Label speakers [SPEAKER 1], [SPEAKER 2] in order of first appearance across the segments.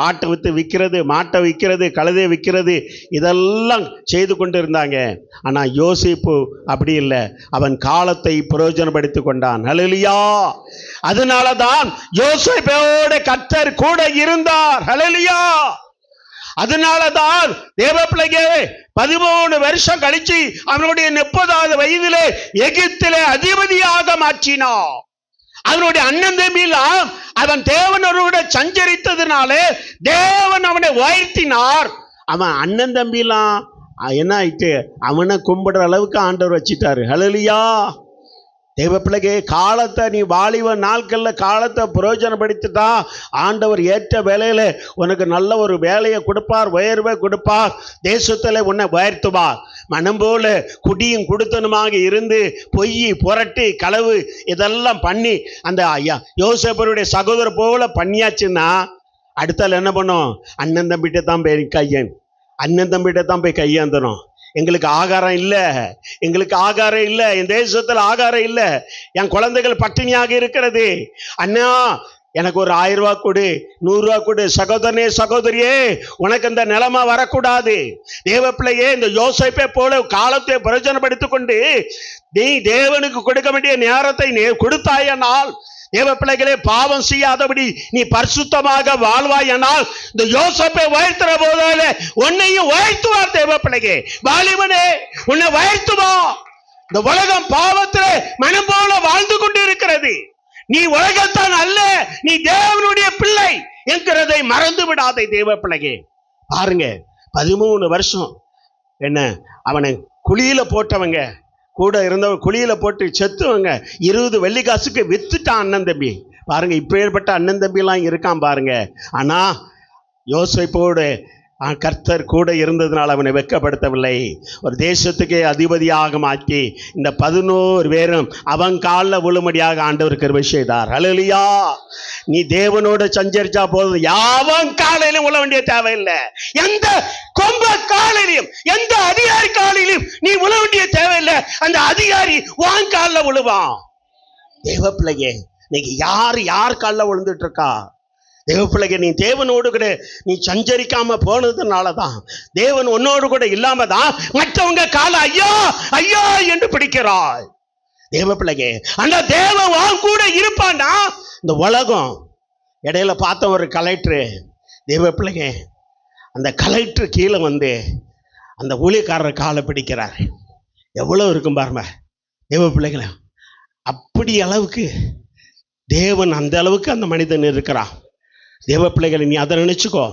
[SPEAKER 1] ஆட்டை விற்று விற்கிறது, மாட்டை விற்கிறது, கழுதையை விற்கிறது, இதெல்லாம் செய்து கொண்டு இருந்தாங்க. ஆனால் யோசேப்பு அப்படி இல்லை. அவன் காலத்தை பிரயோஜனப்படுத்தி கொண்டான். ஹல்லேலூயா. அதனால தான் யோசேப்போட கர்த்தர் கூட இருந்தார். ஹல்லேலூயா. அதனால தான் தேவப்பிள்ளையே 13 வருஷம் கழிச்சு அவனுடைய 30வது வயதிலே எகிப்திலே அதிபதியாக மாற்றினான். அவனுடைய அண்ணன் தம்பிலாம் அவன் தேவனோட சஞ்சரித்ததுனாலே தேவன் அவனை உயர்த்தினார். அவன் அண்ணன் தம்பிலாம் என்ன ஆயிட்டு அவனை கும்பிடுற அளவுக்கு ஆண்டவர் வச்சிட்டாரு. ஹல்லேலூயா. தேவப்பிள்ளையே, காலத்தை நீ வாலிப நாட்களில் காலத்தை பிரயோஜனப்படுத்திட்டா ஆண்டவர் ஏற்ற வேலையில் உனக்கு நல்ல ஒரு வேலையை கொடுப்பார், உயர்வை கொடுப்பார், தேசத்தில் உன்னை உயர்த்துவார். மனம் போல குடியும் குடுத்தனுமாக இருந்து பொய் புரட்டி களவு இதெல்லாம் பண்ணி அந்த யோசேப்பருடைய சகோதரர் போல பண்ணியாச்சுன்னா அடுத்தால் என்ன பண்ணும்? அண்ணன் தம்பிகிட்ட தான் போய் கையேந்தணும். எங்களுக்கு ஆகாரம் இல்லை, எங்களுக்கு ஆகாரம் இல்லை, என் தேசத்தில் ஆகாரம் இல்லை, என் குழந்தைகள் பட்டினியாக இருக்கிறது. அண்ணா எனக்கு ஒரு 1000 ரூபா கொடு, 100 ரூபா கொடு. சகோதரனே சகோதரியே, உனக்கு இந்த நிலைமை வரக்கூடாது. தேவப்பிள்ளையே, இந்த யோசேப்பை போல காலத்தை பிரயோஜனப்படுத்திக் கொண்டு நீ தேவனுக்கு கொடுக்க வேண்டிய நேரத்தை கொடுத்தாயனால், தேவப்பிள்ளைகளே, பாவம் செய்யாதபடி நீ பரிசுத்தமாக வாழ்வாயனால் இந்த யோசேப்பை உயர்த்துற போதால உன்னையும் உயர்த்துவார். தேவப்பிள்ளையே, வாலிபனே, உன்னை உயர்த்துவா. இந்த உலகம் பாவத்திலே மனம் போல வாழ்ந்து கொண்டு இருக்கிறது. நீ உலகத்தான் அல்ல, நீ தேவனுடைய பிள்ளை என்கிறதை மறந்து விடாதே. தேவப்பிள்ளையே, பாருங்க, 13 வருஷம் என்ன அவனை குழியில போட்டவங்க கூட இருந்தவங்க குழியில போட்டு செத்துவங்க 20 வெள்ளிக்காசுக்கு வித்துட்டான் அண்ணன் தம்பி. பாருங்க, இப்ப ஏற்பட்ட அண்ணன் தம்பி எல்லாம் இருக்கான் பாருங்க. ஆனா யோசேப்போடு கர்த்தர் கூட இருந்ததுனால அவனை வெட்கப்படுத்தவில்லை. ஒரு தேசத்துக்கே அதிபதியாக மாற்றி இந்த 11 பேரும் அவன் காலில் விழும்படியாக ஆண்டவர் கிருபை செய்தார். ஹல்லேலூயா. நீ தேவனோட சஞ்சரிச்சா போதும், யாவன் காலையிலும் விழ வேண்டிய தேவையில்லை. எந்த கொம்ப காலையிலும் எந்த அதிகாரி காலையிலும் நீ விழ வேண்டிய தேவையில்லை. அந்த அதிகாரி உன் காலில் விழுவான். தேவப்பிள்ளையே, இன்னைக்கு யார் காலில் விழுந்துட்டு இருக்கா? தேவப்பிள்ளைங்க, நீ தேவனோடு கூட நீ சஞ்சரிக்காம போனதுனாலதான், தேவன் உன்னோடு கூட இல்லாம தான் மற்றவங்க கால ஐயா ஐயா என்று பிடிக்கிறாய். தேவப்பிள்ளைங்க, அந்த தேவன் உன் கூட இருப்பான்னா இந்த உலகம். இடையில பார்த்த ஒரு கலெக்டரு, தேவப்பிள்ளைங்க, அந்த கலெக்டர் கீழே வந்து அந்த ஊழியக்காரர் காலை பிடிக்கிறார். எவ்வளவு இருக்கும் பாருங்க தேவப்பிள்ளைங்கள. அப்படி அளவுக்கு தேவன் அந்த அளவுக்கு அந்த மனிதன் இருக்கிறான். தேவப்பிள்ளைகளை, நீ அதை நினைச்சுக்கோ.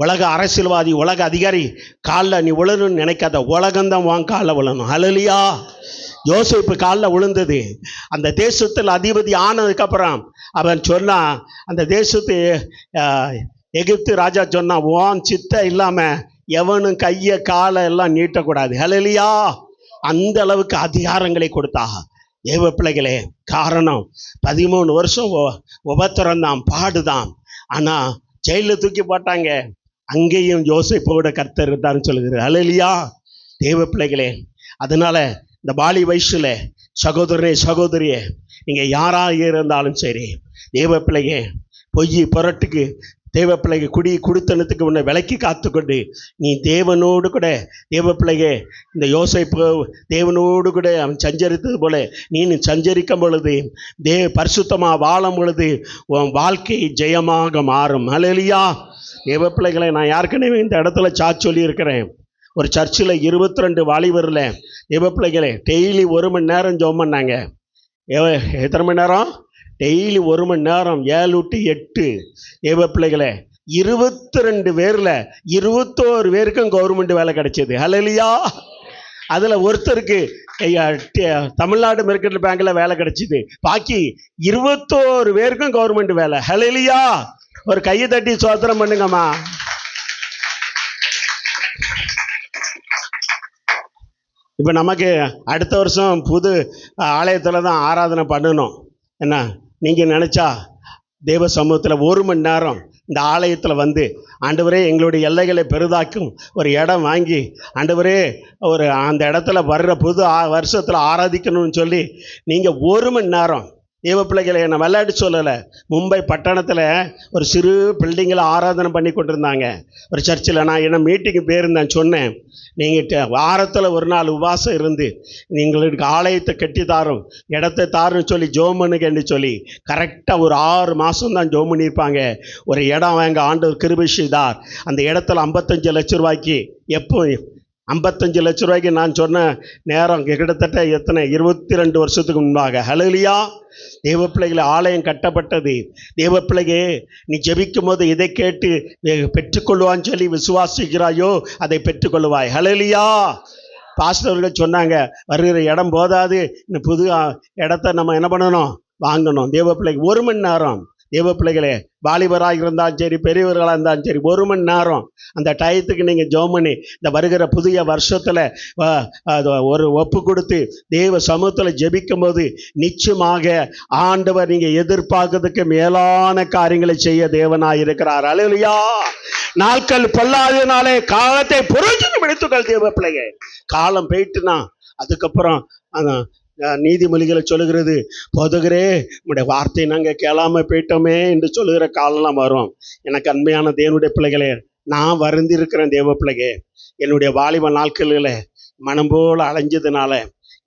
[SPEAKER 1] உலக அரசியல்வாதி, உலக அதிகாரி காலில் நீ விழணும்னு நினைக்காத. உலகம்தான் வாங்க காலில் விழணும். ஹல்லேலூயா. யோசேப்பு காலில் விழுந்தது. அந்த தேசத்தில் அதிபதி ஆனதுக்கப்புறம் அவன் சொன்னான், அந்த தேசத்து எகிப்து ராஜா சொன்னான், உன் சித்த இல்லாமல் எவனும் கையை காலை எல்லாம் நீட்டக்கூடாது. ஹல்லேலூயா. அந்த அளவுக்கு அதிகாரங்களை கொடுத்தா. தேவப்பிள்ளைகளே, காரணம் 13 வருஷம் உபத்திரம்தான், பாடுதான். ஆனால் ஜெயிலில் தூக்கி போட்டாங்க, அங்கேயும் யோசேப்போட கர்த்தர் இருந்தாருன்னு சொல்லுகிறார். ஹல்லேலூயா. தேவப்பிள்ளைகளே, அதனால இந்த பாலி வயசுல சகோதரனே சகோதரியே, நீங்கள் யாராக இருந்தாலும் சரி, தேவப்பிள்ளையே, பொய் புரட்டுக்கு தேவப்பிள்ளைக்கு குடித்தனத்துக்கு உன்னை விலக்கி காத்துக்கொண்டு நீ தேவனோடு கூட, தேவப்பிள்ளையே, இந்த யோசேப்பு தேவனோடு கூட அவன் சஞ்சரித்தது போல நீ சஞ்சரிக்கும் பொழுது, பரிசுத்தமாக வாழும் பொழுது உன் வாழ்க்கை ஜெயமாக மாறும். ஹல்லேலூயா. தேவப்பிள்ளைகளை, நான் யாருக்கனவே இந்த இடத்துல சொல்லியிருக்கிறேன். ஒரு சர்ச்சில் 22 வாலிபரில் தேவப்பிள்ளைகளை டெய்லி 1 மணி நேரம் ஜெபம் பண்ணாங்க. எத்தனை மணி நேரம்? டெய்லி 1 மணி நேரம், 7 to 8. தேவப்பிள்ளைகளை, 22 பேரில் 21 பேருக்கும் கவர்மெண்ட் வேலை கிடைச்சது. ஹல்லேலூயா. அதில் ஒருத்தருக்கு தமிழ்நாடு மெர்கன்டைல் பேங்கில் வேலை கிடைச்சிது. பாக்கி 21 பேருக்கும் கவர்மெண்ட் வேலை. ஹல்லேலூயா. ஒரு கையை தட்டி சோத்திரம் பண்ணுங்கம்மா. இப்போ நமக்கு அடுத்த வருஷம் புது ஆலயத்தில் தான் ஆராதனை பண்ணணும். என்ன, நீங்கள் நினச்சா தேவ சமூகத்தில் 1 மணி நேரம் இந்த ஆலயத்தில் வந்து, ஆண்டவரே எங்களுடைய எல்லைகளை பெரிதாக்கும் ஒரு இடம் வாங்கி, ஆண்டவரே ஒரு அந்த இடத்துல வர்ற புது வருஷத்தில் ஆராதிக்கணும்னு சொல்லி நீங்கள் 1 மணி நேரம் தேவ பிள்ளைகளை நான் விளையாட்டு சொல்லலை. மும்பை பட்டணத்தில் ஒரு சிறு பில்டிங்கில் ஆராதனை பண்ணி கொண்டிருந்தாங்க. ஒரு சர்ச்சில் நான் என்ன மீட்டிங்கு போயிருந்தேன். சொன்னேன், நீங்கள் வாரத்தில் ஒரு நாள் உபவாசம் இருந்து எங்களுக்கு ஆலயத்தை கட்டி தாரும், இடத்தை தாருன்னு சொல்லி ஜோமனுக்குன்னு சொல்லி கரெக்டாக ஒரு 6 மாதம் தான் ஜோம் பண்ணியிருப்பாங்க. ஒரு இடம் வாங்க ஆண்டவர் கிருபை செய்தார். அந்த இடத்துல 55 லட்சம் ரூபாய்க்கு, எப்போ 55 லட்சம் ரூபாய்க்கு நான் சொன்ன நேரம் கிட்டத்தட்ட எத்தனை 22 வருஷத்துக்கு முன்பாக. ஹல்லேலூயா. தேவ பிள்ளைகளை ஆலயம் கட்டப்பட்டது. தேவ பிள்ளையே, நீ ஜெபிக்கும் போது இதை கேட்டு பெற்றுக்கொள்வான்னு சொல்லி விசுவாசிக்கிறாயோ அதை பெற்றுக்கொள்வாய். ஹல்லேலூயா. பாஸ்டர்கள் சொன்னாங்க, வருகிற இடம் போதாது, இந்த புது இடத்த நம்ம என்ன பண்ணணும், வாங்கணும். தேவ பிள்ளைக்கு 1 மணி நேரம், தேவ பிள்ளைகளே வாலிபராக இருந்தாலும் சரி, பெரியவர்களாக இருந்தாலும் சரி, 1 மணி நேரம் அந்த டயத்துக்கு நீங்கள் ஜெபம் பண்ணி இந்த வருகிற புதிய வருஷத்தில் ஒரு ஒப்பு கொடுத்து தேவ சமூகத்தில் ஜெபிக்கும் போது நிச்சயமாக ஆண்டவர் நீங்கள் எதிர்பார்க்கறதுக்கு மேலான காரியங்களை செய்ய தேவனாக இருக்கிறார். அல்லேலூயா. நாட்கள் பொல்லாதனாலே காலத்தை பிரயோஜனம் எடுத்துக்கள் தேவ பிள்ளைங்க. காலம் போயிட்டுனா அதுக்கப்புறம் நீதிமொழிகளை சொல்லுகிறது, போதகரே உங்களுடைய வார்த்தை நாங்கள் கேளாமல் போயிட்டோமே என்று சொல்லுகிற காலம்லாம் வரும். எனக்கு அன்மையான தேவனுடைய பிள்ளைகளே, நான் வருந்திருக்கிறேன் தேவ பிள்ளைகே. என்னுடைய வாலிப நாட்களில் மனம் போல் அலைஞ்சதுனால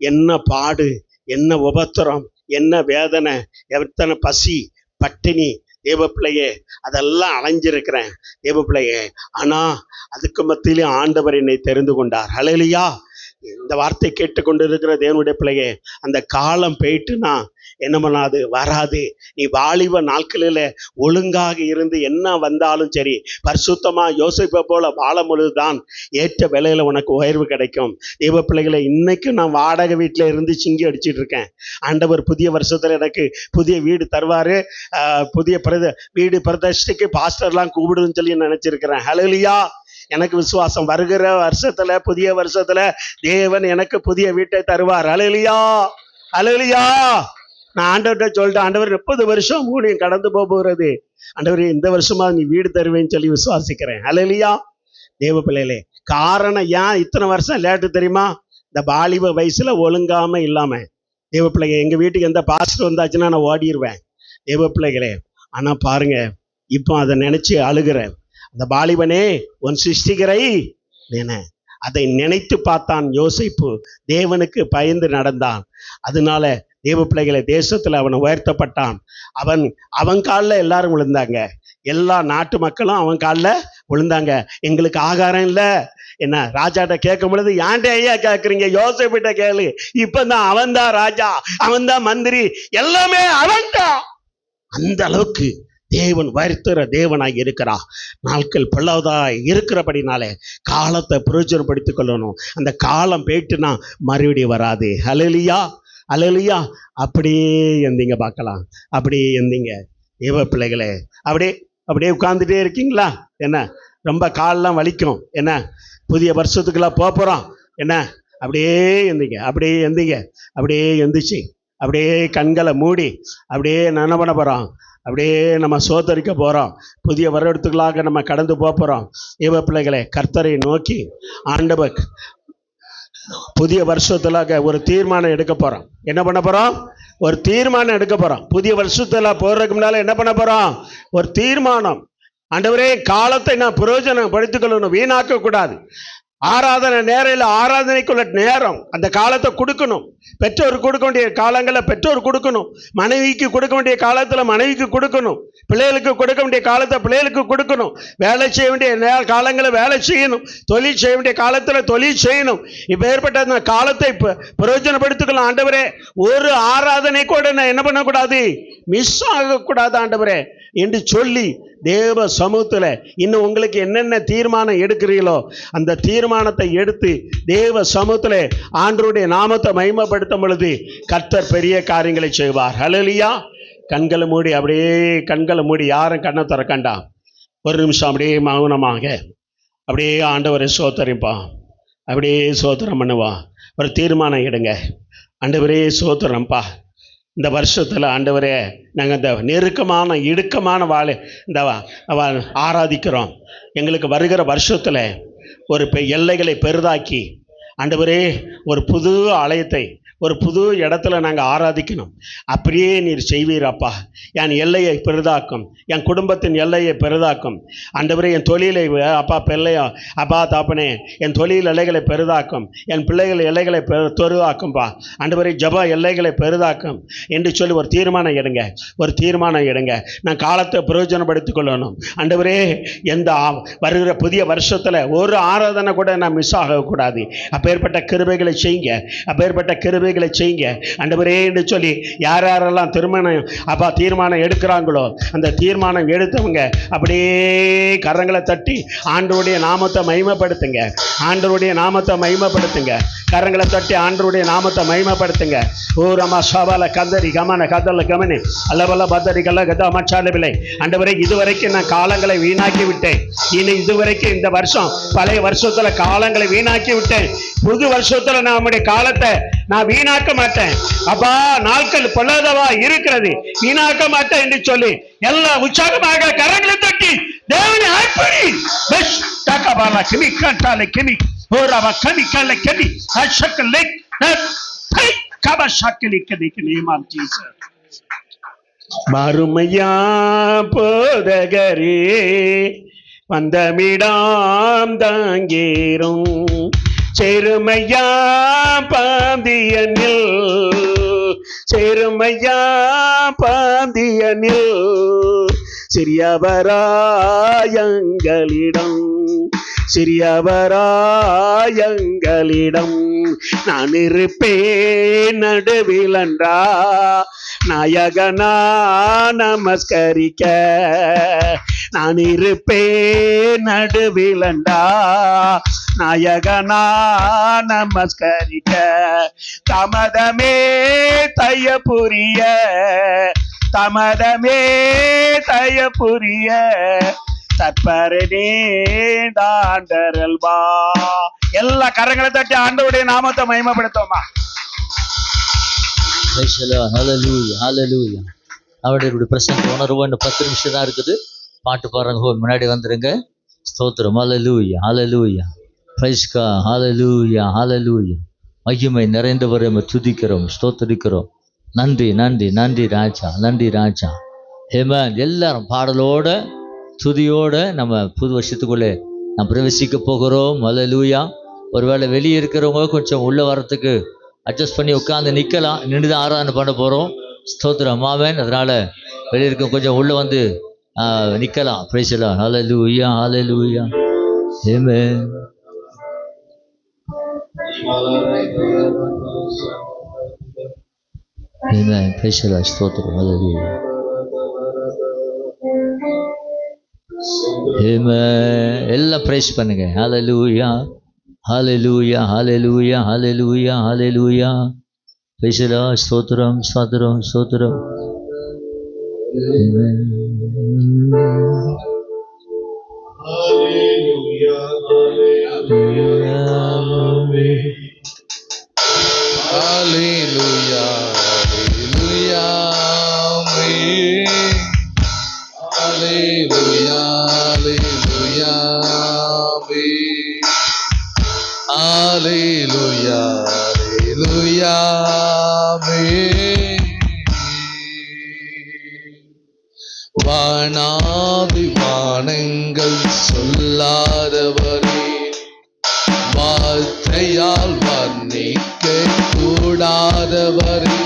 [SPEAKER 1] என்ன பாடு, என்ன உபத்திரம், என்ன வேதனை, எத்தனை பசி பட்டினி தேவ பிள்ளையே, அதெல்லாம் அலைஞ்சிருக்கிறேன் தேவ பிள்ளையே. ஆனால் அதுக்கு மத்தியிலும் ஆண்டவர் என்னை தெரிந்து கொண்டார். ஹல்லேலூயா. இந்த வார்த்தை கேட்டுக்கொண்டு இருக்கிற தேவனுடைய பிள்ளையே, அந்த காலம் போயிட்டுனா என்ன பண்ணாது, வராது. நீ வாலிப நாட்களில் ஒழுங்காக இருந்து என்ன வந்தாலும் சரி, பரிசுத்தமாக யோசிப்பை போல வாழும் பொழுதுதான் ஏற்ற விலையில் உனக்கு உயர்வு கிடைக்கும். தேவ பிள்ளைகளை, இன்னைக்கும் நான் வாடகை வீட்டில் இருந்து சிங்கி அடிச்சிட்டு இருக்கேன். ஆண்டவர் புதிய வருஷத்தில் எனக்கு புதிய வீடு தருவார். புதிய வீடு பிரதிஷ்டைக்கு பாஸ்டர்லாம் கூப்பிடுன்னு சொல்லி நினச்சிருக்கிறேன். ஹல்லேலூயா. எனக்கு விசுவாசம், வருகிற வருஷத்துல, புதிய வருஷத்துல தேவன் எனக்கு புதிய வீட்டை தருவார். அல்லேலூயா. அல்லேலூயா. நான் ஆண்டவர்கிட்ட சொல்லிட்டேன், ஆண்டவர் 30 வருஷம் ஊழியம் கடந்து போகிறது, ஆண்டவர் இந்த வருஷமா நீ வீடு தருவேன்னு சொல்லி விசுவாசிக்கிறேன். அல்லேலூயா. தேவ பிள்ளைகளே, காரணம் ஏன் இத்தனை வருஷம் லேட்டு தெரியுமா? இந்த வாலிப வயசுல ஒழுங்காம இல்லாம. தேவ பிள்ளைங்க, எங்க வீட்டுக்கு எந்த பாஸ்டர் வந்தாச்சுன்னா நான் ஓடிடுவேன் தேவ பிள்ளைகளே. ஆனா பாருங்க, இப்போ அதை நினைச்சு அழுகிறேன். அந்த வாலிபனே உன் சிருஷ்டிகரை அதை நினைத்து பார்த்தான் யோசேப்பு. தேவனுக்கு பயந்து நடந்தான். அதனால தேவ பிள்ளைகளை, தேசத்துல அவன் உயர்த்தப்பட்டான். அவன் காலில் எல்லாரும் விழுந்தாங்க. எல்லா நாட்டு மக்களும் அவன் காலில் விழுந்தாங்க. எங்களுக்கு ஆகாரம் இல்லை என்ன ராஜாட்ட கேட்கும் பொழுது, ஏன்டே ஐயா கேட்குறீங்க, யோசேப்பிட்ட கேளு, இப்பதான் அவன் தான் ராஜா, அவன் தான் மந்திரி, எல்லாமே அவன் தான். அந்த அளவுக்கு தேவன் வருத்துற தேவனாய் இருக்கிறா. நாட்கள் பொல்லாததாய் இருக்கிறபடினாலே காலத்தை பிரயோஜனப்படுத்திக் கொள்ளணும். அந்த காலம் போயிட்டுனா மறுபடியும் வராது. ஹல்லேலூயா. அல்லேலூயா. அப்படியே எந்திங்க பார்க்கலாம். அப்படியே எந்திங்க தேவ பிள்ளைகளே. அப்படியே உட்கார்ந்துட்டே இருக்கீங்களா? என்ன ரொம்ப காலெல்லாம் வலிக்கும். என்ன புதிய வருஷத்துக்கெல்லாம் போகிறோம். என்ன அப்படியே எந்திங்க, அப்படியே எந்திங்க. அப்படியே எந்திரிச்சு அப்படியே கண்களை மூடி அப்படியே என்ன பண்ண போகிறோம், அப்படியே நம்ம சோதரிக்க போகிறோம். புதிய வருடத்துக்களாக நம்ம கடந்து போகிறோம். தேவ பிள்ளைகளே, கர்த்தரை நோக்கி ஆண்டவர் புதிய வருஷத்துல ஒரு தீர்மானம் எடுக்க போறோம். என்ன பண்ண போறோம்? ஒரு தீர்மானம் எடுக்க போறோம். புதிய வருஷத்துல போறதுக்கு முன்னால என்ன பண்ண போறோம்? ஒரு தீர்மானம். ஆண்டவரே, காலத்தை நான் பிரயோஜனப்படுத்திக் கொள்ளணும், வீணாக்க கூடாது. ஆராதனை நேரில் ஆராதனைக்குள்ள நேரம், அந்த காலத்தை கொடுக்கணும். பெற்றோர் கொடுக்க வேண்டிய காலங்களில் பெற்றோர் கொடுக்கணும். மனைவிக்கு கொடுக்க வேண்டிய காலத்தில் மனைவிக்கு கொடுக்கணும். பிள்ளைகளுக்கு கொடுக்க வேண்டிய காலத்தை பிள்ளைகளுக்கு கொடுக்கணும். வேலை செய்ய வேண்டிய காலங்களில் வேலை செய்யணும். தொழில் செய்ய வேண்டிய காலத்தில் தொழில் செய்யணும். இப்போ ஏற்பட்ட அந்த காலத்தை பிரயோஜனப்படுத்திக்கலாம். ஆண்டவரே, ஒரு ஆராதனை கூட நான் என்ன பண்ணக்கூடாது, மிஸ் ஆகக்கூடாது ஆண்டவரே என்று சொல்லி தேவ சமூகத்தில் இன்னும் உங்களுக்கு என்னென்ன தீர்மானம் எடுக்கிறீங்களோ அந்த தீர்மானத்தை எடுத்து தேவ சமூகத்தில் ஆண்டவருடைய நாமத்தை மகிமைப்படுத்தும் பொழுது கர்த்தர் பெரிய காரியங்களை செய்வார். ஹல்லேலூயா. கண்களை மூடி, அப்படியே கண்களை மூடி, யாரும் கண்ணை திறக்கண்டாம். ஒரு நிமிஷம் அப்படியே மௌனமாக அப்படியே ஆண்டவரை சோத்தரிப்பா, அப்படியே சோத்திரம் பண்ணுவா. ஒரு தீர்மானம் எடுங்க. ஆண்டவரே சோத்திரம்ப்பா, இந்த வருஷத்தில் ஆண்டவரே நாங்கள் இந்த நெருக்கமான இடுக்கமான இந்த ஆராதிக்கிறோம். எங்களுக்கு வருகிற வருஷத்தில் ஒரு எல்லைகளை பெரிதாக்கி ஆண்டவரே ஒரு புது ஆலயத்தை ஒரு புது இடத்துல நாங்கள் ஆராதிக்கணும். அப்படியே நீர் செய்வீரப்பா. என் எல்லையை பெரிதாக்கும், என் குடும்பத்தின் எல்லையை பெரிதாக்கும் ஆண்டவரே. என் தொழிலை அப்பா பிள்ளையா அப்பா தாப்பனே, என் தொழில் எல்லைகளை பெரிதாக்கும், என் பிள்ளைகள் எல்லைகளை பெரிதாக்கும்பா ஆண்டவரே. ஜப எல்லைகளை பெரிதாக்கும் என்று சொல்லி ஒரு தீர்மானம் எடுங்க, ஒரு தீர்மானம் எடுங்க. நான் காலத்தை பிரயோஜனப்படுத்திக் கொள்ளணும் ஆண்டவரே. எந்த வருகிற புதிய வருஷத்தில் ஒரு ஆராதனை கூட நான் மிஸ் ஆகக்கூடாது. அப்பேற்பட்ட கிருபைகளை செய்யுங்க, அப்பேற்பட்ட கிருபைகளை செய்யுங்க ஆண்டவரே என்று சொல்லி யார் யாரெல்லாம் தீர்மானம் எடுக்கிறாங்களோ அந்த தீர்மானம் எடுத்தவங்க அப்படியே கரங்களை தட்டி ஆண்டவருடைய நாமத்தை மகிமைப்படுத்துங்க, ஆண்டவருடைய நாமத்தை மகிமைப்படுத்துங்க. கரங்களை தட்டி ஆண்டவருடைய நாமத்தை மகிமைப்படுத்துங்க. ஓ ரமா ஷாபால கந்தரி கமன கதல கமனி அல்லவல்ல பத்தரி கல்ல கதா மச்சாலவில்லை ஆண்டவரே. இதுவரைக்கும் நான் காலங்களை வீணாக்கி விட்டேன். இனி இதுவரைக்கும் இந்த வருஷம் பழைய வருஷத்துல காலங்களை வீணாக்கி விட்டேன். புது வருஷத்துல நான் நம்முடைய காலத்தை நான் வீணாக்க மாட்டேன் அப்பா. நாட்கள் பொல்லாதவா இருக்கிறது, வீணாக்க மாட்டேன் என்று சொல்லி எல்லாம் உற்சாகமாக கரங்களை தட்டி தேவனை ஆட்படி கிமி கண்டாலே கிமி ஓராவா கமி கல்ல கமி அஷக்கலை கபா ஷக்கலி கதி நேம் ஜீசஸ். மறுமையா போதகரே வந்தமிடாம் தாங்கேரும் செருமையா பாந்தியனில், செருமையா பாந்தியனில் சிறியவராயங்களிடம், சிறியவராயங்களிடம் நான் இருப்பேன் நடுவிலன்றா நாயகனா நமஸ்கரிக்க. நான் இருப்பேன் நடுவிலண்டா நாயகனா நமஸ்கரிக்க. தமதமே தைய புரிய, தமதமே தைய புரிய தற்பரனே தாண்டரல்வா. எல்லா கரங்களை தட்டி ஆண்டவருடைய நாமத்தை மகிமைப்படுத்துவோமா.
[SPEAKER 2] அவருடைய பிரசங்க உணர்வு 10 நிமிஷம் தான் இருக்குது. பாட்டு பாடுறவங்க முன்னாடி வந்துருங்க. ஸ்தோத்திரம். ஹல்லேலூயா ஹல்லேலூயா பிரைஸ் காட் ஹல்லேலூயா ஹல்லேலூயா. மகிமை நிறைந்தவரை நம்ம துதிக்கிறோம், ஸ்தோத்திரிக்கிறோம். நன்றி நன்றி நன்றி ராஜா, நன்றி ராஜா. ஹேமன் எல்லாரும் பாடலோட துதியோட நம்ம புது வருஷத்துக்குள்ளே நம்ம பிரவேசிக்க போகிறோம். ஹல்லேலூயா. ஒருவேளை வெளியே இருக்கிறவங்க கொஞ்சம் உள்ள வரத்துக்கு அட்ஜஸ்ட் பண்ணி உட்காந்து நிற்கலாம். நின்று தான் ஆராதனை பண்ண போகிறோம். ஸ்தோத்திரம் ஆமென். அதனால வெளியே இருக்க கொஞ்சம் உள்ள வந்து நிற்கலாம். பிரைஸ் எல்லாம். ஹல்லேலூயா ஹல்லேலூயா ஆமென். ஆமென். பிரைஸ் எல்லாம். ஸ்தோத்திரம். ஹல்லேலூயா ஆமென். எல்லாம் பிரைஸ் பண்ணுங்க. ஹல்லேலூயா ஹல்லேலூயா ஹல்லேலூயா ஹல்லேலூயா ஹல்லேலூயா. பிரைஸ் எல்லாம். ஸ்தோத்திரம் ஸ்தோத்திரம் ஸ்தோத்திரம்.
[SPEAKER 3] Hallelujah, hallelujah, hallelujah, hallelujah, hallelujah, hallelujah, வானாதி வானங்கள் சொல்லாதவரே, வார்த்தையால் வர்ணிக்க கூடாதவரே,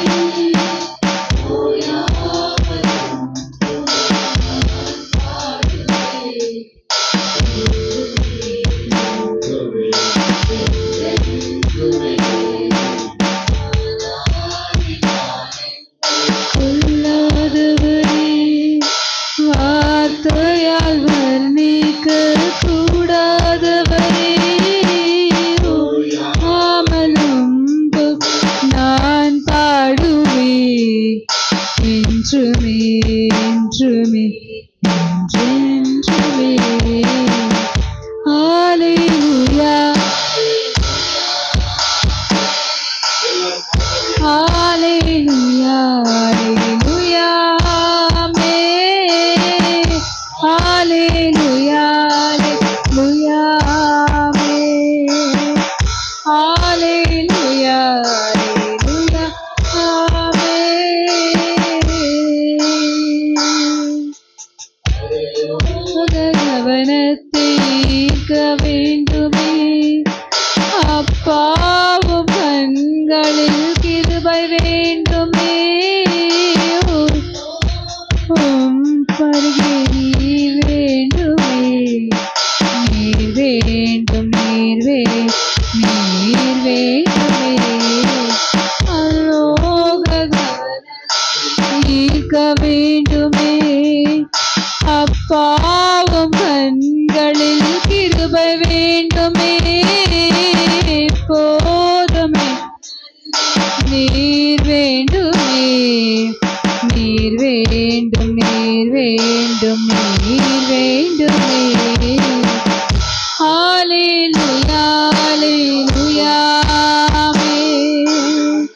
[SPEAKER 4] Hallelujah. தீர்க்க வேண்டுமே. அப்பாவும் கண்களில் கிருபை வேண்டுமே. பருகே நீர் வேண்டுமே. நீர் வேண்டும் நீர் வேண்டுமே. தீர்க்க வேண்டுமே. அப்பாவும் கண்களில் கிருபை வேண்டுமே. போதுமே நீர் வேண்டுமே. நீர் வேண்டும் நீர் வேண்டும் நீர் வேண்டுமே. ஹல்லேலூயா ஹல்லேலூயா ஆமென்.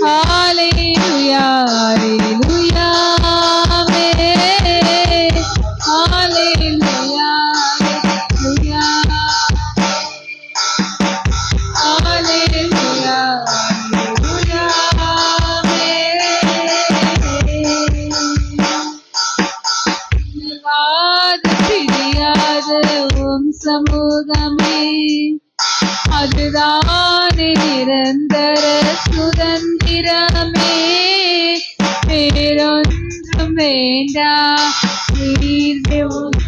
[SPEAKER 4] ஹல்லேலூயா ஹல்லேலூயா ஆமென். ஹல்லேலூயா ஹல்லேலூயா ஹல்லேலூயா ஹல்லேலூயா பிரியாத சமூகமே அதுதானே நிரந்தர சுதந்திரமே. வேறொன்றும் வேண்டாம் நீர் போதும்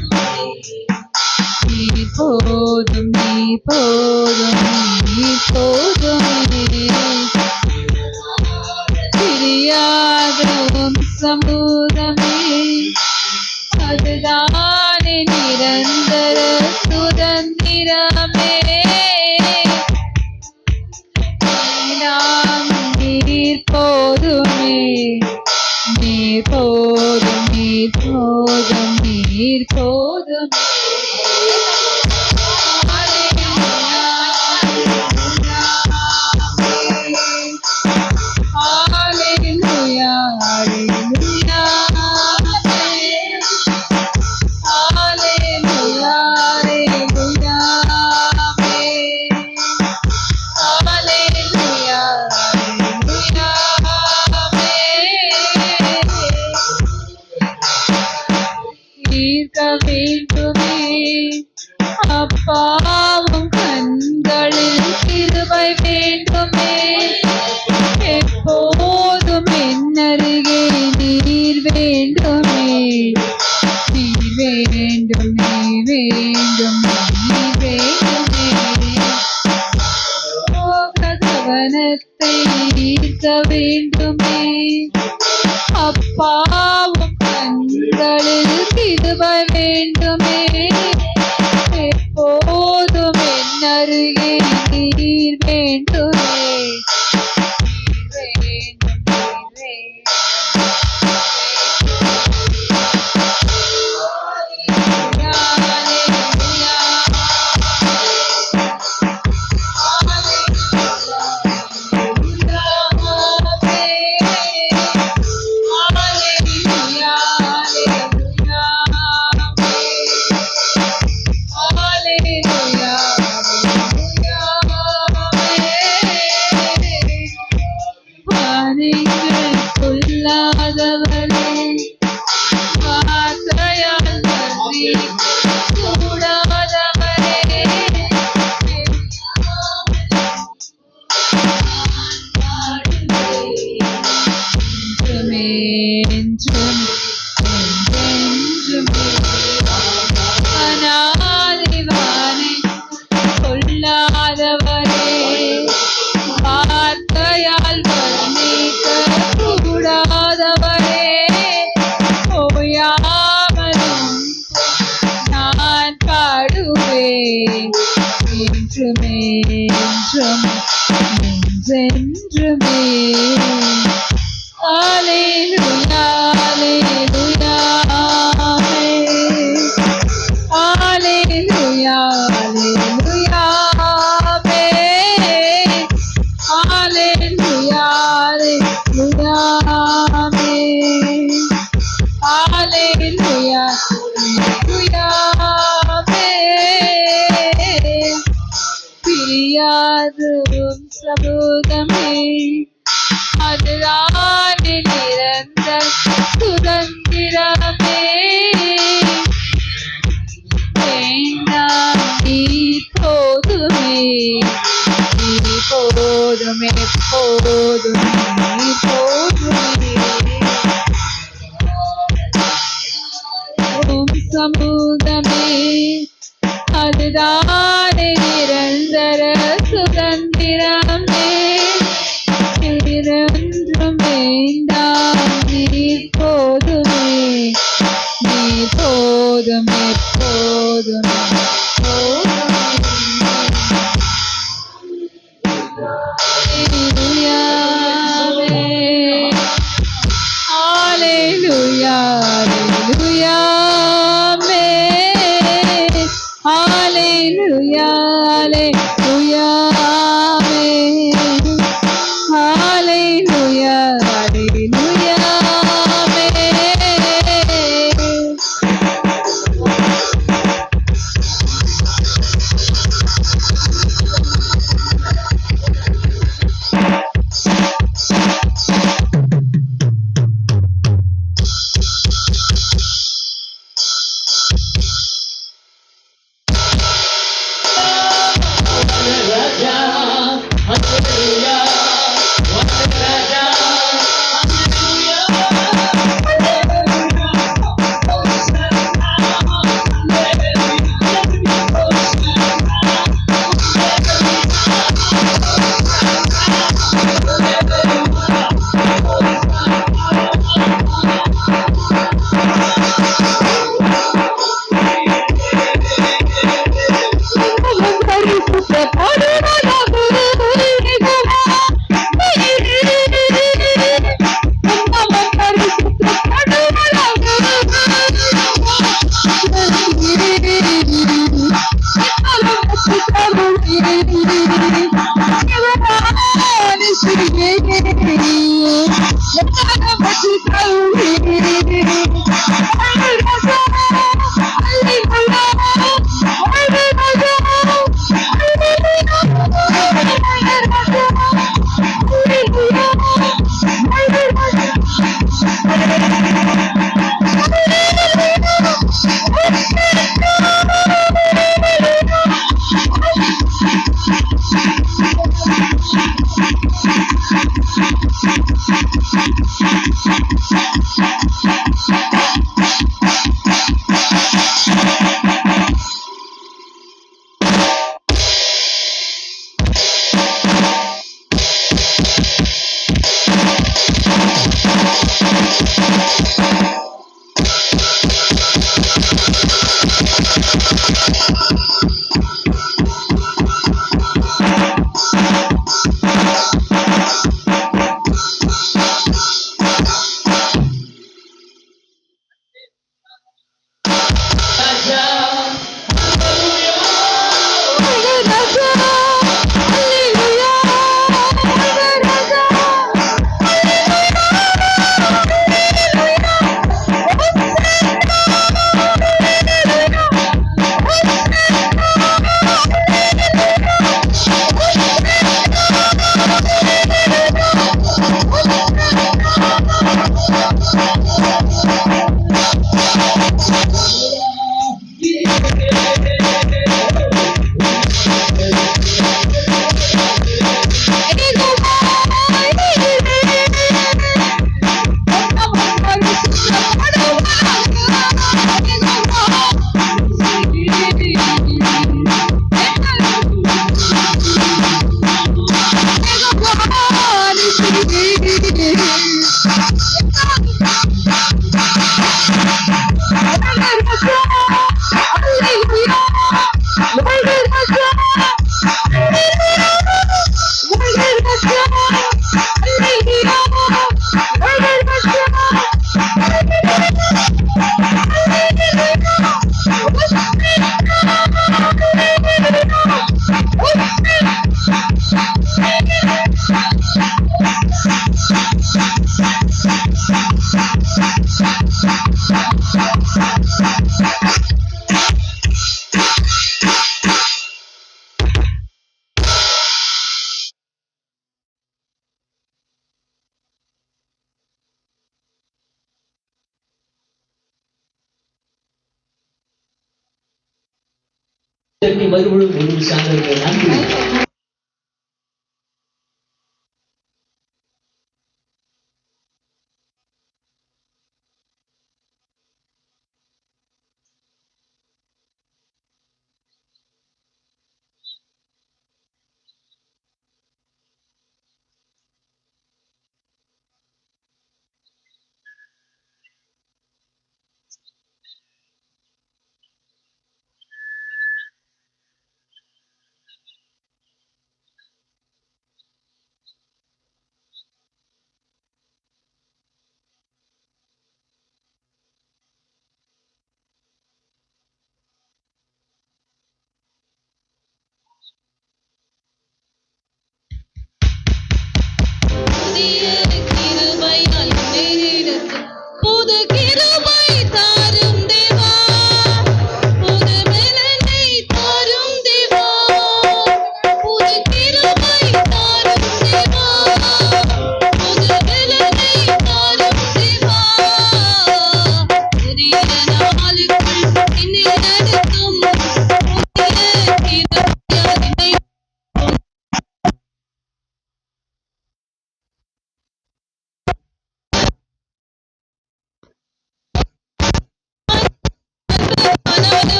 [SPEAKER 4] நீர் போதும் நீர் போதுமே. பிரியாத சமூகமே அதுதானே நிரந்தர சுதந்திரமே. நாம் நீர் போதுமே. நீர் போதும் நீர் போதும் நீர் போதுமே. ஹல்லேலூயா ஹல்லேலூயா ஹல்லேலூயா ஹல்லேலூயா ஹல்லேலூயா ஹல்லேலூயா தீர்க்க வேண்டுமே. அப்பாவும் கண்களில் கிருபை வேண்டுமே. எப்போதும் என்னருகே நீர் வேண்டுமே. நீர் வேண்டும் நீர் வேண்டும் நீர் வேண்டுமே. கவனத்தை ஈர்க்க வேண்டுமே. அப்பாவும் கண்களில் கிருபை வேண்டுமே. எப்போதும் என்னருகே நீர் வேண்டுமே. என்றுமே. ஹல்லேலூயா ஹல்லேலூயா ஆமென். ஹல்லேலூயா ஹல்லேலூயா ஆமென். ஹல்லேலூயா ஹல்லேலூயா ஆமென். ஹல்லேலூயா ஹல்லேலூயா ஆமென். பிரியாதும் சமூகமே அதுதானே நிரந்தர சுதந்திரமே. வேண்டாம் எப்போதும் எப்போதும் எப்போதுமே உம் சமூகமே அதுதானே நிரந்தர சுதந்திரமே நிரந்தரம் வேண்டாம் நீ போதுமே நீ போதும் எப்போதும் Hallelujah, hallelujah, amen. Hallelujah, hallelujah, amen. Hallelujah, hallelujah, amen.
[SPEAKER 2] மறுபடியும் சார்ந்த நன்றி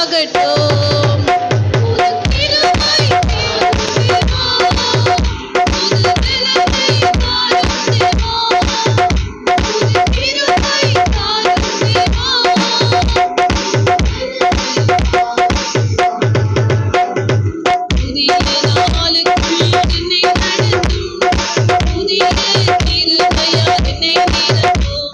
[SPEAKER 4] ஆகட்டும். புது கிருபை தேடும் தேவா, புது பலனை தாரும் தேவா, புது கிருபை தாரும் தேவா. புதிய நாளுக்குள் என்னை நடத்தும், புதிய கிருபையால் என்னை நிரப்பும்.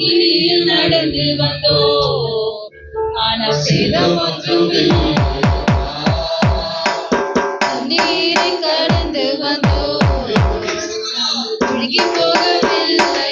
[SPEAKER 4] இனியில் நடந்து வந்தோம், ஆனால் சேதம் ஒன்றும் இல்லை. தண்ணீரை கடந்து வந்தோம், முழுகி போகவில்லை.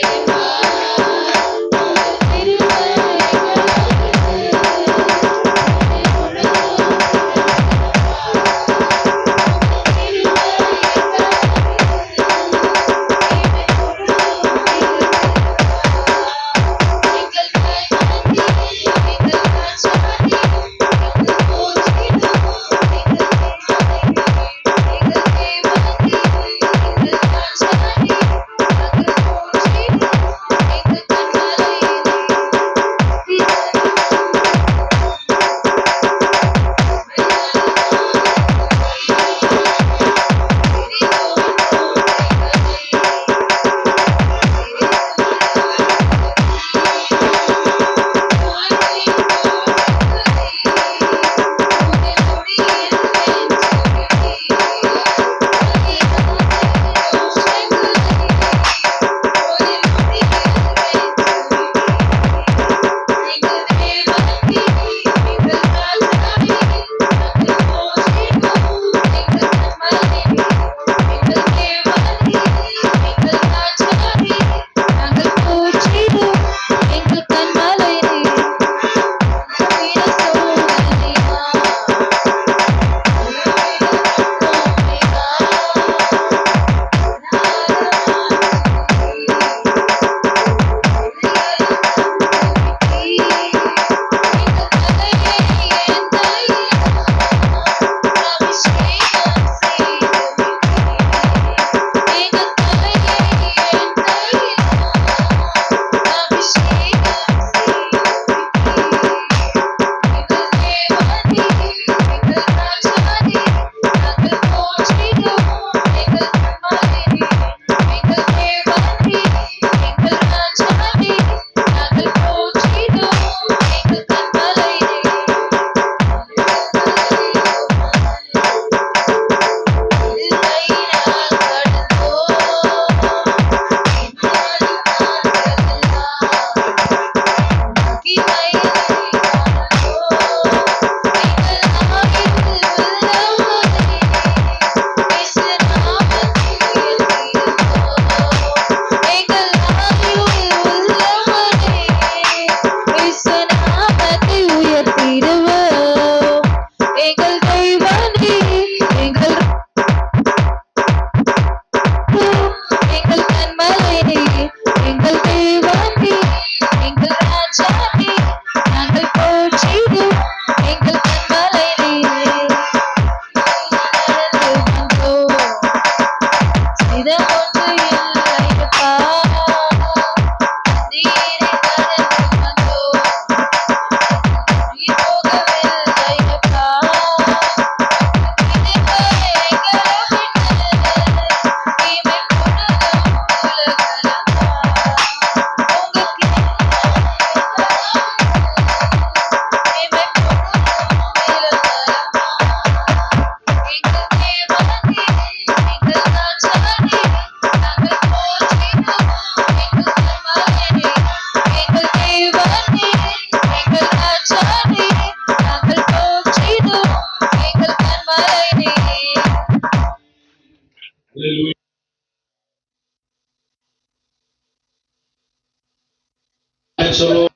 [SPEAKER 3] ஆமென் சொல்லுவோம்.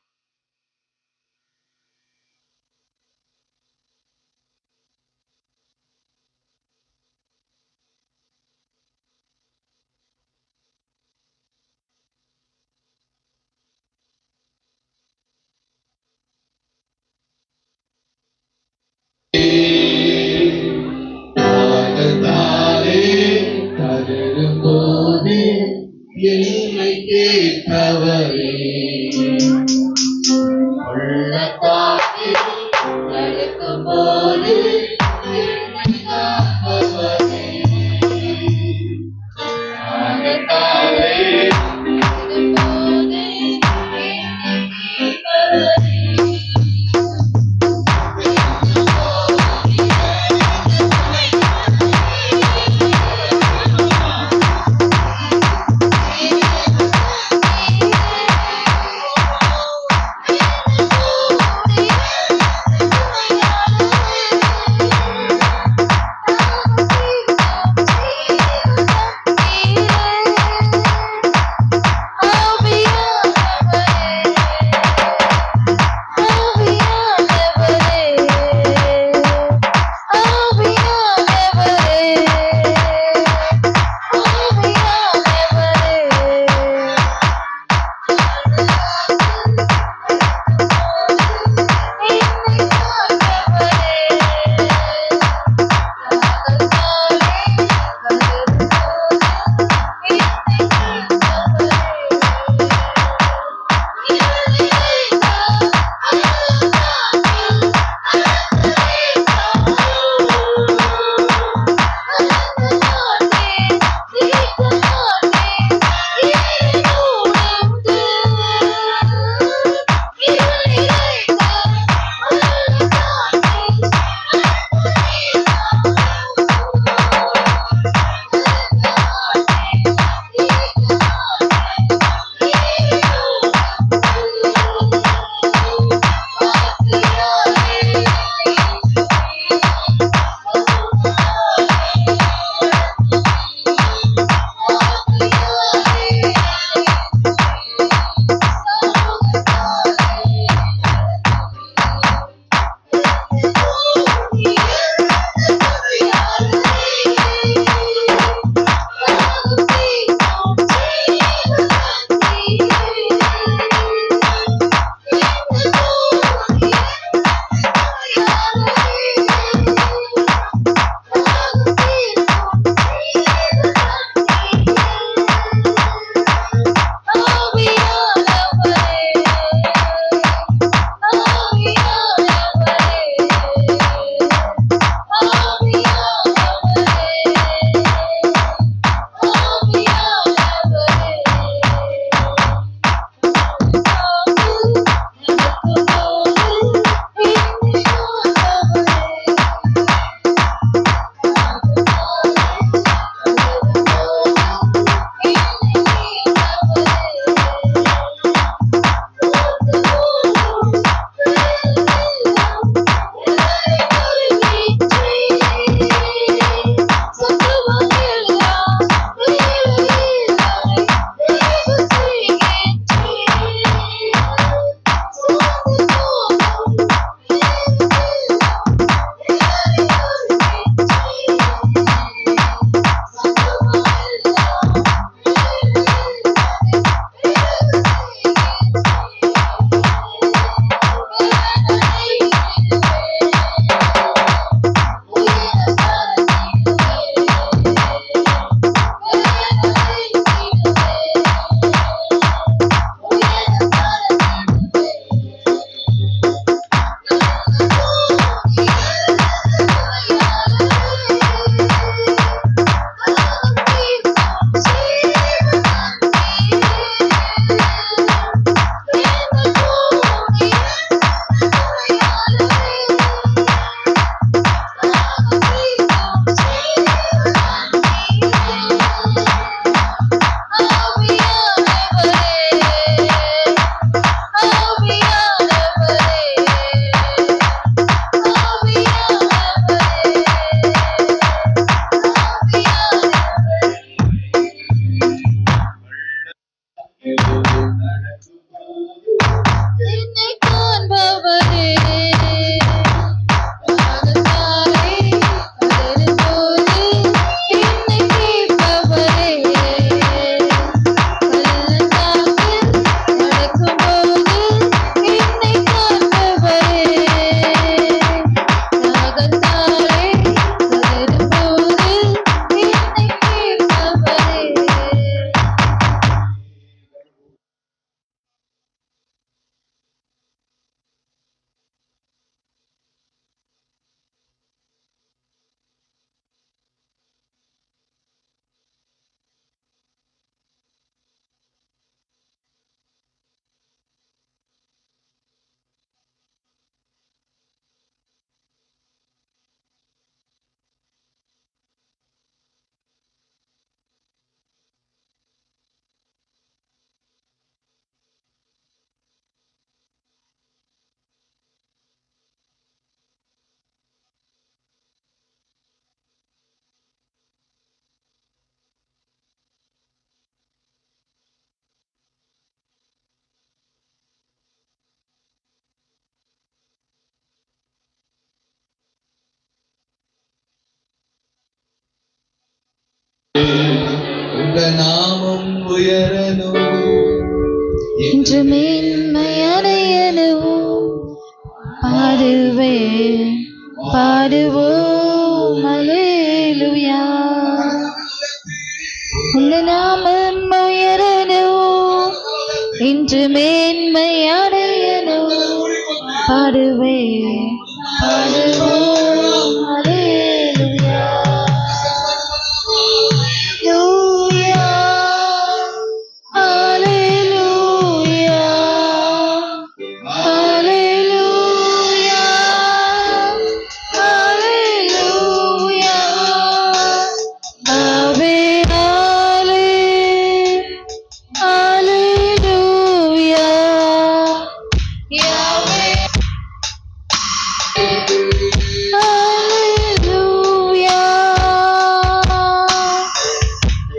[SPEAKER 3] தாழ்ந்தாலே தளரும் போது என்னை கேட்பவரே
[SPEAKER 4] மேன்மை அடையணும் பாடுவே பாடுவோம் அல்லேலூயா உங்க நாமம் உயரணும் இன்று மேன்மை அடையணும் பாடுவே பாடுவோம் அல்லேலூயா Hallelujah, hallelujah, hallelujah, hallelujah, Ave, hallelujah, Yahweh,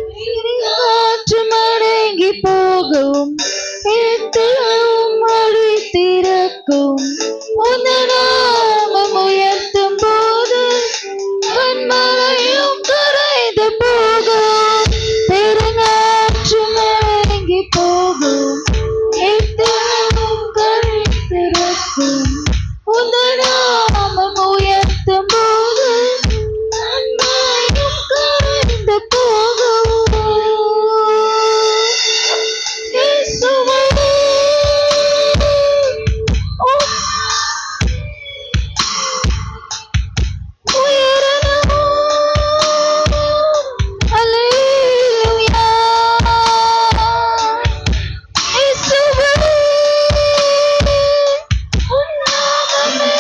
[SPEAKER 4] காற்று மடங்கி போகும் எத்தலும் மழை திறக்கும் உன்னநாமம் உயர்த்தும் போது கண்மலையும் கரைந்து போகும் பெருங்காற்று மடங்கி போகும் எத்தலும் கரை திறக்கும் உன்னநாமம் உயர்த்தும் போது கண்மலையும் கரைந்து போகும் இயேசுவே உயரணும் அல்லேலூயா இயேசுவே உன் நாமமே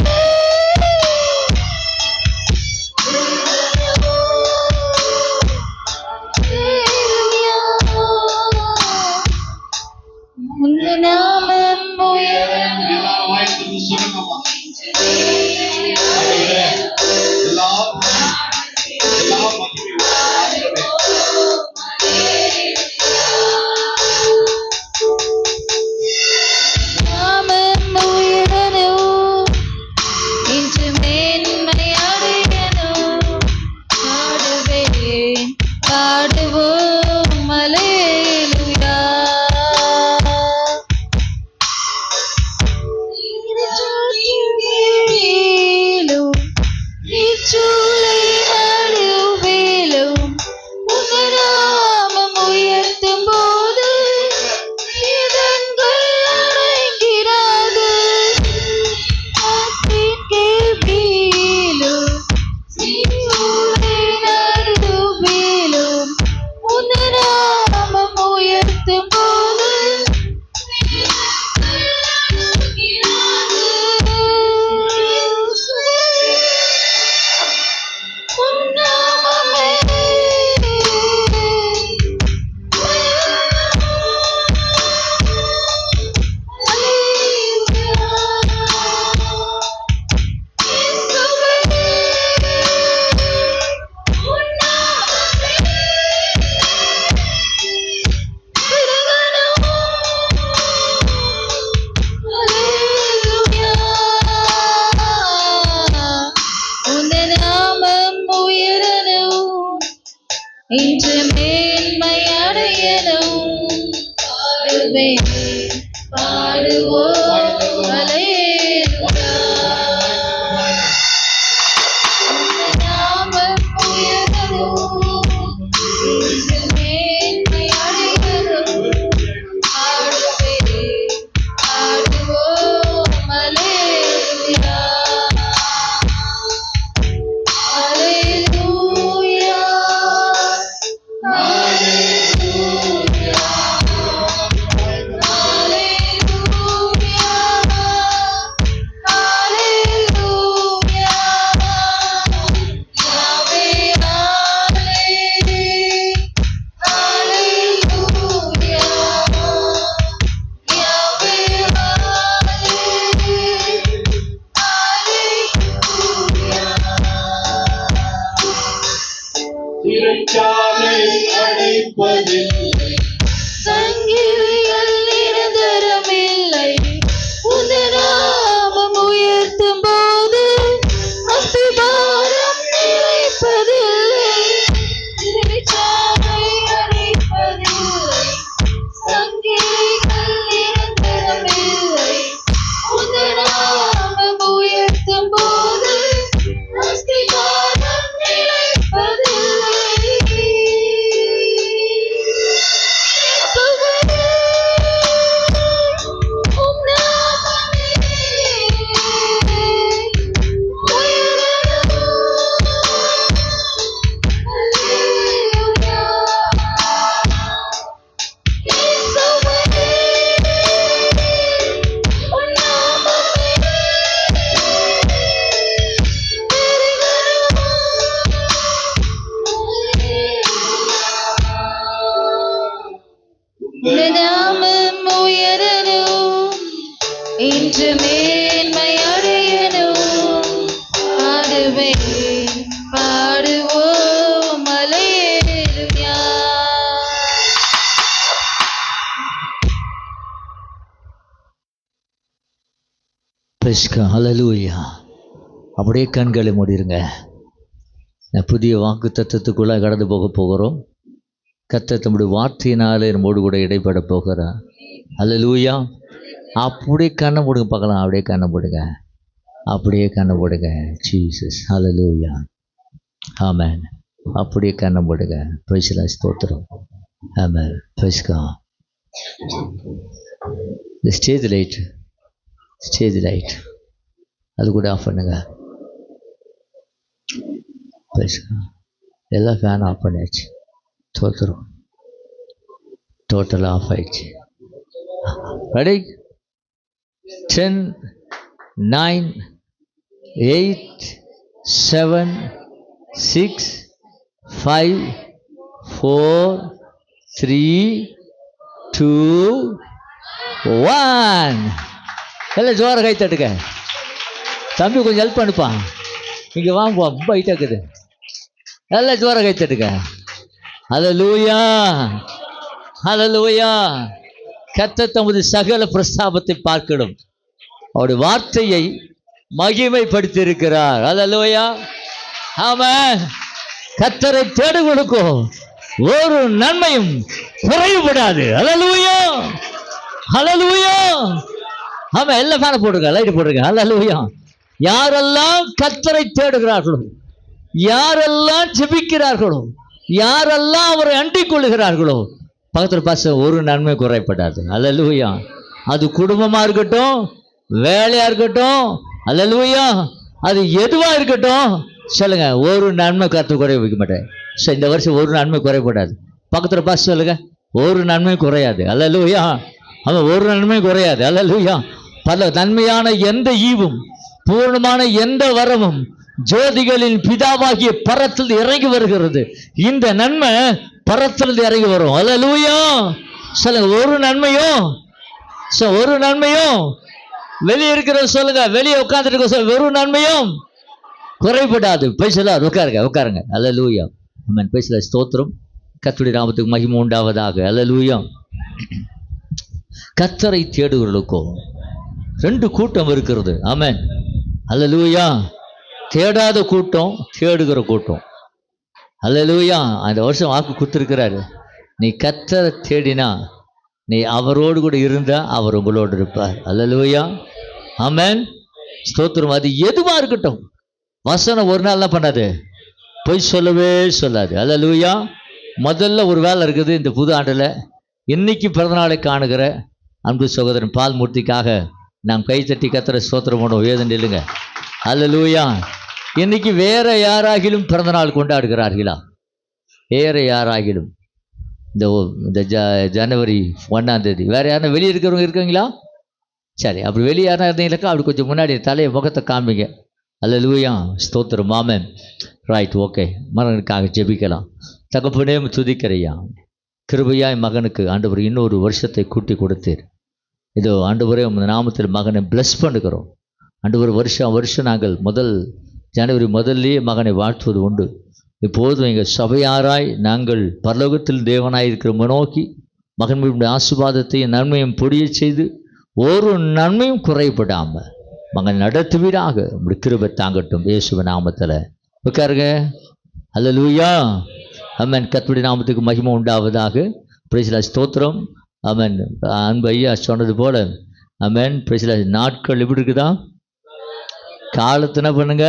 [SPEAKER 4] உங்க நாமம் உயரணும்
[SPEAKER 3] எல்லாரும் வாய்த்து சொல்லுங்கம்மா. ஆண்டவரே, எல்லா மகிமையும்
[SPEAKER 4] நாமம் உயரணும் இன்று மேன்மை அடையணும் பாடுவேன் பாடுவோம் அல்லேலூயா மேலும் இச்சூளை அழுவேலும் உங்க நாமம் உயர்த்தும் போது இதன்கள் அடங்கிறாது ஆற்றின் கேள்வியிலும் இச்சூளை நடுவேலும் உங்க நாமம் உயர்த்தும் போது உன் நாமமே இன்று மேன்மை அடையணும் பாடுவேன் பாடுவோம் அல்லேலூயா உங்க நாமம் உயரணும் இன்று மேன்மை அடையணும் பாடுவேன் பாடுவோம் அல்லேலூயா அல்லேலூயா Hallelujah. இன்று மேன்மை அடையணும். பாடுவேன் பாடுவோம் அல்லேலூயா.
[SPEAKER 2] ஹல்லேலூயா. அப்படியே கண்களை மூடிருங்க. புதிய வாக்கு தத்துவத்துக்குள்ளே கடந்து போகிறோம். கர்த்தர் தம்முடைய வார்த்தையினாலே நம்மோடு கூட இடைப்பட போகிறார். ஹல்லேலூயா. அப்படியே கண்ணை போடுங்க பார்க்கலாம். அப்படியே கண்ணை போடுங்க. அப்படியே கண்ணை போடுங்க. ஜீசஸ். ஹல்லேலூயா. ஆமென். அப்படியே கண்ணை போடுங்க. Praise the Lord. ஸ்தோத்திரம். Amen. Praise God. The stage light அது கூட ஆஃப் பண்ணுங்க. Praise God. எல்லாம் ஃபேன் ஆஃப் பண்ணியாச்சு. ஸ்தோத்திரம். டோட்டலாக ஆஃப் ஆயிடுச்சு. ரெடி? 10, 9, 8, 7, 6, 5, 4, 3, 2, 1. எல்லாம் ஜோர கை தட்டுங்க. தம்பி கொஞ்சம் ஹெல்ப் பண்ணுப்பா. இங்கே வாங்குவா, ரொம்ப ஹைட்டாக இருக்குது. எல்லாம் ஜோர கை தட்டுங்க. ஹல்லேலூயா. ஹல்லேலூயா. கர்த்தர் தமது சகல பிரஸ்தாபத்தை பார்க்கணும். அவருடைய வார்த்தையை மகிமைப்படுத்தி இருக்கிறார். ஹல்லேலூயா. ஆமென். கர்த்தரை தேடுகளுக்கும் ஒரு நன்மையும் குறைவுபடாது. ஹல்லேலூயா. ஹல்லேலூயா. ஆமாம். எல்லாம் ஃபேனை போட்டுருங்க, லைட்டு போட்டுருங்க. ஹல்லேலூயா. யாரெல்லாம் கர்த்தரை தேடுகிறார்களோ, யாரெல்லாம் ஜெபிக்கிறார்களோ, யாரெல்லாம் அவரை அண்டிக் கொள்ளுகிறார்களோ, பக்கத்தில் பாச ஒரு நன்மை குறைப்படாது. ஹல்லேலூயா. அது குடும்பமாக இருக்கட்டும், வேலையாக இருக்கட்டும், ஹல்லேலூயா, அது எதுவாக இருக்கட்டும், சொல்லுங்க, ஒரு நன்மை கர்த்தர் குறைய வைக்க மாட்டேன். இந்த வருஷம் ஒரு நன்மை குறைப்படாது. பக்கத்தில் பாச சொல்லுங்க, ஒரு நன்மை குறையாது. ஹல்லேலூயா. அவன் ஒரு நன்மை குறையாது. ஹல்லேலூயா. பல நன்மையான எந்த ஈவும் பூர்ணமான எந்த வரமும் ஜோதிகளின் பிதாவாகிய பரத்தில் இறங்கி வருகிறது. இந்த நன்மை பரத்தில் இறங்கி வரும். ஹல்லேலூயா. சொல்லுங்க, ஒரு நன்மையும் வெளியே இருக்கிற சொல்லுங்க, வெளியே உட்காந்துருக்க சொல்லுங்க, ஒரு நன்மையும் குறைபடாது. பேசல உட்காருங்க. ஹல்லேலூயா. ஆமென். பேசல. ஸ்தோத்திரம். கர்த்தருடைய நாமத்துக்கு மகிமை உண்டாவதாக. ஹல்லேலூயா. கர்த்தரை தேடுகிறவர்களுக்கோ 2 கூட்டம் இருக்கிறது. ஆமென். ஹல்லேலூயா. தேடாத கூட்டம், தேடுகிற கூட்டம். ஹல்லேலூயா. அந்த வருஷம் வாக்கு கொடுத்துருக்கிறாரு. நீ கர்த்தரை தேடினா, நீ அவரோடு கூட இருந்தா அவர் உங்களோடு இருப்பார். ஹல்லேலூயா. ஆமென். ஸ்தோத்திரம். அது எதுவாக இருக்கட்டும், வசனம் ஒரு நாள் என்ன பண்ணாது, பொய் சொல்லவே சொல்லாது. ஹல்லேலூயா. முதல்ல ஒரு வேலை இருக்குது இந்த புது ஆண்டில். இன்னைக்கு பிறந்தநாளை காணுகிற அன்பு சகோதரன் பால்மூர்த்திக்காக நாம் கைத்தட்டி கர்த்தரை ஸ்தோத்திரம் பண்ணுவோம். ஏதுன்னு இல்லைங்க. ஹல்லேலூயா. இன்னைக்கு வேற யாராகிலும் பிறந்தநாள் கொண்டாடுகிறார்களா? வேற யாராகிலும் இந்த ஜனவரி 1ஆம் தேதி வேற யாருன்னா வெளியே இருக்கிறவங்க இருக்கீங்களா? சரி, அப்படி வெளியே யாரா இருந்தீங்களாக்கா அப்படி கொஞ்சம் முன்னாடி தலையை முகத்தை காமிங்க. ஹல்லேலூயா. ஸ்தோத்திரம். ஆமென். Right, okay. மகனுக்காக ஜெபிக்கலாம். தகப்பனே துதிக்கிறையா, கிருபையாய் மகனுக்கு ஆண்டவர் இன்னொரு வருஷத்தை கூட்டி கொடுத்தீர். இதோ ஆண்டவரே உங்கள் நாமத்தில் மகனை பிளஸ் பண்ணுகிறோம். ஆண்டவர் வருஷம் நாங்கள் ஜனவரி முதல்லையே மகனை வாழ்த்துவது உண்டு. இப்போதும் எங்கள் சபையாராய் நாங்கள் பரலோகத்தில் தேவனாய் இருக்கிற நோக்கி மகனுடைய ஆசீர்வாதத்தையும் நன்மையும் பொடிய செய்து ஒரு நன்மையும் குறைபடாமல் மகன் நடத்துவீராக. உங்களுடைய கிருபை தாங்கட்டும் இயேசுவின் நாமத்தில். உட்காருங்க. ஹல்லேலூயா. ஆமென். கர்த்தருடைய நாமத்துக்கு மகிமை உண்டாவதாக. Price the Lord. ஸ்தோத்திரம். ஆமென். அன்பு ஐயா சொன்னது போல ஆமென். Praise the Lord. நாட்கள் எப்படி இருக்குதா? காலத்தை என்ன பண்ணுங்க,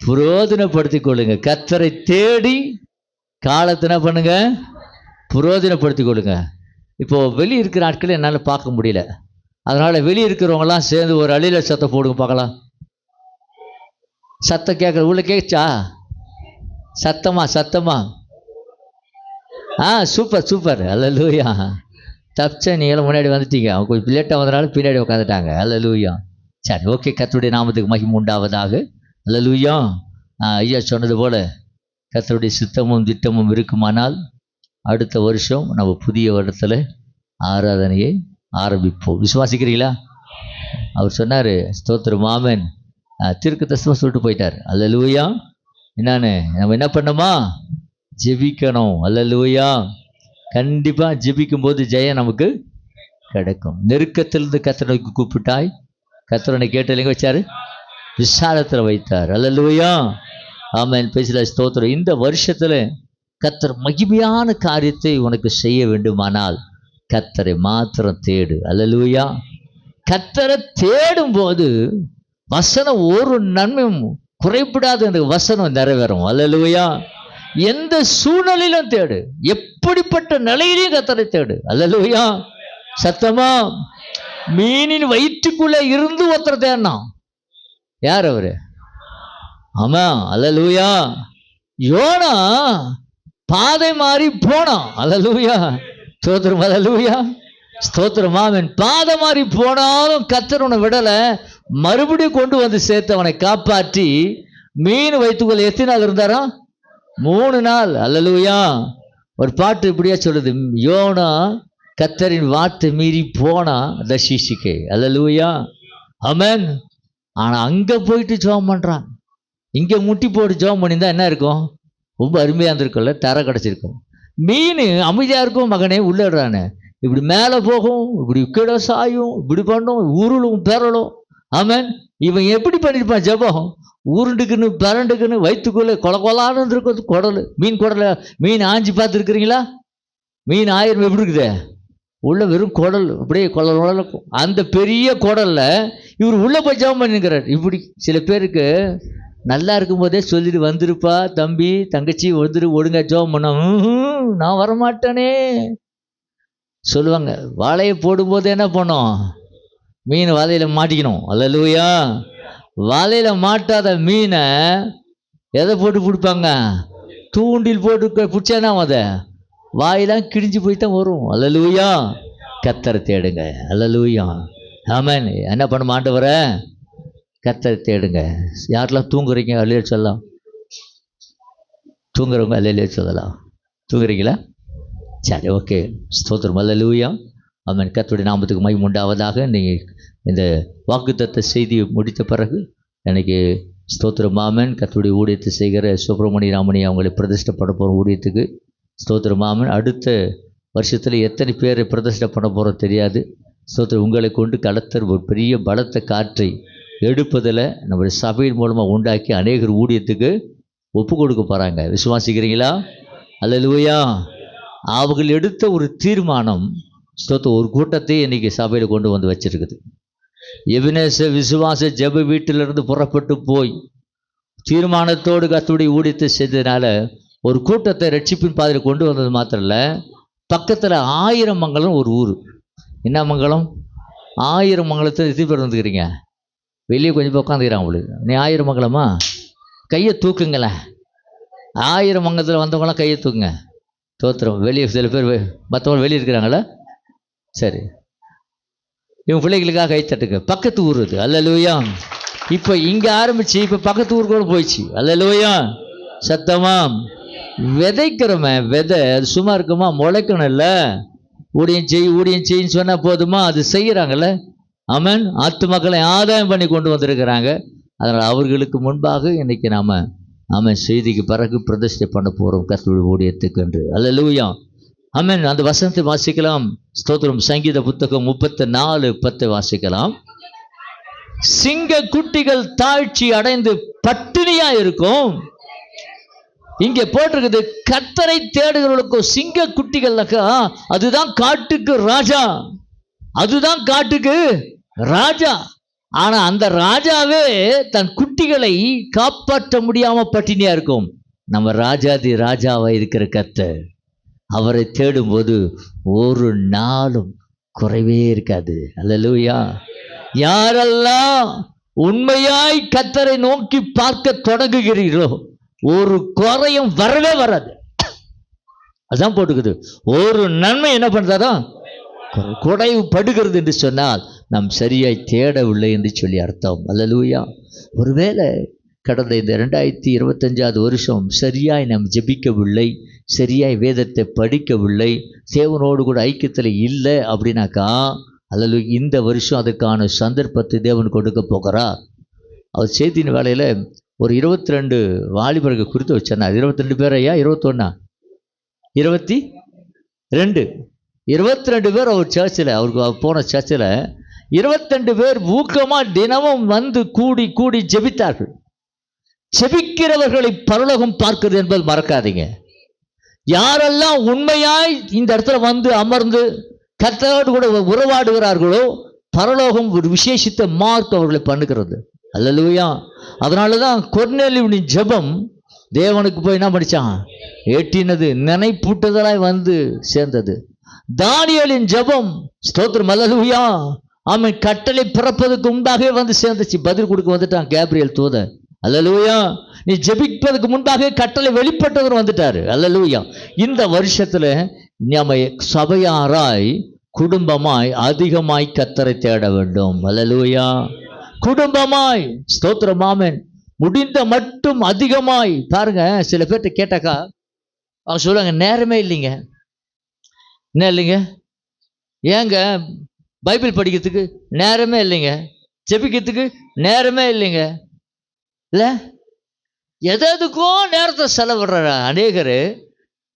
[SPEAKER 2] புரோஜனப்படுத்திக் கொள்ளுங்க. கர்த்தரை தேடி காலத்தை என்ன பண்ணுங்க, புரோஜனப்படுத்திக் கொள்ளுங்க. இப்போ வெளியே இருக்கிற ஆட்களை என்னால் பார்க்க முடியல. அதனால வெளியே இருக்கிறவங்கலாம் சேர்ந்து ஒரு அழில சத்தம் போடுங்க பார்க்கலாம். சத்தம் கேட்குற உள்ள கேட்சா? சத்தமா? சூப்பர். ஹல்லேலூயா. தப்பிச்ச நீங்களும் முன்னாடி வந்துட்டீங்க. அவங்க கொஞ்சம் லேட்டாக வந்தனால பின்னாடி உட்காந்துட்டாங்க. ஹல்லேலூயா. சரி, ஓகே. கர்த்தருடைய நாமத்துக்கு மகிமை உண்டாவதாக. ஹல்லேலூயா. ஐயா சொன்னது போல கர்த்தருடைய சித்தமும் திட்டமும் இருக்குமானால் அடுத்த வருஷம் நம்ம புதிய வருடத்தில் ஆராதனையை ஆரம்பிப்போம். விசுவாசிக்கிறீங்களா? அவர் சொன்னார், ஸ்தோத்திரம் மாமன் தீர்க்கதரிசனமா சொல்லிட்டு போயிட்டார். அல்லேலூயா. என்னன்னு நம்ம என்ன பண்ணோமா? ஜெபிக்கணும். அல்லேலூயா. கண்டிப்பாக ஜெபிக்கும் போது ஜெயம் நமக்கு கிடைக்கும். நெருக்கத்திலிருந்து கர்த்தரை நோக்கி கூப்பிட்டாய், கர்த்தரை கேட்டு எங்க வச்சாரு? விசாலத்தில் வைத்தார். அல்லேலூயா. ஆமென். பேசல ஸ்தோத்திரம். இந்த வருஷத்துல கர்த்தர் மகிமையான காரியத்தை உனக்கு செய்ய வேண்டுமானால் கர்த்தரை மாத்திரம் தேடு. அல்லேலூயா. கர்த்தரை தேடும் போது வசனம் ஒரு நன்மையும் குறைபடாத அந்த வசனம் நிறைவேறும். அல்லேலூயா. எந்த சூழ்நிலையிலும் தேடு, எப்படிப்பட்ட நிலையிலையும் கர்த்தரை தேடு. அல்லேலூயா. சத்தமா. மீனின் வயிற்றுக்குள்ள இருந்து ஒருத்தர் தேடினான். யார் அவரு? ஆமா. அல்லேலூயா. யோனா பாதை மாறி போனான். அல்லேலூயா. ஸ்தோத்திரம். அல்லேலூயா. ஸ்தோத்திரம். அவன் பாதை மாறி போனாலும் கர்த்தர் அவனை விடல, மறுபடியும் கொண்டு வந்து சேர்த்து அவனை காப்பாற்றி மீன் வயிற்றுக்குள்ள எத்தனை நாள் இருந்தாரா? 3 நாள். அல்லேலூயா. ஒரு பாட்டு இப்படியா சொல்லுது, யோனா கர்த்தரின் வார்த்தை மீறி போனா தர்ஷீஷுக்கே. அல்லேலூயா. ஆமென். ஆனா அங்க போயிட்டு ஜெபம் பண்றான். இங்க முட்டி போட்டு ஜெபம் பண்ணியிருந்தா என்ன இருக்கும்? ரொம்ப அருமையாக இருந்திருக்கும்ல, தர கிடச்சிருக்கும். மீன் அமைதியாக இருக்கும், மகனே உள்ளிடுறானே, இப்படி மேலே போகும், இப்படி கீழே சாயும், இப்படி பண்ணும், உருளும் பெறலும். ஆமென். இவன் எப்படி பண்ணியிருப்பான் ஜெபம்? உருண்டுக்குன்னு பிறண்டுக்குன்னு வயிற்றுக்குள்ளே கொலான்னு இருந்திருக்கும் குடல். மீன் குடலை மீன் ஆஞ்சி பார்த்துருக்குறீங்களா? மீன் ஆயிரம் எப்படி இருக்குதே, உள்ள வெறும் குடல் அப்படியே குடலுக்கும். அந்த பெரிய குடல்ல இவர் உள்ளே போய் ஜெபம் பண்ணிருக்கிறார். இப்படி சில பேருக்கு நல்லா இருக்கும்போதே சொல்லிட்டு வந்திருப்பா, தம்பி தங்கச்சி வந்துரு, ஒழுங்கா ஜெபம் பண்ண, நான் வரமாட்டேனே சொல்லுவாங்க. வாழையை போடும்போது என்ன பண்ணோம்? மீன் வலையில் மாட்டிக்கணும். அல்லேலூயா. வலையில் மாட்டாத மீனை எதை போட்டு பிடிப்பாங்க? தூண்டில் போட்டு பிடிச்சானா அதை வாயெல்லாம் கிழிஞ்சு போய் தான் வரும். அல்லேலூயா. கர்த்தரை தேடுங்க. அல்லேலூயா. ஆமென். என்ன பண்ண ஆண்டவரே? கர்த்தரை தேடுங்க. யாரெல்லாம் தூங்குறீங்க அல்லேலூயா சொல்லலாம். தூங்குறவங்க அல்லேலூயா சொல்லலாம். தூங்குறீங்களா? சரி, ஓகே. ஸ்தோத்திரம். அல்லேலூயா. ஆமென். கர்த்தருடைய நாமத்துக்கு மகிமை உண்டாவதாக. நீங்கள் இந்த வாக்குத்தத்த செய்தி முடித்த பிறகு எனக்கு ஸ்தோத்திரம் ஆமென். கர்த்தருடைய ஊழியத்தை செய்கிற சுப்பிரமணிய ராமணி அவங்களை பிரதிஷ்டை பண்ண போகிற ஊழியத்துக்கு ஸ்தோத்திரம் ஆமென். அடுத்த வருஷத்தில் எத்தனை பேரை பிரதிஷ்டை பண்ண போகிறோம் தெரியாது. ஸ்தோத்திரம். உங்களை கொண்டு கலத்தர் ஒரு பெரிய பலத்த காற்றை எடுப்பதில் நம்முடைய சபையின் மூலமாக உண்டாக்கி அநேகர் ஊழியத்துக்கு ஒப்பு கொடுக்க போகிறாங்க. விசுவாசிக்கிறீங்களா? அல்லேலூயா. அவர்கள் எடுத்த ஒரு தீர்மானம் ஸ்தோத்திரம் ஒரு கூட்டத்தை இன்றைக்கி சபையில் கொண்டு வந்து வச்சிருக்குது. எபினேச விசுவாச ஜெப வீட்டிலிருந்து புறப்பட்டு போய் தீர்மானத்தோடு கர்த்தருடைய ஊழியத்தை செய்ததுனால ஒரு கூட்டத்தை ரட்சிப்பின் பாதையில் கொண்டு வந்தது மாத்திரம் இல்லை, பக்கத்தில் 1000 மங்கலம் ஒரு ஊர். என்ன மங்கலம்? 1000 மங்கலத்தை எத்தனை பேர் வந்துக்கிறீங்க? வெளியே கொஞ்சம் பேர் உட்காந்துக்கிறாங்க. உங்களுக்கு நீ 1000 மங்கலமா? கையை தூக்குங்களேன். 1000 மங்கலத்தில் வந்தவங்களாம் கையை தூக்குங்க. தோத்திரம். வெளியே சில பேர் மற்றவங்க வெளியே இருக்கிறாங்களா? சரி, இவங்க பிள்ளைகளுக்காக கை தட்டுங்க. பக்கத்து ஊர் இது. அல்லேலூயா. இப்போ இங்கே ஆரம்பிச்சு இப்போ பக்கத்து ஊர் கூட போயிடுச்சு. அல்லேலூயா. சத்தமா. விதைக்கிறவன் விதை அது சும்மா இருக்குமா? முளைக்கணும்ல. ஊழியம் செய்யின்னு சொன்னால் போதுமா? அது செய்கிறாங்கல்ல. ஆமென். ஆத்துமக்களை ஆதாயம் பண்ணி கொண்டு வந்திருக்கிறாங்க. அதனால் அவர்களுக்கு முன்பாக இன்னைக்கு நாம் செய்திக்கு பிறகு பிரதிஷ்டை பண்ண போகிறோம் கர்த்தருடைய ஊழியத்துக்கு என்று. அல்லேலூயா. ஆமென். அந்த வசனத்தை வாசிக்கலாம். ஸ்தோத்திரம். சங்கீத புத்தகம் 34:10 வாசிக்கலாம். சிங்க குட்டிகள் தாழ்ச்சி அடைந்து பட்டினியா இருக்கும். இங்கே போட்டிருக்குது, கர்த்தரை தேடுகிறவர்களுக்கும் சிங்க குட்டிகள்னாக்கா அதுதான் காட்டுக்கு ராஜா. அதுதான் காட்டுக்கு ராஜா. ஆனா அந்த ராஜாவே தன் குட்டிகளை காப்பாற்ற முடியாம பட்டினியா இருக்கும். நம்ம ராஜாதி ராஜாவா இருக்கிற கர்த்தர், அவரை தேடும்போது ஒரு நாளும் குறைவே இருக்காது. அல்லேலூயா. யாரெல்லாம் உண்மையாய் கர்த்தரை நோக்கி பார்க்க தொடங்குகிறீர்களோ ஒரு குறையும் வரவே வராது. அதான் போட்டுக்குது. ஒரு நன்மை என்ன பண்றதா? குறைவு படுகிறது என்று சொன்னால் நாம் சரியாய் தேடவில்லை என்று சொல்லி அர்த்தம். அல்லேலூயா. ஒருவேளை கடந்த இந்த 2025 வருஷம் சரியாய் நாம் ஜெபிக்கவில்லை, சரியாய் வேதத்தை படிக்கவில்லை, தேவனோடு கூட ஐக்கியத்தில் இல்லை அப்படின்னாக்கா அல்லது இந்த வருஷம் அதுக்கான சந்தர்ப்பத்தை தேவன் கொடுக்க போகிறார். அவர் செய்தியின் வேலையில் ஒரு 22 வாலிபர்கள் குறித்து வச்சார். 22 பேர் ஐயா? 21 22 பேர் அவர் சர்ச்சில், அவருக்கு போன சர்ச்சில் 22 பேர் ஊக்கமாக தினமும் வந்து கூடி கூடி ஜெபித்தார்கள். ஜெபிக்கிறவர்களை பரலோகம் பார்க்கிறது என்பது மறக்காதீங்க. யாரெல்லாம் உண்மையாய் இந்த இடத்துல வந்து அமர்ந்து கர்த்தரோடு கூட உறவாடுகிறார்களோ பரலோகம் ஒரு விசேஷித்த மார்க் அவர்களை பண்ணுகிறது. அல்லேலூயா. அதனால தான் கொர்நேலியுவின் ஜெபம் தேவனுக்கு போய் என்ன படித்தான்? எட்டினது, நினைப்பூட்டுதலாய் வந்து சேர்ந்தது. தானியேலின் ஜெபம், ஸ்தோத்திரம், அல்லேலூயா, அவன் கட்டளை பிறப்பதற்கு முன்பாகவே வந்து சேர்ந்துச்சு. பதில் கொடுக்க வந்துட்டான் கேப்ரியல் தூதன். அல்லேலூயா. நீ ஜெபிப்பதற்கு முன்பாகவே கட்டளை வெளிப்பட்டவர் வந்துட்டாரு. அல்லேலூயா. இந்த வருஷத்துல நம்ம சபையாராய் குடும்பமாய் அதிகமாய் கர்த்தரை தேட வேண்டும். அல்லேலூயா. குடும்பமாய், ஸ்தோத்திரம், ஆமென். முடிந்த மட்டும் அதிகமாய் பாருங்க. சில பேர்கிட்ட கேட்டாக்கா அவங்க சொல்லுவாங்க, நேரமே இல்லைங்க. என்ன இல்லைங்க? ஏங்க பைபிள் படிக்கிறதுக்கு நேரமே இல்லைங்க, ஜெபிக்கிறதுக்கு நேரமே இல்லைங்க. இல்லை, எதுக்கும் நேரத்தை செலவிடுற அநேகர்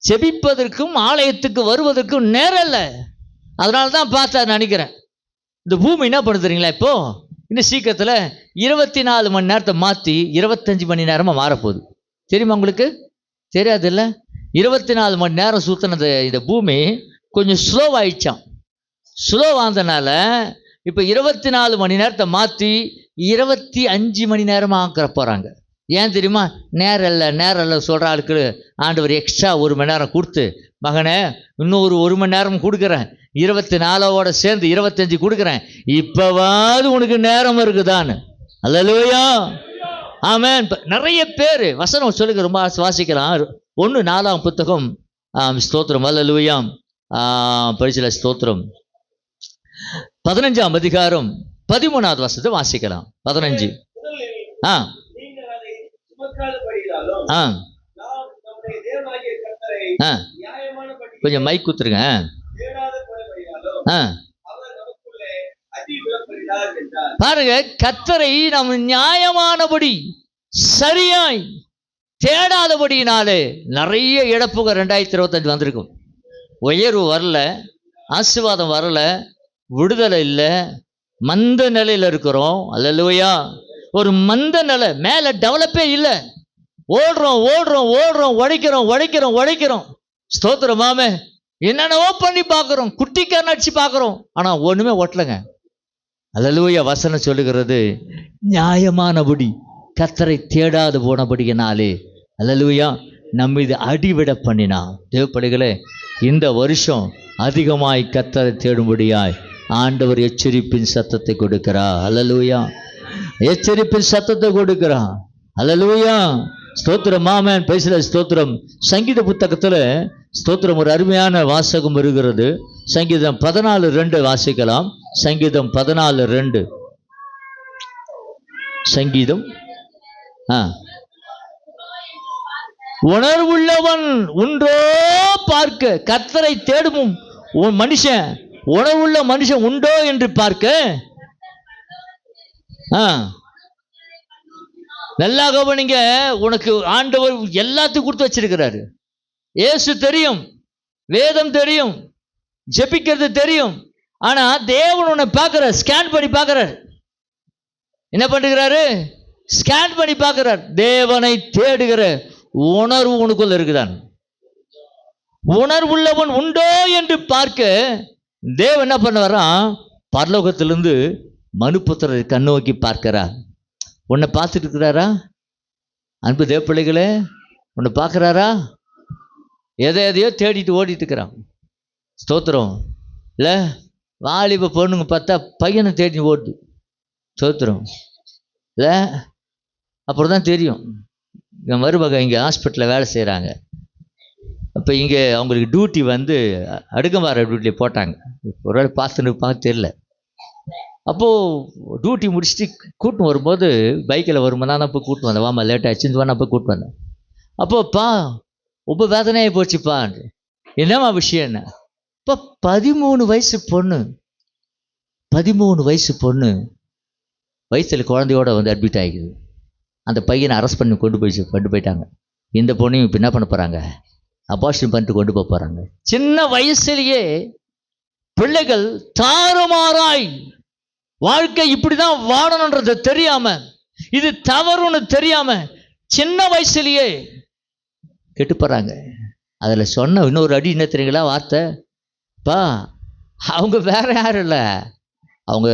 [SPEAKER 2] ஜெபிப்பதற்கும் ஆலயத்துக்கு வருவதற்கும் நேரம் இல்லை. அதனால தான் பார்த்தா நினைக்கிறேன் இந்த பூமி என்ன பண்ணுது தெரியுங்களா? இப்போ இன்னும் சீக்கிரத்தில் 24 மணி நேரத்தை மாற்றி 25 மணி நேரமாக மாறப்போகுது. தெரியுமா உங்களுக்கு? தெரியாது இல்லை? 24 மணி நேரம் சுற்றினது இந்த பூமி கொஞ்சம் ஸ்லோவாகிடுச்சான். ஸ்லோவானதுனால இப்போ 24 மணி நேரத்தை மாற்றி 25 மணி நேரமாக ஆக்கிற போகிறாங்க. ஏன் தெரியுமா? நேரம் இல்லை சொல்கிற ஆளுக்கு ஆண்டவர் எக்ஸ்ட்ரா 1 மணி நேரம் கொடுத்து, மகனே இன்னொரு 1 மணி நேரம் கொடுக்குறேன், 24ஓட சேர்ந்து 25 கொடுக்குறேன், இப்போவாது உனக்கு நேரம் இருக்குதான்னு. அல்லேலூயா, ஆமென். நிறைய பேர் வசனம் சொல்லுங்க, ரொம்ப வாசிக்கலாம். 1 புத்தகம், ஸ்தோத்திரம், அல்லேலூயா, பரிசுல ஸ்தோத்திரம், 15ஆம் அதிகாரம் 13வது வசனத்தை வாசிக்கலாம். 15. கொஞ்சம் மைக் குத்துருங்க. பாருங்க, கர்த்தரை நாம் நியாயமானபடி சரியாய் தேடாதபடினாலே நிறைய இழப்புகள் 2025 வந்திருக்கும். உயர்வு வரல, ஆசீர்வாதம் வரல, விடுதலை இல்லை, மந்த நிலையில் இருக்கிறோம். அல்லேலூயா. ஒரு மந்த நிலை, மேலே டெவலப்பே இல்லை. ஓடுறோம், உழைக்கிறோம். ஸ்தோத்திரமாமே, என்னென்னவோ பண்ணி பார்க்குறோம், குட்டிக்காரன் அடிச்சு பார்க்குறோம், ஆனால் ஒன்றுமே ஒட்டலைங்க. அல்லேலூயா. வசனம் சொல்லுகிறது, நியாயமானபடி கர்த்தரை தேடாது போனபடியினாலே, அல்லேலூயா, நம்ம இது அடிவிட பண்ணினான். தேவப்பிள்ளைகளே, இந்த வருஷம் அதிகமாய் கர்த்தரை தேடும்படியாய் ஆண்டவர் எச்சரிப்பின் சத்தத்தை கொடுக்கிறார். அல்லேலூயா. எச்சரிப்பின் சத்தத்தை கொடுக்கிறான். அல்லேலூயா. ஸ்தோத்திரம், ஆமென். பேசல ஸ்தோத்திரம். சங்கீத புத்தகத்துல ஸ்தோத்திரம் ஒரு அருமையான வாசகம் இருக்கிறது. சங்கீதம் 14:2 வாசிக்கலாம். சங்கீதம் 14:2. சங்கீதம். உணர்வுள்ளவன் உண்டோ பார்க்க, கர்த்தரை தேடும் மனுஷன், உணர்வுள்ள மனுஷன் உண்டோ என்று பார்க்க. நல்லா கவனிங்க. உனக்கு ஆண்டவர் எல்லாத்தையும் கொடுத்து வச்சிருக்கிறாரு. இயேசு தெரியும், வேதம் தெரியும், ஜெபிக்கிறது தெரியும். ஆனா தேவன் உன்னை பார்க்கிறார், ஸ்கேன் பண்ணி பார்க்கிறார். என்ன பண்ணுகிறாரு? ஸ்கேன் பண்ணி பார்க்கிறார். தேவனை தேடுகிற உணர்வு உனக்குள்ள இருக்குதான். உணர்வுள்ளவன் உண்டோ என்று பார்க்க தேவன் என்ன பண்ண வரான்? பரலோகத்திலிருந்து மனுபுத்திரரை கண்ணோக்கி பார்க்கிறார். உன்னை பார்த்துட்டு இருக்கிறாரா? அன்பு தேவ பிள்ளைகளே, உன்னை பார்க்குறாரா? எதையோ தேடிட்டு ஓடிட்டு இருக்கிறான். ஸ்தோத்திரம். இல்லை, வாலிப பொண்ணுங்க பார்த்தா பையனை தேடி ஓடுது. ஸ்தோத்திரம். இல்லை, அப்புறம் தான் தெரியும் இங்கே மருமக இங்கே ஹாஸ்பிட்டலில் வேலை செய்கிறாங்க. அப்போ இங்கே அவங்களுக்கு டியூட்டி வந்து அடுக்கமாற டியூட்டியில் போட்டாங்க. ஒரு வேளை பார்த்துன்னு தெரியல. அப்போது டியூட்டி முடிச்சுட்டு கூட்டின்னு வரும்போது பைக்கில் வரும்போது நான் அப்போ கூட்டின்னு வந்தேன். வாமா லேட் ஆகிடுச்சின்னு நான் அப்போ கூட்டின்னு வந்தேன். அப்போப்பா ரொம்ப வேதனையாகி போச்சுப்பா. என்னம்மா விஷயம்? என்ன? இப்போ 13 வயசு பொண்ணு 13 வயசு பொண்ணு வயசில் குழந்தையோட வந்து அட்மிட் ஆகிக்குது. அந்த பையனை அரெஸ்ட் பண்ணி கொண்டு போயிட்டாங்க. இந்த பொண்ணையும் இப்போ என்ன பண்ண போகிறாங்க? அபார்ஷன் பண்ணிட்டு கொண்டு போக போகிறாங்க. சின்ன வயசுலேயே பிள்ளைகள் தாறுமாறாய் வாழ்க்கை இப்படி தான் வாழணுன்றது தெரியாம, இது தவறுன்னு தெரியாம சின்ன வயசுலேயே கெட்டு போகிறாங்க. அதில் சொன்ன இன்னொரு அடி என்ன தெரியுங்களா வார்த்தை? பா, அவங்க வேற யாரும் இல்லை, அவங்க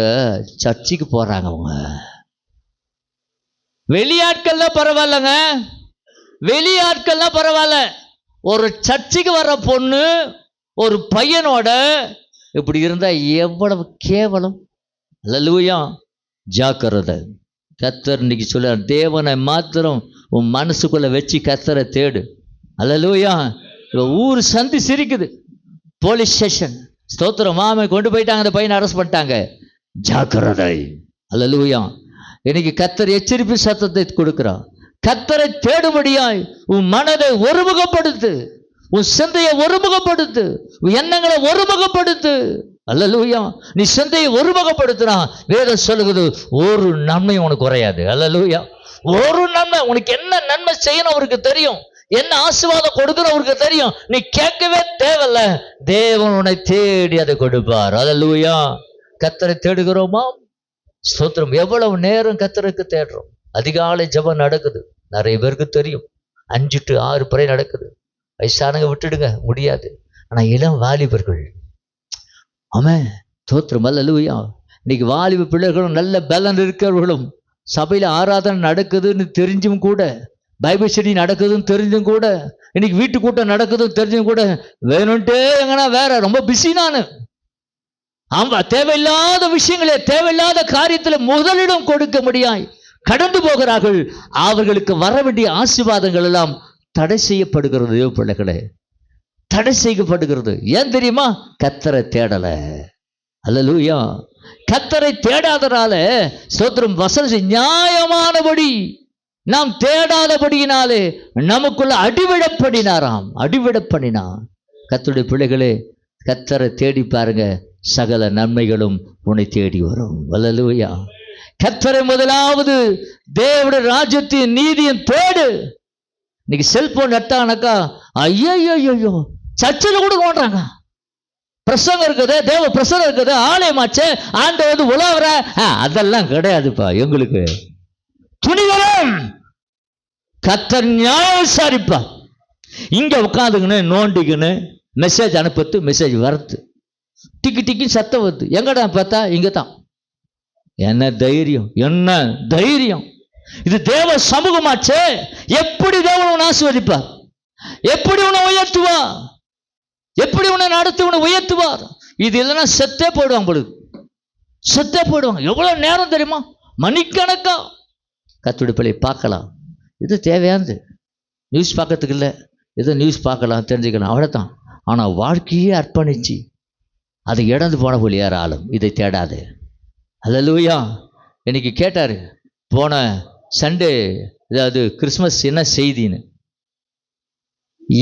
[SPEAKER 2] சர்ச்சுக்கு போகிறாங்க. அவங்க வெளியாட்கள்லாம் பரவாயில்லைங்க, வெளியாட்கள்லாம் பரவாயில்ல. ஒரு சர்ச்சுக்கு வர்ற பொண்ணு ஒரு பையனோட இப்படி இருந்தா எவ்வளவு கேவலம். அல்லேலூயா. ஜாக்கிரதை. கர்த்தர் இன்னைக்கு சொல்ல, தேவனை மாத்திரம் உன் மனசுக்குள்ள வச்சு கர்த்தரை தேடு. அல்லேலூயா. ஊர் சந்தி சிரிக்குது. போலீஸ் ஸ்டேஷன், ஸ்தோத்திரம், மாமை கொண்டு போயிட்டாங்க, அந்த பையனை அரெஸ்ட் பண்ணிட்டாங்க. ஜாக்கிரதை. அல்லேலூயா. இன்னைக்கு கர்த்தர் எச்சரிப்பு சத்தத்தை கொடுக்கிறார். கர்த்தரை தேடும்படியாய் உன் மனதை ஒருமுகப்படுத்து, உன் சிந்தையை ஒருமுகப்படுத்து, உன் எண்ணங்களை ஒருமுகப்படுத்து. அல்லேலூயா. நீ சிந்தையை ஒருமுகப்படுத்தினா வேதம் சொல்லுகிறது ஒரு நன்மை உனக்கு குறையாது. அல்லேலூயா. ஒரு நன்மை, உனக்கு என்ன நன்மை செய்யணும் அவருக்கு தெரியும், என்ன ஆசீர்வாதம் கொடுக்கணும் அவருக்கு தெரியும். நீ கேட்கவே தேவையில்ல, தேவன் உன்னை தேடி அதை கொடுப்பார். அல்லேலூயா. கர்த்தரை தேடுகிறோமா? ஸ்தோத்திரம். எவ்வளவு நேரம் கர்த்தருக்கு தேடுறோம். அதிகாலை ஜெபம் நடக்குது, நிறைய பேருக்கு தெரியும். 5 to 6 பிறை நடக்குது. வயசானங்க விட்டுடுங்க, முடியாது. ஆனா இளம் வாலிபர்கள், ஆமென், ஸ்தோத்திரம், அல்லேலூயா. இன்னைக்கு வாலிப பிள்ளைகளும் நல்ல பலன் இருக்கிறவர்களும் சபையில ஆராதனை நடக்குதுன்னு தெரிஞ்சும் கூட, பைபிள் ஸ்டடி நடக்குதுன்னு தெரிஞ்சும் கூட, இன்னைக்கு வீட்டு கூட்டம் நடக்குதுன்னு தெரிஞ்சும் கூட வேணும்ட்டே எங்கன்னா வேற ரொம்ப பிஸி நானு. ஆமா, தேவையில்லாத விஷயங்களே, தேவையில்லாத காரியத்துல முதலிடம் கொடுக்க முடியாய் கடந்து போகிறார்கள். அவர்களுக்கு வர வேண்டிய ஆசீர்வாதங்கள் எல்லாம் தடை செய்யப்படுகிறது. பிள்ளைகளே, தடை செய்யப்படுகிறது. ஏன் தெரியுமா? கர்த்தரை தேடல. அல்லேலூயா. கர்த்தரை தேடாதனால, ஸ்தோத்திரம், வசனம் நியாயமானபடி நாம் தேடாதபடியினாலே நமக்குள்ள அடிவிடப்படினாராம். அடிவிடப்படினான். கர்த்தருடைய பிள்ளைகளே, கர்த்தரை தேடி பாருங்க, சகல நன்மைகளும் உன்னை தேடி வரும். அல்லேலூயா. கர்த்தரை முதலாவது தேவனுடைய ராஜ்யத்தின் நீதியின் தேடு. இன்னைக்கு செல்போன் நட்டானாக்கா ஐயோ சர்ச்சில் கூட ஓடுறாங்க. பிரசங்கம் இருக்குது, தேவ பிரசங்கம் இருக்குது, ஆலயமாச்சே, ஆண்டவர் உலவர, அதெல்லாம் கிடையாதுப்பா. எங்களுக்கு துணிவரம் கர்த்தர் நியாயம் விசாரிப்பா. இங்க உட்காந்துங்கன்னு நோண்டிக்குன்னு மெசேஜ் அனுப்புறது, மெசேஜ் வரது, டிக்கி டிக்கி சத்தம் வருது. எங்கடா பார்த்தா இங்க தான். என்ன தைரியம், என்ன தைரியம்! இது தேவ சமூகமாச்சே. எப்படி தேவன் உன்னை ஆசீர்வதிப்பார், எப்படி உன்னை உயர்த்துவார், எப்படி உன்னை நடத்தி உன்னை உயர்த்துவார். இது இல்லைன்னா செத்தே போயிடுவாங்க பொழுது, செத்தே போயிடுவாங்க. எவ்வளவு நேரம் தெரியுமா? மணிக்கணக்கா. கர்த்தருடைய பிள்ளையை பார்க்கலாம், இது தேவையானது. நியூஸ் பார்க்கறதுக்கு இல்லை, ஏதோ நியூஸ் பார்க்கலாம், தெரிஞ்சுக்கலாம், அவ்வளோதான். ஆனால் வாழ்க்கையே அர்ப்பணிச்சு அதை இழந்து போன போல யாராலும் இதை தேடாது. அல்லேலூயா. இன்னைக்கு கேட்டார் போன சண்டே, அதாவது கிறிஸ்மஸ் என்ன செய்தின்னு.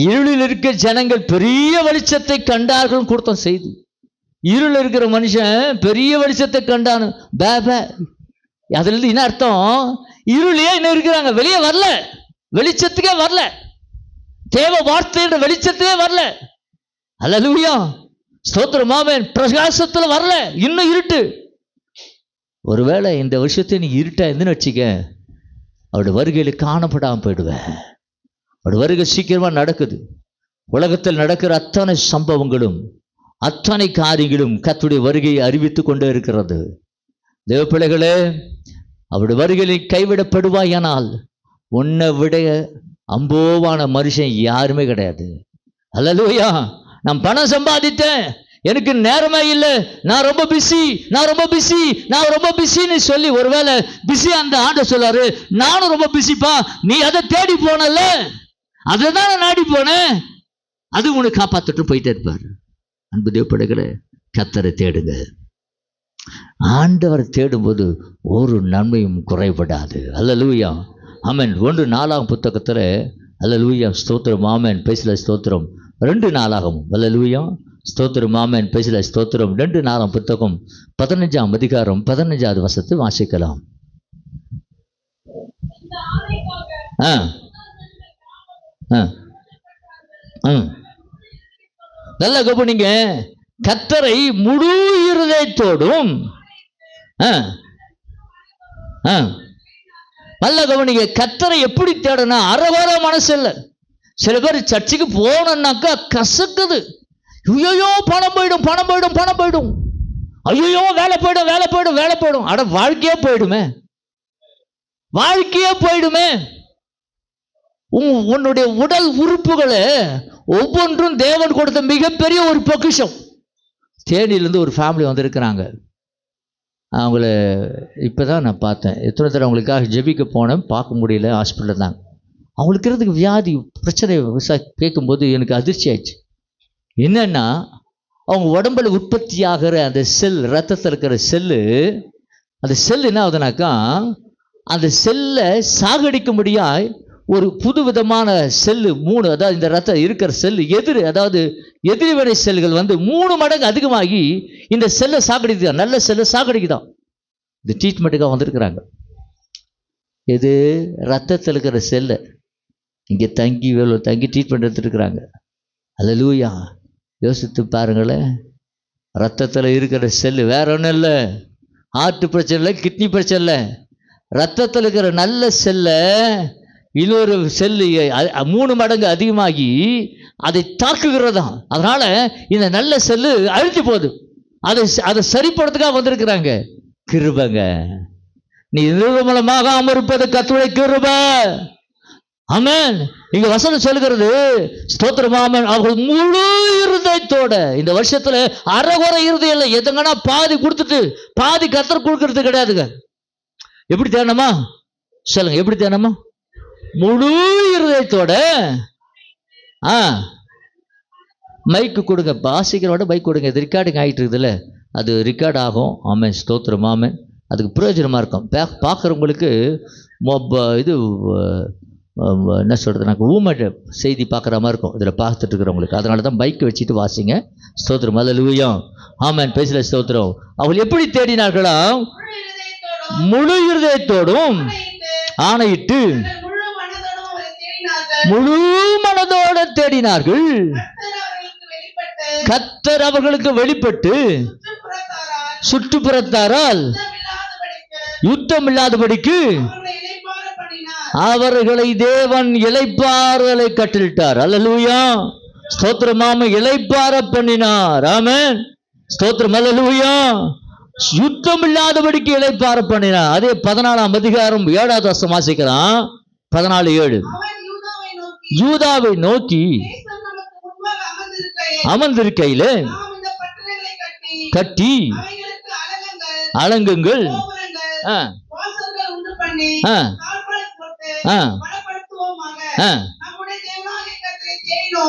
[SPEAKER 2] இருளில் இருக்க ஜனங்கள் பெரிய வெளிச்சத்தை கண்டார்கள் கொடுத்த செய்தி. இருளில் இருக்கிற மனுஷன் பெரிய வெளிச்சத்தை கண்டானு. அதுல இருந்து என்ன அர்த்தம்? இருளியே இன்னும் இருக்கிறாங்க, வெளியே வரல, வெளிச்சத்துக்கே வரல, தேவ வார்த்தைன்ற வெளிச்சத்திலே வரல. அல்லேலூயா. ஸ்தோத்திரம், ஆமென். பிரகாசத்துல வரல, இன்னும் இருட்டு. ஒருவேளை இந்த வருஷத்தை நீ இருட்டா இருந்துன்னு வச்சுக்க, அவருடைய வருகையில காணப்படாமல் போயிடுவேன். அவருடைய வருகை சீக்கிரமா நடக்குது. உலகத்தில் நடக்கிற அத்தனை சம்பவங்களும் அத்தனை காரியங்களும் கர்த்தருடைய வருகையை அறிவித்து கொண்டே இருக்கிறது. தேவ பிள்ளைகளே, அவருடைய வருகையில் கைவிடப்படுவாயானால் உன்னை விட அம்போவான மனுஷன் யாருமே கிடையாது. அல்லேலூயா. நான் பணம் சம்பாதித்தேன், எனக்கு நேரமே இல்லை, நான் ரொம்ப பிஸி, நான் ரொம்ப பிஸி, நான் ரொம்ப பிஸின்னு சொல்லி ஒருவேளை பிஸி அந்த ஆண்டவர் சொல்லாரு, நானும் ரொம்ப பிஸிப்பா, நீ அதை தேடி போனல, அதை தான் நான் நாடி போனேன், அது உனக்கு காப்பாற்றிட்டு போயிட்டே இருப்பார். அன்பு தேவப்பிள்ளைகளே, கர்த்தரை தேடுங்க. ஆண்டவரை தேடும்போது ஒரு நன்மையும் குறைபடாது. அல்லேலூயா. ஆமென். 1 புத்தகத்தில் அல்லேலூயா, ஸ்தோத்திரம், ஆமென், பேசல ஸ்தோத்திரம். 2 அல்லேலூயா, ஸ்தோத்திரம் ஆமென். பேசல ஸ்தோத்திரம். 2 புத்தகம் 15ஆம் அதிகாரம் 15வது வசனத்தை வாசிக்கலாம். ஆ ஆ ஆ நல்ல கவனிங்க. கர்த்தரை முழு இருதயத்தோடும் நல்ல கவனிங்க. கர்த்தரை எப்படி தேடனா? அறவர மனசு இல்லை. சில பேர் சர்ச்சுக்கு போனோம்னாக்கா கசக்குது. ஐயோ பணம் போயிடும், பணம் போயிடும், பணம் போயிடும். ஐயோ வேலை போயிடும், வேலை போயிடும், வேலை போயிடும். அட வாழ்க்கையே போயிடுமே, வாழ்க்கையே போயிடுமே. உன்னுடைய உடல் உறுப்புகளை ஒவ்வொன்றும் தேவன் கொடுத்த மிகப்பெரிய ஒரு பொக்கிஷம். தேனியிலேருந்து ஒரு ஃபேமிலி வந்திருக்கிறாங்க. அவங்கள இப்போ தான் நான் பார்த்தேன். எத்தனை தடவை அவங்களுக்காக ஜெபிக்க போனேன், பார்க்க முடியல, ஹாஸ்பிட்டலில் தாங்க. அவங்களுக்கு இருக்கிறதுக்கு வியாதி பிரச்சனை கேட்கும்போது எனக்கு அதிர்ச்சி ஆயிடுச்சு. என்னன்னா, அவங்க உடம்புல உற்பத்தி ஆகிற அந்த செல், ரத்தத்தில் இருக்கிற செல்லு, அந்த செல் என்ன ஆகுதுனாக்கா, அந்த செல்லை சாகடிக்க முடியாய் ஒரு புது விதமான செல்லு 3, அதாவது இந்த ரத்தம் இருக்கிற செல்லு அதாவது எதிர்வினை செல்கள் 3 மடங்கு அதிகமாகி இந்த செல்லை சாகடிக்குதான், நல்ல செல்லை சாகடிக்குதான். இந்த ட்ரீட்மெண்ட்டுக்காக வந்திருக்கிறாங்க. இது ரத்தத்தில் இருக்கிற செல்லை இங்கே தங்கி ட்ரீட்மெண்ட் எடுத்துருக்குறாங்க. அல்லேலூயா. யோசித்து பாருங்களேன். ரத்தத்தில் இருக்கிற செல்லு வேற ஒன்றும் இல்லை, ஹார்ட் பிரச்சனை இல்லை, கிட்னி பிரச்சனை இல்லை. ரத்தத்தில் இருக்கிற நல்ல செல்லை இன்னொரு செல்லு 3 மடங்கு அதிகமாகி அதை தாக்குகிறதா. அதனால இந்த நல்ல செல்லு அழிஞ்சு போகுது. அதை சரிப்படுறதுக்காக வந்திருக்கிறாங்க. கிருபைங்க. நீ நிர்மலமாக அமர்ப்பது கர்த்தருடைய கிருபை. ஆமென். இங்க வசனம் சொல்லுகிறது, ஸ்தோத்திரம் ஆமென். அவர்கள் முழு இருதயத்தோட, இந்த வருஷத்துல அரைகுறை இருதயம் இல்லை, எதுங்கன்னா பாதி கொடுத்துட்டு பாதி கர்த்தர் கொடுக்கறது கிடையாதுங்க. எப்படி தேடணுமா சொல்லுங்க, எப்படி தேடணுமா? முழு இருதயத்தோட. மைக்கு கொடுங்க, பாசிக்கிறோட மைக் கொடுங்க. இது ரெக்கார்டிங் ஆகிட்டு இருக்குதுல்ல, அது ரெக்கார்ட் ஆகும். ஆமென். ஸ்தோத்திரம் ஆமென். அதுக்கு பிரயோஜனமாக இருக்கும். பார்க்குறவங்களுக்கு இது என்ன சொல்கிறது, ஊமை செய்தி பார்க்குற மாதிரி இருக்கும் இதில் பார்த்துட்டு இருக்கிறவங்களுக்கு. அதனால தான் பைக்கை வச்சுட்டு வாசிங்க. ஸ்தோத்திரம். அல்லேலூயா. ஆமென். பேசல ஸ்தோத்திரம். அவள் எப்படி தேடினார்களா? முழு இருதயத்தோடும் ஆணையிட்டு முழு மனதோடு தேடினார்கள். கர்த்தர் அவர்களுக்கு வெளிப்பட்டு சுற்றுப்புறத்தாரால் யுத்தம் இல்லாதபடிக்கு அவர்களை தேவன் இளைப்பாறுதலை கட்டளிட்டார். அல்லேலூயா. ஸ்தோத்திரமாம இளைப்பாற பண்ணினார். ஆமென். ஸ்தோத்திரம். அல்லேலூயா. யுத்தம் இல்லாதபடிக்கு இளைப்பாற பண்ணினார். அதே 14ஆம் அதிகாரம் 7வது வசனம் வாசிக்கலாம். 14:7. யூதாவை நோக்கி அமர்ந்திருக்கையில கட்டி அலங்குங்கள்,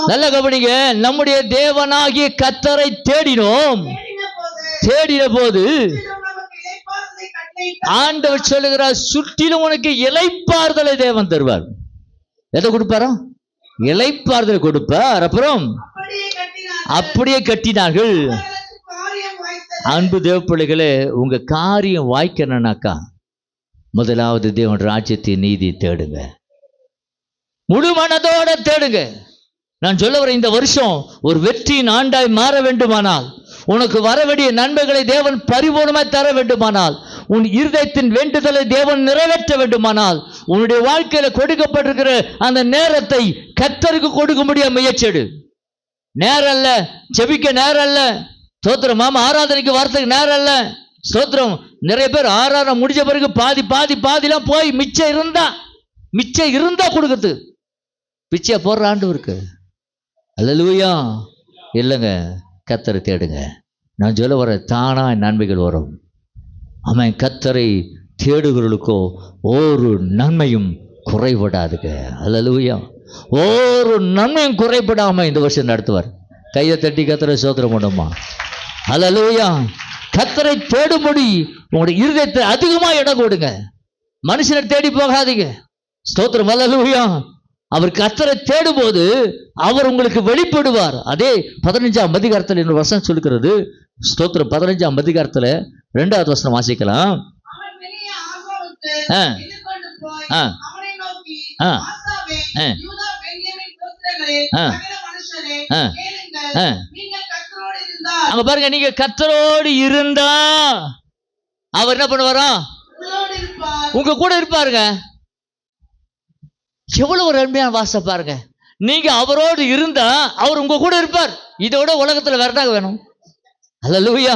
[SPEAKER 2] நல்ல கவனிங்க. நம்முடைய தேவனாகிய கர்த்தரை தேடினோம். தேடின போது ஆண்டவர் சொல்லுகிறார், சுற்றிலும் உனக்கு இளைப்பாறுதலை தேவன் தருவார். எதை கொடுப்பாரா? இளைப்பாறுதலை கொடுப்பார். அப்புறம் அப்படியே கட்டினார்கள். அன்பு தேவ பிள்ளைகளே, உங்க காரியம் வாய்க்கணும்னாக்கா முதலாவது தேவன் ராஜ்யத்தின் நீதி தேடுங்க. முழு மனதோட தேடுங்க. நான் சொல்ல வர, இந்த வருஷம் ஒரு வெற்றியின் ஆண்டாய் மாற வேண்டுமானால், உனக்கு வர வேண்டிய நன்மைகளை தேவன் பரிபூர்ணமாய் தர வேண்டுமானால், உன் இருதயத்தின் வேண்டுதலை தேவன் நிறைவேற்ற வேண்டுமானால், உன்னுடைய வாழ்க்கையில கொடுக்கப்பட்டிருக்கிற அந்த நேரத்தை கர்த்தருக்கு கொடுக்க முடிய முயற்சிடு. நேரம் அல்ல ஜெபிக்க, நேரம் அல்ல ஸ்தோத்திரம் மாமா ஆராதனைக்கு வரத்துக்கு நேரம் அல்ல. ஸ்தோத்திரம். நிறைய பேர் ஆராதனை முடிஞ்ச பிறகு பாதிலாம் போய் மிச்சம் இருந்தா கொடுக்குறது. பிச்சையா போடுற ஆண்டவருக்கு. அல்லேலூயா. இல்லைங்க, கர்த்தரை தேடுங்க. நான் சொல்ல வர, தானா நன்மைகள் வரும். அவன் கர்த்தரை தேடுகிறவர்களுக்கோ ஒரு நன்மையும் குறைபடாதுங்க. அல்லேலூயா. ஒரு நன்மையும் குறைபடாம இந்த வருஷம் நடத்துவார். கையை தட்டி கர்த்தரை ஸ்தோத்திரம் பண்ணுமா. அல்லேலூயா. கர்த்தரை தேடும்படி உங்களுடைய இருதயத்தை அதிகமா இடம் கொடுங்க. மனுஷனை தேடி போகாதீங்க. ஸ்தோத்திரம். அல்லேலூயா. அவர் கர்த்தரை தேடும்போது அவர் உங்களுக்கு வெளிப்படுவார். அதே 15ஆம் அதிகாரத்தில் இன்னொரு வசனம் சொல்லுகிறது. ஸ்தோத்திரம். 15ஆம் அதிகாரத்துல 2வது வசனம் வாசிக்கலாம்.
[SPEAKER 5] அவன் வெளியே ஆகாவுக்கு
[SPEAKER 2] ஆ.
[SPEAKER 5] எதிர்கொண்டு போய்
[SPEAKER 2] ஆ.
[SPEAKER 5] அவனை நோக்கி,
[SPEAKER 2] ஆ.
[SPEAKER 5] ஆசாவே,
[SPEAKER 2] ஆ.
[SPEAKER 5] யூதா பென்யமீன் கோத்திரங்களே,
[SPEAKER 2] ஆ.
[SPEAKER 5] சகல மனுஷரே,
[SPEAKER 2] ஆ.
[SPEAKER 5] கேளுங்கள்.
[SPEAKER 2] ஆ.
[SPEAKER 5] நீங்கள் கர்த்தரோடு இருந்தால்
[SPEAKER 2] அங்க பாருங்க, நீங்க கர்த்தரோடு இருந்தா அவர் என்ன பண்ணுவாரா?
[SPEAKER 5] உங்களோடு இருப்பார்.
[SPEAKER 2] உங்க கூட இருப்பாருங்க. எவ்வளவு ஒரு அருமையான வாசம் பாருங்க. நீங்க அவரோடு இருந்தா அவர் உங்க கூட இருப்பார். இதோட உலகத்துல வேற என்ன வேணும்? அல்லேலூயா.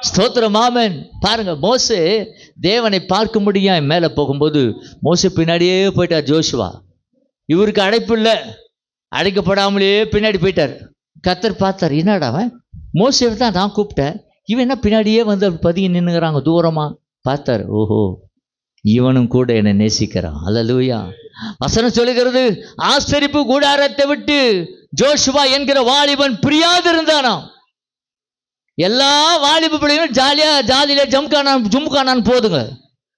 [SPEAKER 2] ஸ்தோத்திரம். ஆமென். பாருங்க, மோசே தேவனை பார்க்க முடியும் மேல போகும்போது மோசே பின்னாடியே போயிட்டார். ஜோஷுவா இவருக்கு அழைப்பு இல்லை, அழைக்கப்படாமலே பின்னாடி போயிட்டார். கர்த்தர் பார்த்தார், என்னடா அவன், மோசேவை தான் நான் கூப்பிட்டேன், இவன் என்ன பின்னாடியே வந்து பதுங்கி நின்னுங்கிறாங்க தூரமா. பார்த்தார், ஓஹோ இவனும் கூட என்னை நேசிக்கிறான். அல்லேலூயா. வசனம் சொல்லுகிறது, ஆசரிப்பு கூடாரத்தை விட்டு ஜோஷுவா என்கிற வாலிபன் பிரியாதிருந்தானாம். எல்லா வாலிப பிள்ளைகளும் ஜாலியில ஜும்கானான்னு போதுங்க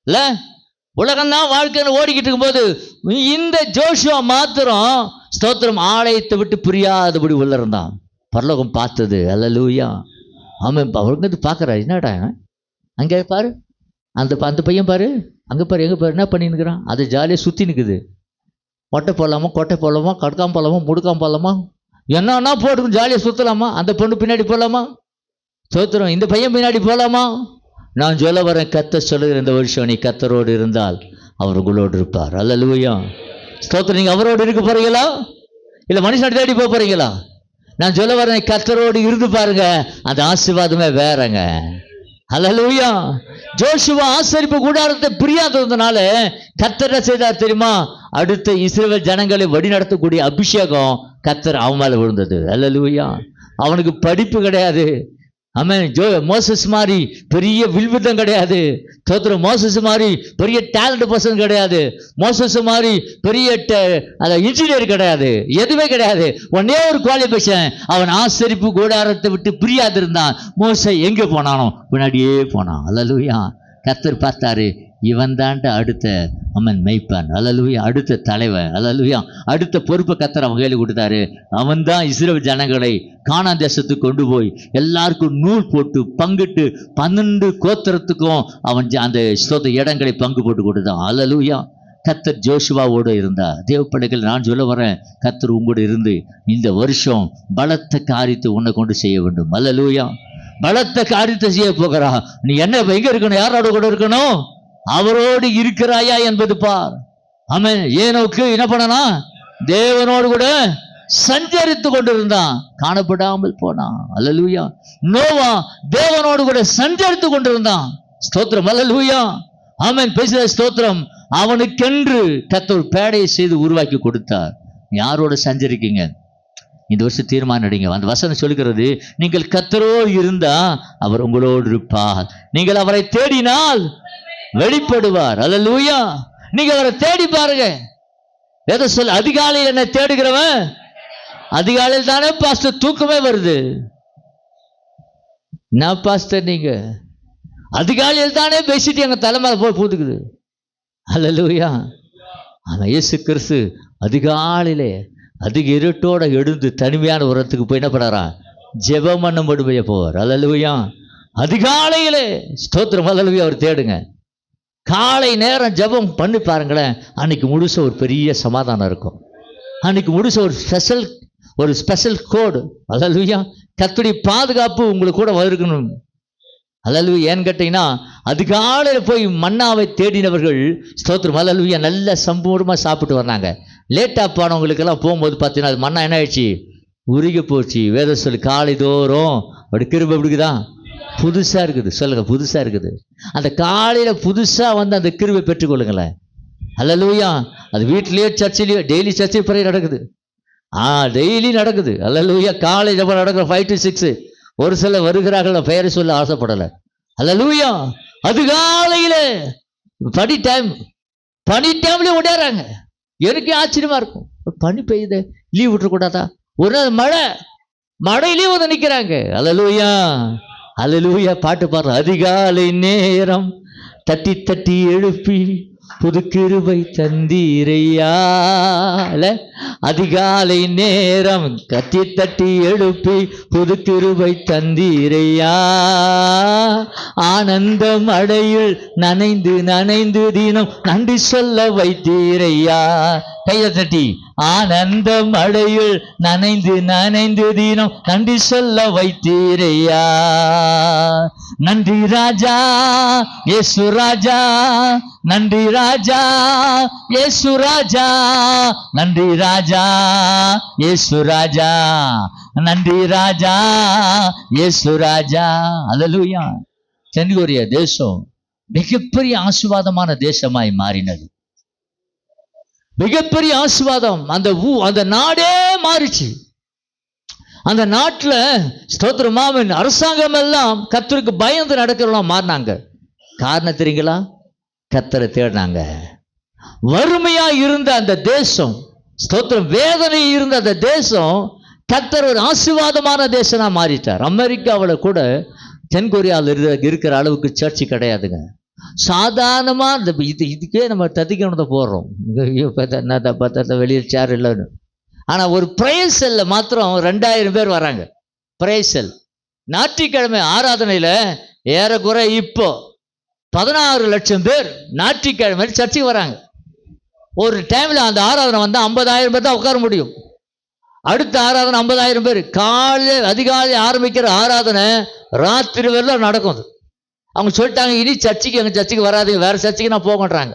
[SPEAKER 2] இல்ல, உலகம்தான் வாழ்க்கைன்னு ஓடிக்கிட்டு இருக்கும்போது இந்த ஜோஷுவா மாத்திரம் ஸ்தோத்திரம் ஆலயத்தை விட்டு பிரியாதபடி உள்ள இருந்தான். பரலோகம் பார்த்தது. அல்லேலூயா. அவன் அவங்க பார்க்கறாரு, என்னடா அங்கே பாரு, அந்த பையன் பாரு, அங்கே பாரு, எங்கே பாரு, என்ன பண்ணினுக்கிறான், அது ஜாலியாக சுற்றி நிற்குது. மொட்டை போடலாமா, கொட்டை போடலாமா, கடுக்காம போடலாமா, முடுக்காம போடலாமா, என்னன்னா போட்டுக்கும், ஜாலியாக சுற்றலாமா, அந்த பொண்ணு பின்னாடி போகலாமா, சோத்திரம் இந்த பையன் பின்னாடி போகலாமா. நான் சொல்ல வரேன், கர்த்தர் சொல்லுகிற இந்த வருஷம் நீ கர்த்தரோடு இருந்தால் அவர் உங்களோடு இருப்பார். அல்லேலூயா. ஸ்தோத்திரம். நீங்கள் அவரோடு இருக்க போறீங்களா இல்லை மனுஷனை தேடி போக போறீங்களா? நான் சொல்ல வரேன், கர்த்தரோடு இருந்து பாருங்க, அந்த ஆசீர்வாதமே வேறங்க. அல்லேலூயா. ஜோஷுவா ஆசரிப்பு கூடாரத்தை பிரியாததுனால கர்த்தர் என்ன செய்தார் தெரியுமா? அடுத்த இஸ்ரவேல் ஜனங்களை வழிநடத்தக்கூடிய அபிஷேகம் கர்த்தர் அவன் மேல விழுந்தது. அல்லேலூயா. அவனுக்கு படிப்பு கிடையாது. ஆமென். மோசஸ் மாதிரி பெரிய வில்வித்தம் கிடையாது. தோத்திரம். மோசஸ் மாதிரி பெரிய டேலண்ட் பர்சன் கிடையாது. மோசஸ் மாதிரி பெரிய இன்ஜினியர் கிடையாது. எதுவுமே கிடையாது. ஒன்னே ஒரு குவாலிஃபிகேஷன், அவன் ஆசரிப்பு கூடாரத்தை விட்டு பிரியாது இருந்தான். மோசே எங்கே போனானோ பின்னாடியே போனான். அல்லேலூயா. கர்த்தர் பார்த்தாரு, இவன் தாண்ட அடுத்த மெய்ப்பான். அல்லேலூயா. அடுத்த தலைவன். அல்லேலூயா. அடுத்த பொறுப்பை கர்த்தர் அவன் கையில் கொடுத்தாரு. அவன் தான் இஸ்ரவேல் ஜனங்களை கானான் தேசத்துக்கு கொண்டு போய் எல்லாருக்கும் நூல் போட்டு பங்கிட்டு 12 கோத்திரத்துக்கும் அவன் அந்த இடங்களை பங்கு போட்டு கொடுத்தான். அல்லேலூயா. கர்த்தர் ஜோஷுவாவோடு இருந்தார். தேவ பிள்ளைகள், நான் சொல்ல வரேன், கர்த்தர் உங்களோடு இருந்து இந்த வருஷம் பலத்த காரியத்தை உன்னை கொண்டு செய்ய வேண்டும். அல்லேலூயா. பலத்த காரியத்தை செய்ய போகிறா. நீ என்ன எங்க இருக்கணும்? யாரோட கூட இருக்கணும்? அவரோடு இருக்கிறாயா என்பது பார். ஆமென். ஏனோக்கு என்ன பண்ணனா? தேவனோடு கூட சஞ்சரித்து கொண்டிருந்தான், காணப்படாமல் போனான். அல்லேலூயா. நோவா தேவனோடு கூட சஞ்சரித்து கொண்டிருந்தான். ஸ்தோத்திரம். அல்லேலூயா. ஆமென். பேசுற ஸ்தோத்திரம். அவனுக்கென்று கர்த்தர் பேடையை செய்து உருவாக்கி கொடுத்தார். யாரோட சஞ்சரிக்கீங்க? இந்த வருஷம் தீர்மானம் எடுங்க. அந்த வசனம் சொல்லுகிறது, நீங்கள் கர்த்தரோடு இருந்தா அவர் உங்களோடு இருப்பார். நீங்கள் அவரை தேடினால் வெளிப்படுவார். அல்லேலூயா. நீங்க அவரை தேடி பாருங்க. எதை சொல்ல? அதிகாலையில் என்ன தேடுகிறவன், அதிகாலையில் தானே பாஸ்டர் தூக்கமே வருது. நான் பாஸ்டர், நீங்க அதிகாலையில் தானே பேசிட்டு எங்க தலைமையில போய் பூத்துக்குது. அல்லேலூயா. ஆனா இயேசு கிறிஸ்து அதிகாலையிலே அதிக இருட்டோட எழுந்து தனிமையான உரத்துக்கு போய் என்ன பண்ணாராம்? ஜெபம் பண்ணும்படிய போவார். அல்லேலூயா. அதிகாலையிலே ஸ்தோத்திரம். அல்லேலூயா. அவர் தேடுங்க. காலை நேரம் ஜெபம் பண்ணி பாருங்களேன். அன்னைக்கு முழுச ஒரு பெரிய சமாதானம் இருக்கும். அன்னைக்கு முழுச ஒரு ஸ்பெஷல் கோடு. அல்லேலூயா. கர்த்தருடைய பாதுகாப்பு உங்களுக்கு கூட இருக்கணும். அல்லேலூயா. ஏன்னு கேட்டீங்கன்னா, அதிகாலையில் போய் மன்னாவை தேடினவர்கள் ஸ்தோத்திரம். அல்லேலூயா. நல்ல சம்பூர்ணமாக சாப்பிட்டு வர்றாங்க. லேட்டாக போனவங்களுக்கெல்லாம் போகும்போது பார்த்தீங்கன்னா அது மண்ணா என்ன ஆயிடுச்சு? உருகி போச்சு. வேத சொல்லி காலை தோறும் அப்படி கிருபை எப்படிக்குதான் புதுசாக இருக்குது. சொல்லுங்க, புதுசாக இருக்குது. அந்த காலையில் புதுசாக வந்து அந்த கிருபை பெற்றுக்கொள்ளுங்களேன். அல்லேலூயா. அது வீட்லேயோ சர்ச்சிலேயோ டெய்லி சர்ச்சை பிறகு நடக்குது. டெய்லி நடக்குது. அல்லேலூயா. காலை ஜெபம் நடக்கிற 5 to 6. ஒரு சில வருகிறார்கள், பெயரை சொல்ல ஆசைப்படலை. அல்லேலூயா. அதிகாலையில் பனி டைம்ல ஓடிறாங்க. எனக்கு ஆச்சரியமா இருக்கும். பனி பெய்யுது, லீவ் விட்டுறக்கூடாதா? ஒரு நாள் மழையிலேயே வந்து நிற்கிறாங்க. அல்லேலூயா. அல்லேலூயா. பாட்டு பாடுற அதிகாலை நேரம் தட்டி தட்டி எழுப்பி புது கிருபை தந்தீரையா. அதிகாலை நேரம் கத்தி தட்டி எழுப்பி புது கிருபை தந்தீரையா. ஆனந்த மழையில் நனைந்து நனைந்து தினம் நன்றி சொல்ல வைத்தீரையா. கையை தட்டி ஆனந்த மழையில் நனைந்து நனைந்து தினம் நன்றி சொல்ல வைத்தீரையா. நன்றி ராஜா இயேசு ராஜா, நன்றி ராஜா இயேசு ராஜா, நன்றி ராஜா இயேசு ராஜா, நன்றி ராஜா இயேசு ராஜா. அல்லேலூயா. தென்கொரியா தேசம் மிகப்பெரிய ஆசீர்வாதமான தேசமாய் மாறினது. மிகப்பெரிய ஆசீர்வாதம். அந்த நாடே மாறிச்சு. அந்த நாட்டுல ஸ்தோத்திரமாவின் அரசாங்கம் எல்லாம் கர்த்தருக்கு பயந்து நடக்கிறவங்க மாறினாங்க. காரணம் தெரியுங்களா? கர்த்தரை தேடினாங்க. வறுமையா இருந்த அந்த தேசம், ஸ்தோத்திரம், வேதனை இருந்த அந்த தேசம் கர்த்தர் ஒரு ஆசீர்வாதமான தேசமா மாறிட்டார். அமெரிக்காவில் கூட தென்கொரியாவில் இருக்கிற அளவுக்கு சர்ச்சு கிடையாதுங்க. சாதாரணமா இதுக்கே நம்ம ததிக்கணத்தை போடுறோம். வெளியில் சேர் இல்லைன்னு. ஆனா ஒரு பிரேயர் செல்ல மாத்திரம் 2000 பேர் வராங்க. பிரேயர் செல் ஞாயிற்றுக்கிழமை ஆராதனையில ஏறக்குறை இப்போ 16 லட்சம் பேர் ஞாயிற்றுக்கிழமை சர்ச்சுக்கு வராங்க. ஒரு டைம்ல அந்த ஆராதனை வந்தா 50,000 பேர் தான் உட்கார முடியும். அடுத்த ஆராதனை 50,000 பேர். காலையில் அதிகாலை ஆரம்பிக்கிற ஆராதனை ராத்திரி வரலாம் நடக்கும். அவங்க சொல்லிட்டாங்க, இனி சர்ச்சுக்கு எங்க சர்ச்சுக்கு வராது, வேற சர்ச்சுக்கு நான் போகன்றாங்க.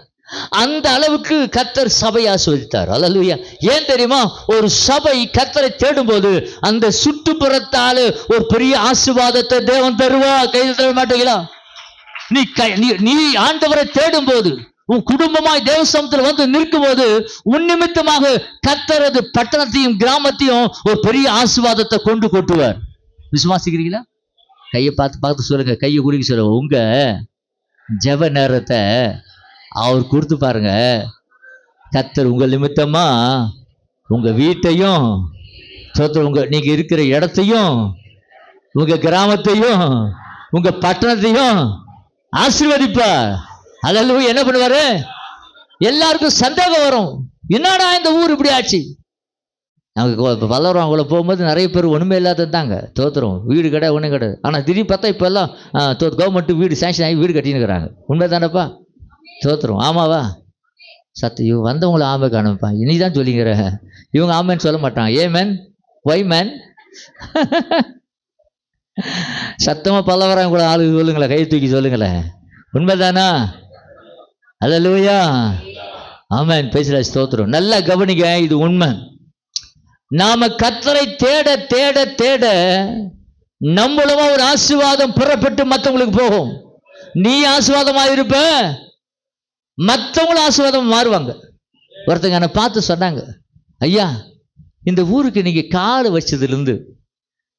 [SPEAKER 2] அந்த அளவுக்கு கர்த்தர் சபையை ஆசீர்வதித்தார். அல்லேலூயா. ஏன் தெரியுமா? ஒரு சபை கர்த்தரை தேடும் போது அந்த சுற்றுப்புறத்தால ஒரு பெரிய ஆசீர்வாதத்தை தேவன் தருவா. கையில் தர மாட்டீங்களா? நீ ஆண்டவரை தேடும் போது, உன் குடும்பமாய் தேவசமத்தில் வந்து நிற்கும் போது, உன் நிமித்தமாக கர்த்தரது பட்டணத்தையும் கிராமத்தையும் ஒரு பெரிய ஆசீர்வாதத்தை கொண்டு கொட்டுவார். விசுவாசிக்கிறீங்களா? கையை பார்த்து சொல்லுங்க, கையை குறுக்கி சொல்லுங்க. உங்க ஜெப நேரத்தை அவர் கொடுத்து பாருங்க. கர்த்தர் உங்கள் நிமித்தமா உங்க வீட்டையும், நீங்க இருக்கிற இடத்தையும், உங்க கிராமத்தையும், உங்க பட்டணத்தையும் ஆசீர்வதிப்பார். அதெல்லாம் என்ன பண்ணுவாரு? எல்லாருக்கும் சந்தேகம் வரும், என்னடா இந்த ஊர் இப்படி ஆச்சு. நமக்கு வளரும் அவங்கள போகும்போது நிறைய பேர் ஒன்றுமே இல்லாததாங்க. தோத்துறோம், வீடு கிடையாது, ஒன்றும் கிடையாது. ஆனால் திடீர்னு பார்த்தா இப்போ எல்லாம் கவர்மெண்ட்டு வீடு சேங்ஷன் ஆகி வீடு கட்டின்னு இருக்கிறாங்க. உண்மை தானப்பா? தோத்துறோம். ஆமாவா? இவங்க வந்தவங்களை ஆமை காணுப்பா, இனிதான் சொல்லிங்கிற. இவங்க ஆமைன்னு சொல்ல மாட்டாங்க. A man, Y man. சத்தமாக பல்லவராங்க கூட ஆளு சொல்லுங்களேன், கை தூக்கி சொல்லுங்களேன். உண்மைதானா? அல்லேலூயா. ஆமென். பேசல ஸ்தோத்திரம். நல்லா கவனிங்க, இது உண்மை. நாம கர்த்தரை தேட தேட தேட நம்மளமா ஒரு ஆசீர்வாதம் புறப்பட்டு மற்றவங்களுக்கு போகும். நீ ஆசீர்வாதமா இருப்ப, மற்றவங்களும் ஆசீர்வாதம் மாறுவாங்க. ஒருத்தங்க என்னை பார்த்து சொன்னாங்க, ஐயா இந்த ஊருக்கு நீங்க கால் வச்சதுலேருந்து,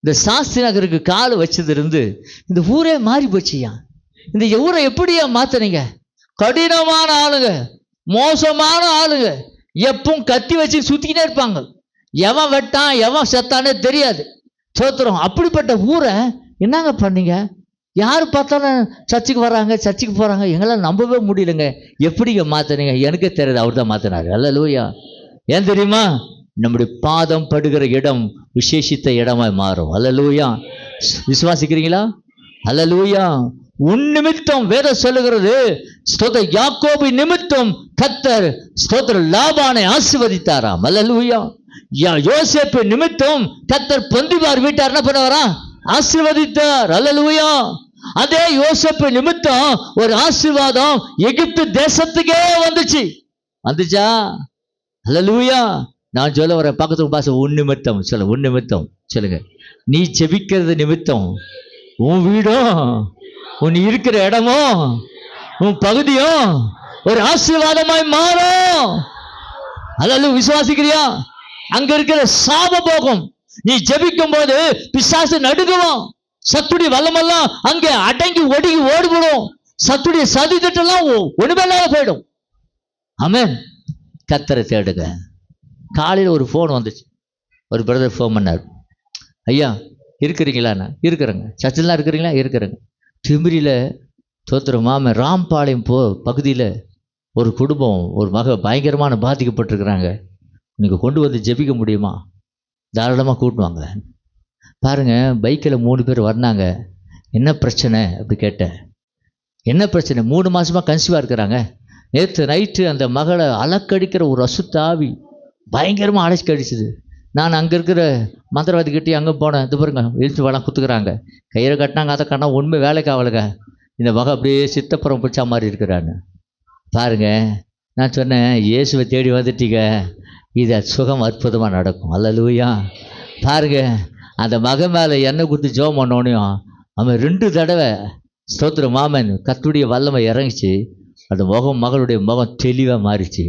[SPEAKER 2] இந்த சாஸ்திரி நகருக்கு கால் வச்சதுலேருந்து இந்த ஊரே மாறி போச்சியா. இந்த ஊரை எப்படியா மாத்தினீங்க? கடினமான ஆளுங்க, மோசமான ஆளுங்க, எப்பவும் கத்தி வச்சு சுத்திக்கிட்டே இருப்பாங்க. எவன் வெட்டான் எவன் செத்தானே தெரியாது. சோத்திரம். அப்படிப்பட்ட ஊரை என்னங்க பண்ணீங்க? யார் பார்த்தாலும் சர்ச்சுக்கு வராங்க, சர்ச்சுக்கு போகிறாங்க. எங்களால் நம்பவே முடியலைங்க. எப்படிங்க மாற்றினீங்க? எனக்கே தெரியாது, அவர் தான் மாற்றினார். அல்லேலூயா. ஏன் தெரியுமா? நம்முடைய பாதம் படுகிற இடம் விசேஷித்த இடமாய் மாறும். அல்லேலூயா. விசுவாசிக்கிறீங்களா? அல்லேலூயா. உன் நிமித்தம் வேதம் சொல்லுகிறது, ஸ்தோத்திர யாக்கோபு நிமித்தம் கர்த்தர் ஸ்தோத்திர லாபானை ஆசீர்வதித்தாராம். அல்லேலூயா. யோசேப்பு நிமித்தம் கர்த்தர் பொந்திபார் வீட்டார் என்ன பண்ணுவாரா? ஆசீர்வதித்தார். அல்லேலூயா. அதே யோசேப்பு நிமித்தம் ஒரு ஆசீர்வாதம் எகிப்து தேசத்துக்கே வந்துச்சா? அல்லேலூயா. நான் சொல்ல வர பக்கத்து பாச உன் நிமித்தம் சொல்ல, உன் நிமித்தம் சொல்லுங்க. நீ செபிக்கிறது நிமித்தம் உன் வீடும், உன் இருக்கிற இடமும், உன் பகுதியும் ஒரு ஆசீர்வாதமாய் மாறும். அல்லேலூயா. விசுவாசிக்கிறியா? அங்க இருக்கிற சாப போகும். நீ ஜெபிக்கும் போது பிசாசு நடுங்குவோம். சத்துடைய வல்லமெல்லாம் அங்கே அடங்கி ஒடுங்கி ஓடுபடும். சத்துடைய சதி திட்டெல்லாம் ஒண்ணுமில்லாத போயிடும். ஆமென். கர்த்தரை தேடுங்க. காலையில் ஒரு ஃபோன் வந்துச்சு. ஒரு பிரதர் ஃபோன் பண்ணார். ஐயா இருக்கிறீங்களாண்ணா? இருக்கிறேங்க. சர்ச்சிலாம் இருக்கிறீங்களா? இருக்கிறேங்க. திமிரியில் தோத்துற மாமன் ராம்பாளையம் பகுதியில் ஒரு குடும்பம், ஒரு மக பயங்கரமான பாதிக்கப்பட்டிருக்கிறாங்க. நீங்கள் கொண்டு வந்து ஜெபிக்க முடியுமா? தாராளமாக கூட்டுவாங்க. பாருங்கள், பைக்கில் 3 பேர் வந்தாங்க. என்ன பிரச்சனை அப்படி கேட்டேன். என்ன பிரச்சனை? 3 மாதமாக கன்சீவாக இருக்கிறாங்க. நேற்று நைட்டு அந்த மகளை அலக்கடிக்கிற ஒரு அசுத்த ஆவி பயங்கரமாக அடிச்சுது. நான் அங்கே இருக்கிற மந்திரவாதிக்கிட்டே அங்கே போனேன். இது பாருங்க, இழுத்து வளம் குத்துக்கிறாங்க, கயிறை கட்டினாங்க, அதை கட்டினா உண்மை வேலைக்கு ஆகலைங்க. இந்த மக அப்படியே சித்தப்புறம் பிடிச்சா மாதிரி இருக்கிறான்னு பாருங்க. நான் சொன்னேன், இயேசுவை தேடி வந்துட்டீங்க, இது சுகம் அற்புதமாக நடக்கும். அல்லேலூயா. பாருங்க, அந்த மக மேலே எண்ணெய் குத்தி ஜெபம் பண்ணோனையும் அவன் 2 தடவை ஸ்தோத்திர மாமன் கர்த்தருடைய வல்லமை இறங்கிச்சு. அந்த மகளுடைய முகம் தெளிவாக மாறிச்சு.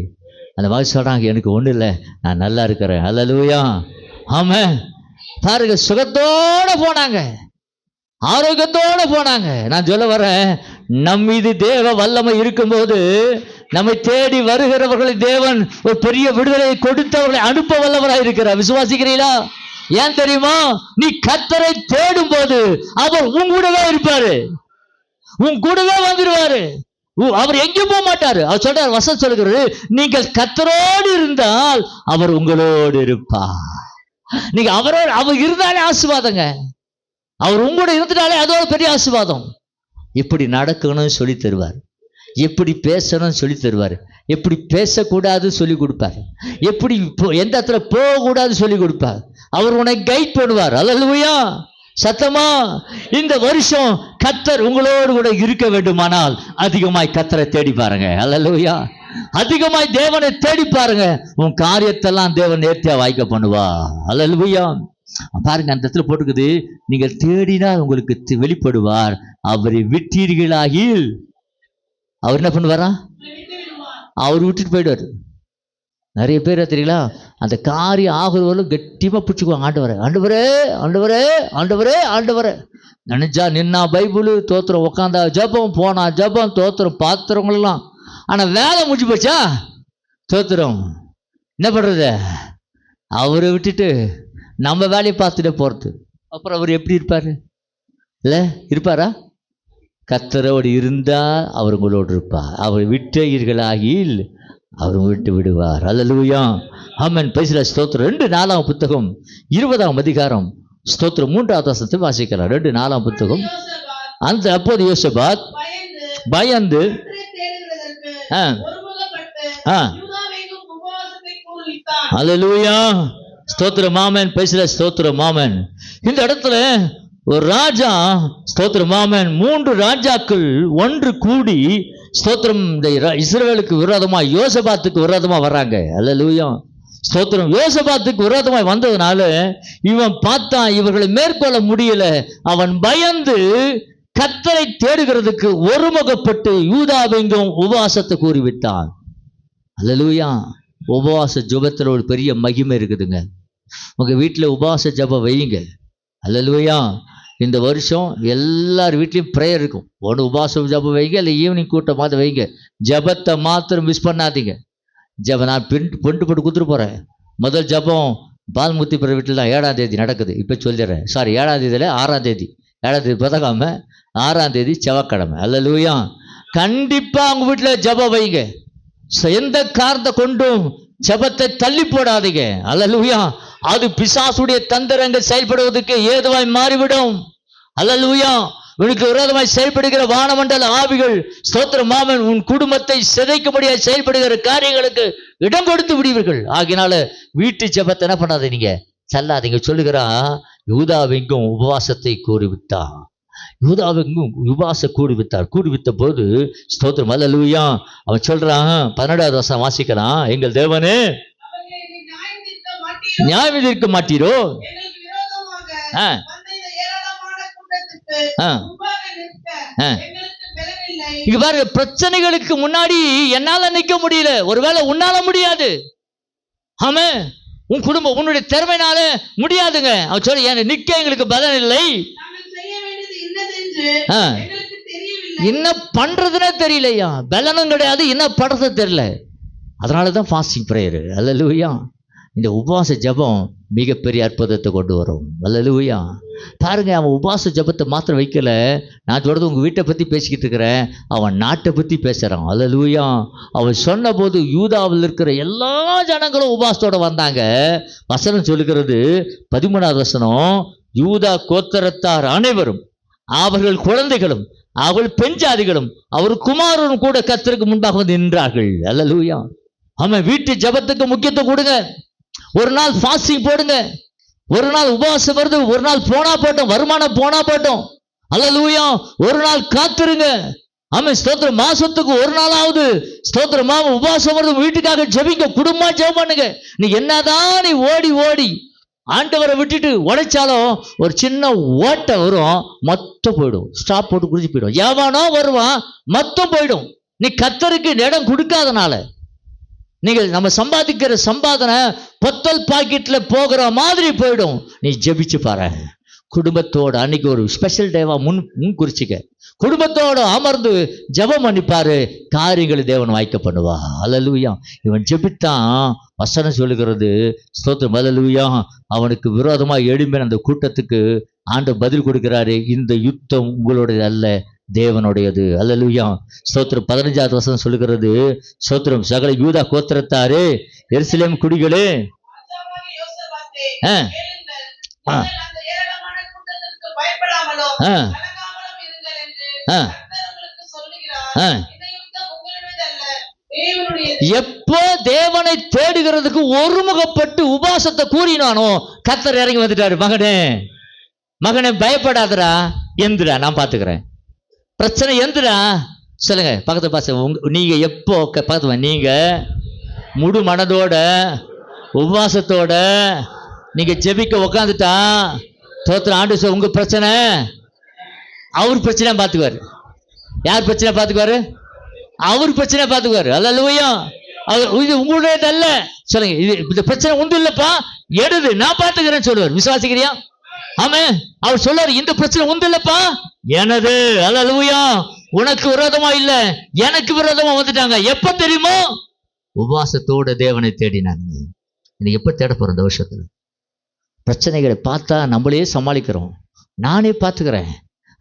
[SPEAKER 2] அந்த மகள் சொல்கிறாங்க, எனக்கு ஒன்றும் இல்லை, நான் நல்லா இருக்கிறேன். அல்லேலூயா. ஆமாம். பாருங்க, சுகத்தோடு போனாங்க, ஆரோக்கியத்தோடு போனாங்க. நான் சொல்ல வரேன், நம் மீது தேவ வல்லமை இருக்கும்போது நம்மை தேடி வருகிறவர்களை தேவன் ஒரு பெரிய விடுதலையை கொடுத்தவர்களை அனுப்ப வல்லவராக இருக்கிறார். விசுவாசிக்கிறீங்களா? ஏன் தெரியுமா? நீ கர்த்தரை தேடும் போது அவர் உன் கூடவே இருப்பாரு, உன் கூடவே வந்துடுவாரு. அவர் எங்கேயும் போக மாட்டாரு. அவர் சொல்றார், வசனம் சொல்லுகிறது, நீங்கள் கர்த்தரோடு இருந்தால் அவர் உங்களோடு இருப்பார். நீங்க அவரோடு அவர் இருந்தாலே ஆசீர்வாதங்க. அவர் உங்களோட இருந்துட்டாலே அதோட பெரிய ஆசீர்வாதம். எப்படி நடக்கணும்னு சொல்லி தருவார், எப்படி பேசணும்னு சொல்லி தருவார், எப்படி பேசக்கூடாது சொல்லி கொடுப்பார், எப்படி எந்த இடத்துல போகக்கூடாது சொல்லி கொடுப்பார். அவர் உன்னை கைட் பண்ணுவார். அல்லேலூயா. சத்தமா இந்த வருஷம் கர்த்தர் உங்களோடு கூட இருக்க வேண்டுமானால் அதிகமாய் கர்த்தரை தேடி பாருங்க. அல்லேலூயா. அதிகமாய் தேவனை தேடி பாருங்க, உன் காரியத்தெல்லாம் தேவன் நேர்த்தியா வாய்க்க பண்ணுவா. அல்லேலூயா. பாருங்க, அந்த இடத்துல போட்டுக்குது, நீங்கள் தேடினால் உங்களுக்கு வெளிப்படுவார், அவரை விட்டீர்களாகில் அவர் என்ன பண்ணுவாரா? அவர் விட்டுட்டு போயிடுவார். நிறைய பேர் தெரியல, அந்த காரியம் ஆகுறவர்களும் கெட்டியமாக பிடிச்சிக்குவாங்க. ஆண்டவரே ஆண்டவரே ஆண்டவரே ஆண்டவரே ஆண்டவரே நினைச்சா நின்னா பைபிள் தோத்திரம், உட்காந்தா ஜபம், போனா ஜபம், தோத்திரம் பாத்திரங்களெல்லாம். ஆனால் வேலை முடிஞ்சு போச்சா? தோத்திரம் என்ன பண்ணுறது? அவரை விட்டுட்டு நம்ம வேலையை பார்த்துட்டு போகிறது. அப்புறம் அவர் எப்படி இருப்பார்? இல்லை இருப்பாரா? கர்த்தரோடு இருந்தால் அவர் உங்களோடு இருப்பார். அவர் விட்டீர்களாகில் அவர் விட்டு விடுவார். Hallelujah. Amen. Praise the Lord. ஸ்தோத்திரம். 2 புத்தகம் 20ஆம் அதிகாரம் ஸ்தோத்திரம் 3வது வசனத்தை வாசிக்கலாம். 2 புத்தகம். அந்த அப்போது யோசபாத் பயந்து அல்லேலூயா. ஸ்தோத்திரம் ஆமென். Praise the Lord. ஸ்தோத்திரம் ஆமென். இந்த இடத்துல ஒரு ராஜா, ஸ்தோத்திரம் ஆமென், 3 ராஜாக்கள் ஒன்று கூடி ஸ்தோத்திரம் இந்த இஸ்ரவேலுக்கு விரோதமாக யோசபாத்துக்கு விரோதமாக வர்றாங்க. அல்லேலூயா. ஸ்தோத்திரம். யோசபாத்துக்கு விரோதமாக வந்ததுனால இவன் பார்த்தான், இவர்களை மேற்கொள்ள முடியல. அவன் பயந்து கர்த்தரை தேடுகிறதுக்கு ஒருமுகப்பட்டு யூதாவெங்கும் உபவாசத்தை கூறிவிட்டான். அல்லேலூயா. உபவாச ஜெபத்தில் ஒரு பெரிய மகிமை இருக்குதுங்க. உங்கள் வீட்டில் உபவாச ஜெபம் வையுங்க. அல்லேலூயா. இந்த வருஷம் எல்லார் வீட்லேயும் ப்ரேயர் இருக்கும். ஒன்று உபவாச ஜபம் வைங்க, இல்லை ஈவினிங் கூட்டமாக வைங்க. ஜபத்தை மாத்திரம் மிஸ் பண்ணாதீங்க. நான் பொண்டு போட்டு கொடுத்துட்டு போகிறேன். முதல் ஜபம் பால்முத்தி பிற வீட்டில் தான் 7ஆம் தேதி நடக்குது. இப்போ சொல்லிடுறேன், சாரி 7ஆம் தேதியில் 6ஆம் தேதி, 7ஆம் தேதி புதன்கிழமை, 6ஆம் தேதி செவ்வாய்க்கிழமை. அல்லேலூயா. கண்டிப்பாக அவங்க வீட்டில் ஜபம் வைங்க. எந்த காரணத்தை கொண்டும் ஜபத்தை தள்ளி போடாதீங்க. அல்லேலூயா. அது பிசாசுடைய தந்திரங்கள் செயல்படுவதற்கு ஏதுவாய் மாறிவிடும். அல்லேலூயா. உனக்கு விரோதமாய் செயல்படுகிற வானமண்டல ஆவிகள், ஸ்தோத்திரம் ஆமென், உன் குடும்பத்தை சிதைக்கும்படியாக செயல்படுகிற காரியங்களுக்கு இடம் கொடுத்து விடுவீர்கள். ஆகினால வீட்டு ஜெபத்தை என்ன பண்ணாதீங்க, செல்லாதீங்க. சொல்லுகிறான், யூதாவெங்கும் உபவாசத்தை கூறிவிட்டான். யூதாவெங்கும் உபவாச கூடிவித்த போது ஸ்தோத்திரம் அல்லேலூயா. அவன் சொல்றான், 12வது வசனம் வாசிக்கிறான், எங்கள் தேவனே நியாயம் தீர்க்க மாட்டீரோ? இங்க பாருங்க, பிரச்சனைகளுக்கு முன்னாடி என்னால நிக்க முடியல, ஒருவேளை உன்னால முடியாது. ஆமே, உன் குடும்பம் உன்னுடைய திறமைனால முடியாதுங்க. அவன் சொல்ல, ஏன் நிக்க எங்களுக்கு பலன் இல்லை, என்ன பண்றதுன்னே தெரியலையா, பலனும் கிடையாது, என்ன பண்றது தெரியல. அதனாலதான் ஃபாஸ்டிங் பிரேயர். அல்லேலூயா. இந்த உபவாச ஜெபம் மிகப்பெரிய அற்புதத்தை கொண்டு வரும். அல்லேலூயா. பாருங்க, அவன் உபவாச ஜெபத்தை மாத்திரம் வைக்கல. நான் தொடர்ந்து உங்கள் வீட்டை பற்றி பேசிக்கிட்டு இருக்கிறேன், அவன் நாட்டை பற்றி பேசுகிறான். அல்லேலூயா. அவன் சொன்ன போது யூதாவில் இருக்கிற எல்லா ஜனங்களும் உபவாசத்தோடு வந்தாங்க. வசனம் சொல்லுகிறது 13வது வசனம், யூதா கோத்திரத்தார் அனைவரும், அவர்கள் குழந்தைகளும், அவள் பெண் ஜாதிகளும், அவர் குமாரரும் கூட கர்த்தருக்கு முன்பாக வந்து நின்றார்கள். அல்லேலூயா. ஆமாம், வீட்டு ஜெபத்துக்கு முக்கியத்துவம் கொடுங்க. ஒரு நாள் ஃபாஸ்டிங் போடுங்க. ஒரு நாள் உபவாசம் வருது, ஒரு நாள் போனா போட்டோம், வருமானம் போனா போட்டோம். அல்லேலூயா. ஒரு நாள் காத்துருங்க. ஆமாம், ஸ்தோத்திரம். மாசத்துக்கு ஒரு நாளாவது ஸ்தோத்திரமா உபவாசம் வருது, வீட்டுக்காக ஜெபிங்க, குடும்பமா ஜெபம் பண்ணுங்க. நீ என்னதான் நீ ஓடி ஓடி ஆண்டவரை விட்டுட்டு உடைச்சாலும் ஒரு சின்ன ஓட்டை வரும், மொத்தம் போயிடும். ஸ்டாப் போட்டு குடிச்சு போயிடும். எவனோ வருவான், மொத்தம் போயிடும். நீ கர்த்தருக்கு இடம் கொடுக்காதனால நீங்கள் நம்ம சம்பாதிக்கிற சம்பாதனை பொத்தல் பாக்கெட்ல போகிற மாதிரி போயிடும். நீ ஜெபிச்சு பாரு. குடும்பத்தோடு அன்னைக்கு ஒரு ஸ்பெஷல் டேவா முன் குறிச்சிக்க. குடும்பத்தோடு அமர்ந்து ஜெபம் பண்ணிப்பாரு, காரியங்களை தேவன் வாய்க்க பண்ணுவா. அல்லேலூயா. இவன் ஜெபித்தான். வசனம் சொல்லுகிறது, ஸ்தோத்திரம். அல்லேலூயா. அவனுக்கு விரோதமாக எழும்பின அந்த கூட்டத்துக்கு ஆண்டவர் பதில் கொடுக்கிறாரு, இந்த யுத்தம் உங்களுடையது அல்ல, தேவனுடையது. அல்லேலூயா. ஸ்தோத்திரம். 15வது வசனம் சொல்லுகிறது, ஸ்தோத்திரம். சகல யூதா கோத்திரத்தாரே, எருசலேம் குடிகளே,
[SPEAKER 5] ராஜாவாகிய யோசபாத்தே,
[SPEAKER 2] ஆ.
[SPEAKER 5] கேளுங்கள்.
[SPEAKER 2] ஆ.
[SPEAKER 5] நீங்கள் அந்த ஏராளமான கூட்டத்திற்கு பயப்படாமலும்
[SPEAKER 2] ஆ.
[SPEAKER 5] கலங்காமலும் இருங்கள் என்று
[SPEAKER 2] ஆ.
[SPEAKER 5] கர்த்தர் உங்களுக்கு சொல்லுகிறார்.
[SPEAKER 2] ஆ.
[SPEAKER 5] இந்த யுத்தம் உங்களுடையது அல்ல, தேவனுடையது.
[SPEAKER 2] எப்போ தேவனை தேடுகிறதுக்கு ஒருமுகப்பட்டு உபாசத்தை கூறினானோ கர்த்தர் இறங்கி வந்துட்டாரு. மகனே மகனே பயப்படாதடா, எந்திரா, நான் பாத்துக்கிறேன். பிரச்சனை எந்திரா. சொல்லுங்க பக்கத்து பாச, நீங்க எப்போ பக்கத்து, நீங்க முழு மனதோட உபவாசத்தோட நீங்க ஜெபிக்க உக்காந்துட்டா தோத்திர ஆண்டு சொல், உங்க பிரச்சனை அவர் பிரச்சனை பார்த்துக்குவாரு. யார் பிரச்சனை பார்த்துக்குவாரு? அவர் பிரச்சனை பார்த்துக்குவாரு. அல்லேலூயா. அவர் இது உங்களுடையது அல்ல. சொல்லுங்க, இது இந்த பிரச்சனை உண்டு இல்லப்பா, எடுது, நான் பார்த்துக்கிறேன்னு சொல்லுவார். விசுவாசிக்கிறியா? ஆமே. அவர் சொல்றாரு, இந்த பிரச்சனை உண்டு இல்லப்பா, எனது. அல்லேலூயா. உனக்கு விரோதமா இல்ல, எனக்கு விரோதமா வந்துட்டாங்க. எப்ப தெரியுமோ? உபவாசத்தோட தேவனை தேடினாங்க. இன்னைக்கு எப்ப தேட போறோம்? இந்த வருஷத்துல பிரச்சனைகளை பார்த்தா நம்மளே சமாளிக்கிறோம். நானே பார்த்துக்கிறேன்,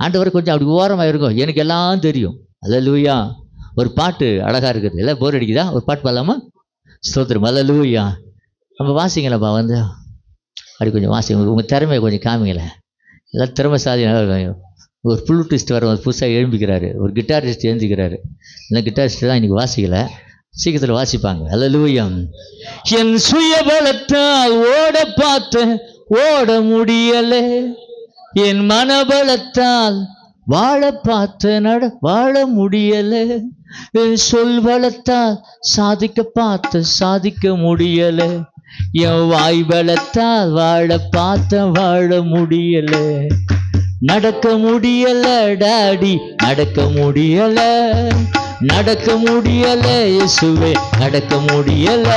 [SPEAKER 2] ஆண்டவர் கொஞ்சம் அப்படி ஓரமாக இருக்கும், எனக்கு எல்லாம் தெரியும். அல்லேலூயா. ஒரு பாட்டு அழகா இருக்குது. எல்லாம் போர் அடிக்குதா? ஒரு பாட்டு பாடலாமா? ஸ்தோத்திரம். அல்லேலூயா. நம்ம வாசிங்களப்பா, வந்து அப்படி கொஞ்சம் வாசிங்க. உங்கள் திறமையை கொஞ்சம் காமிங்களேன். எல்லாம் திறமைசாலி. ஒரு ஃப்ளூட்டிஸ்ட் வர புதுசாக எழும்பிக்கிறாரு, ஒரு கிட்டாரிஸ்ட் எழுந்திக்கிறாரு. இல்லை கிட்டாரிஸ்ட் தான் இன்னைக்கு வாசிக்கலை, சீக்கிரத்தில் வாசிப்பாங்க. அல்லேலூயா. என் சுய பலத்தால் ஓட பார்த்தேன், ஓட முடியலை. என் மனபலத்தால் வாழ பார்த்த வாழ முடியலை. என் சொல் பலத்தால் சாதிக்க பார்த்த சாதிக்க முடியலை. என் வாய் பலத்தால் வாழ பார்த்த வாழ முடியலை. நடக்க முடியல டாடி, நடக்க முடியல, நடக்க முடியல இயேசுவே, நடக்க முடியல.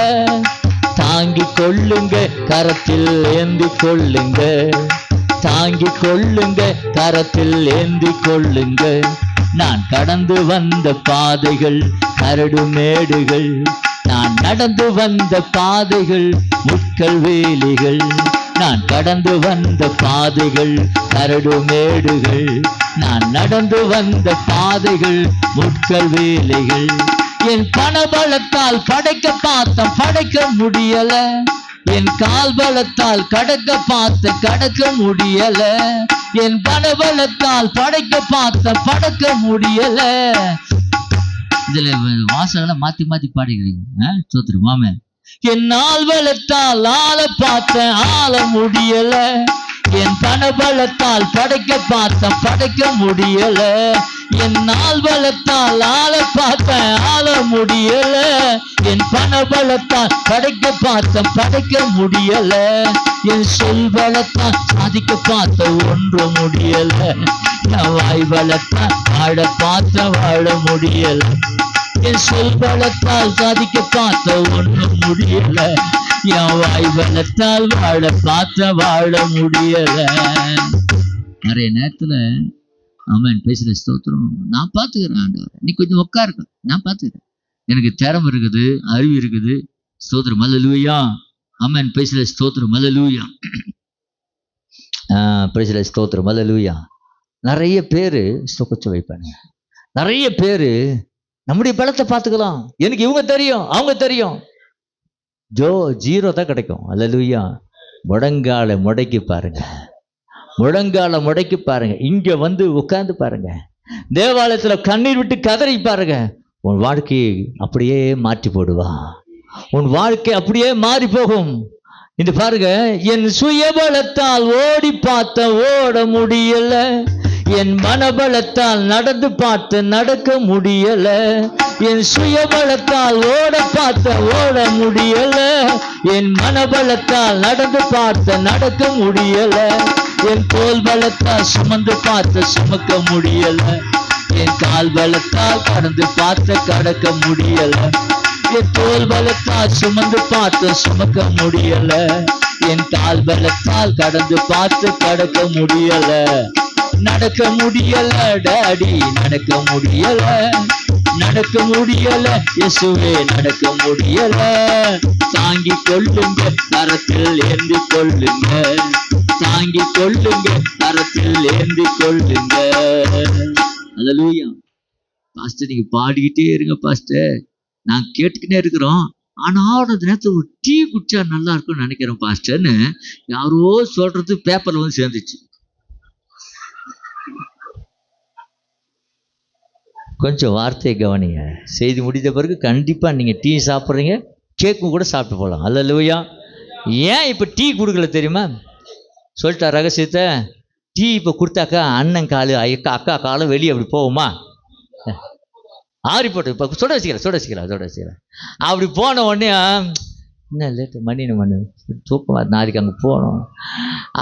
[SPEAKER 2] தாங்கி கொள்ளுங்க, கரத்தில் ஏந்தி கொள்ளுங்க, தாங்கி கொள்ளுங்க, கரத்தில் ஏந்தி கொள்ளுங்க. நான் கடந்து வந்த பாதைகள் கரடு மேடுகள், நான் நடந்து வந்த பாதைகள் முட்கள் வேலிகள். நான் கடந்து வந்த பாதைகள் கரடு மேடுகள், நான் நடந்து வந்த பாதைகள் முட்கள் வேலைகள். என் பணபலத்தால் படைக்க பார்த்தேன், படைக்க முடியல. என் கால் பலத்தால் கடக்க பார்த்த கடக்க முடியல. என் பணபலத்தால் படைக்க பார்த்த படைக்க முடியல. இதுல வாசங்களை மாத்தி மாத்தி பாடிக்கிறீங்க. சோத்துருமாமே. என் நாள் பலத்தால் ஆள பார்த்தேன், ஆள முடியல. என் பணபலத்தால் படைக்க பார்த்தேன், படைக்க முடியல. என் நாள் பலத்தால் ஆள பார்த்தேன், ஆள முடியல. என் பணபலத்தால் படைக்க பார்த்தேன், படைக்க முடியல. என் சொல் பலத்தால் சாதிக்க பார்த்த ஒன்று முடியல. என் வாய் பலத்தால் வாழ பார்த்த வாழ முடியல. என் சொல் பலத்தால் சாதிக்க பார்த்த ஒன்றும் முடியல. என் வாய் பலத்தால் வாழ பார்த்த வாழ முடியல. நிறைய நேரத்துல அவன் பேசுற ஸ்தோத்திரம், நான் பார்த்துக்கிறேன் ஆண்டவர், நீ கொஞ்சம் உட்காருக்க, நான் பார்த்துக்கிறேன், எனக்கு திறமை இருக்குது, அறிவு இருக்குது. ஸ்தோத்திரம். அல்லேலூயா. ஆமென். பிரைஸ் ஸ்தோத்திரம். ஹல்லேலூயா. பிரைஸ் ஸ்தோத்திரம். ஹல்லேலூயா. நிறைய பேர் சொக்கச்சு வைப்பாங்க. நிறைய பேர் நம்முடைய பலத்தை பார்த்துக்கலாம், எனக்கு இவங்க தெரியும் அவங்க தெரியும், ஜீரோ தான் கிடைக்கும். ஹல்லேலூயா. முழங்கால முடக்கி பாருங்க, முழங்கால முடக்கி பாருங்க, இங்க வந்து உட்கார்ந்து பாருங்க, தேவாலயத்துல கண்ணீர் விட்டு கதறி பாருங்க, உன் வாழ்க்கையை அப்படியே மாற்றி போடுவா, உன் வாழ்க்கை அப்படியே மாறி போகும். இந்த பாருங்க, என் சுயபலத்தால் ஓடி பார்த்த ஓட முடியல, என் மனபலத்தால் நடந்து பார்த்து நடக்க முடியல, என் சுயபலத்தால் ஓட பார்த்த ஓட முடியல, என் மனபலத்தால் நடந்து பார்த்த நடக்க முடியல, என் தோல் பலத்தால் சுமந்து பார்த்து சுமக்க முடியல, என் கால் பலத்தால் கடந்து பார்த்து கடக்க முடியல, என் தோல் பலத்தால் சுமந்து பார்த்து சுமக்க முடியல, என் கால் பலத்தால் கடந்து பார்த்து கடக்க முடியல, நடக்க முடியல டாடி, நடக்க முடியல, நடக்க முடியல இயேசுவே, நடக்க முடியல, தாங்கி கொள்ளுங்க கரத்தில் ஏந்தி கொள்ளுங்க, தாங்கி கொள்ளுங்க கரத்தில் ஏந்தி கொள்ளுங்க. ஹல்லேலூயா. பாஸ்டர் நீங்க பாடிக்கிட்டே இருங்க பாஸ்டர், நான் கேட்டுக்கிட்டே இருக்கிறோம், ஆனால் அந்த நேரத்தில் ஒரு டீ குடிச்சா நல்லா இருக்கும்னு நினைக்கிறேன் பாஸ்டர்னு யாரோ சொல்றது பேப்பர்ல வந்து சேர்ந்துச்சு. கொஞ்சம் வார்த்தையை கவனிங்க. செய்தி முடிந்த பிறகு கண்டிப்பா நீங்க டீ சாப்பிட்றீங்க, கேக்கும் கூட சாப்பிட்டு போகலாம். ஹல்லேலூயா. ஏன் இப்ப டீ கொடுக்கல தெரியுமா? சொல்லிட்டா ரகசியத்தை. டீ இப்ப கொடுத்தாக்கா அண்ணன் காலு அக்கா காலம் வெளியே அப்படி போகுமா? ஆறி போட்டு இப்போ சுட வச்சுக்கலாம். அப்படி போன உடனே என்ன லேட்டு மண்ணு தூக்கம், நாளைக்கு அங்கே போகணும்,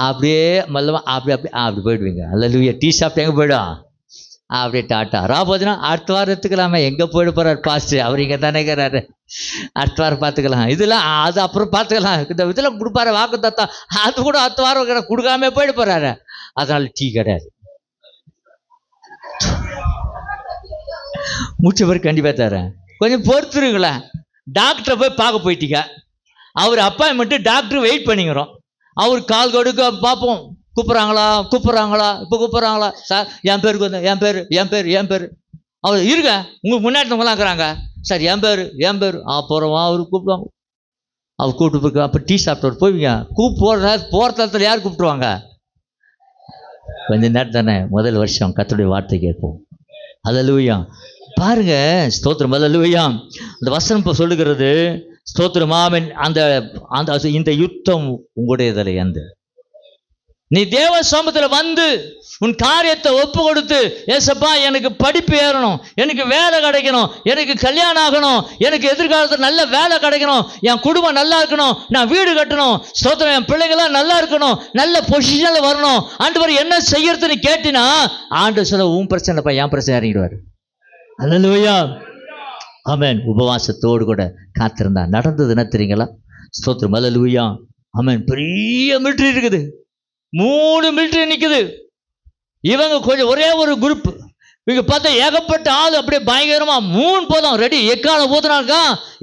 [SPEAKER 2] அப்படியே மல்லமா அப்படி போயிடுவீங்க. ஹல்லேலூயா. டீ சாப்பிட்டு எங்கே போயிடும்? அப்படியே டாட்டா. ராபோதுனா அடுத்த வாரம் எடுத்துக்கலாமே, எங்கே போயிட போகிறார் பாஸ்டர், அவர் இங்கே தானே இருக்கிறாரு, அடுத்த வாரம் பார்த்துக்கலாம், இதெல்லாம் அது அப்புறம் பார்த்துக்கலாம், இந்த இதெல்லாம் கொடுப்பாரு வாக்கு தத்தா, அது கூட அடுத்த வாரம் கொடுக்காம போயிட போகிறாரு. அதனால டீ கிடையாது. மூச்சவர் கண்டிப்பா தரேன், கொஞ்சம் பொறுத்துருங்களா. டாக்டரை போய் பார்க்க போயிட்டீங்க, அவர் அப்பாயின்மெண்ட் டாக்டர் வெயிட் பண்ணிக்கிறோம், அவர் கால் கொடுக்க பார்ப்போம், கூப்பிட்றாங்களா இப்போ கூப்பிட்றாங்களா சார், என் பேருக்கு வந்து என் பேர் அவர் இருங்க, உங்களுக்கு முன்னாடி அவங்களாம் இருக்கிறாங்க சார், என் பேர் அப்புறம் அவர் கூப்பிடுவாங்க, அவர் கூப்பிட்டு போய் அப்போ டீ சாப்பிட்டு போய்விங்க, போகிற தரத்தில் யார் கூப்பிட்டுருவாங்க? கொஞ்ச நேரம் தானே, முதல் வருஷம் கர்த்தருடைய வார்த்தை கேட்போம். ஹல்லேலூயா. பாருங்க, ஸ்தோத்திரம். ஹல்லேலூயா. அந்த வசனம் இப்போ சொல்லுகிறது, ஸ்தோத்திரம். ஆமென். அந்த இந்த யுத்தம் உங்களுடையதில்லை. அந்த நீ தேவ சமூகத்தில் வந்து உன் காரியத்தை ஒப்பு கொடுத்து, ஏசப்பா எனக்கு படிப்பு ஏறணும், எனக்கு வேலை கிடைக்கணும், எனக்கு கல்யாணம் ஆகணும், எனக்கு எதிர்காலத்தில் நல்ல வேலை கிடைக்கணும், என் குடும்பம் நல்லா இருக்கணும், நான் வீடு கட்டணும், ஸ்தோத்திரம், என் பிள்ளைங்களாம் நல்லா இருக்கணும், நல்ல பொசிஷனில் வரணும், ஆண்டவர் என்ன செய்யறதுன்னு கேட்டினா ஆண்டவர் சொல்ல, உன் பிரச்சனைப்பா என் பிரச்சனை இறங்கிடுவார். ஹல்லேலூயா. ஆமென். உபவாசத்தோடு கூட காத்திருந்தா நடந்தது என்ன தெரியுங்களா? ஸ்தோத்திரம். ஹல்லேலூயா. ஆமென். பெரிய மிலிட்டரி இருக்குது, 3 மிலிட்டரி நிற்குது, இவங்க கொஞ்சம் ஒரே ஒரு குரூப், இவங்க பார்த்தா ஏகப்பட்ட ஆள், அப்படியே பயங்கரமா 3 போதும் ரெடி, எக்காலம் ஊத்துனாக்கா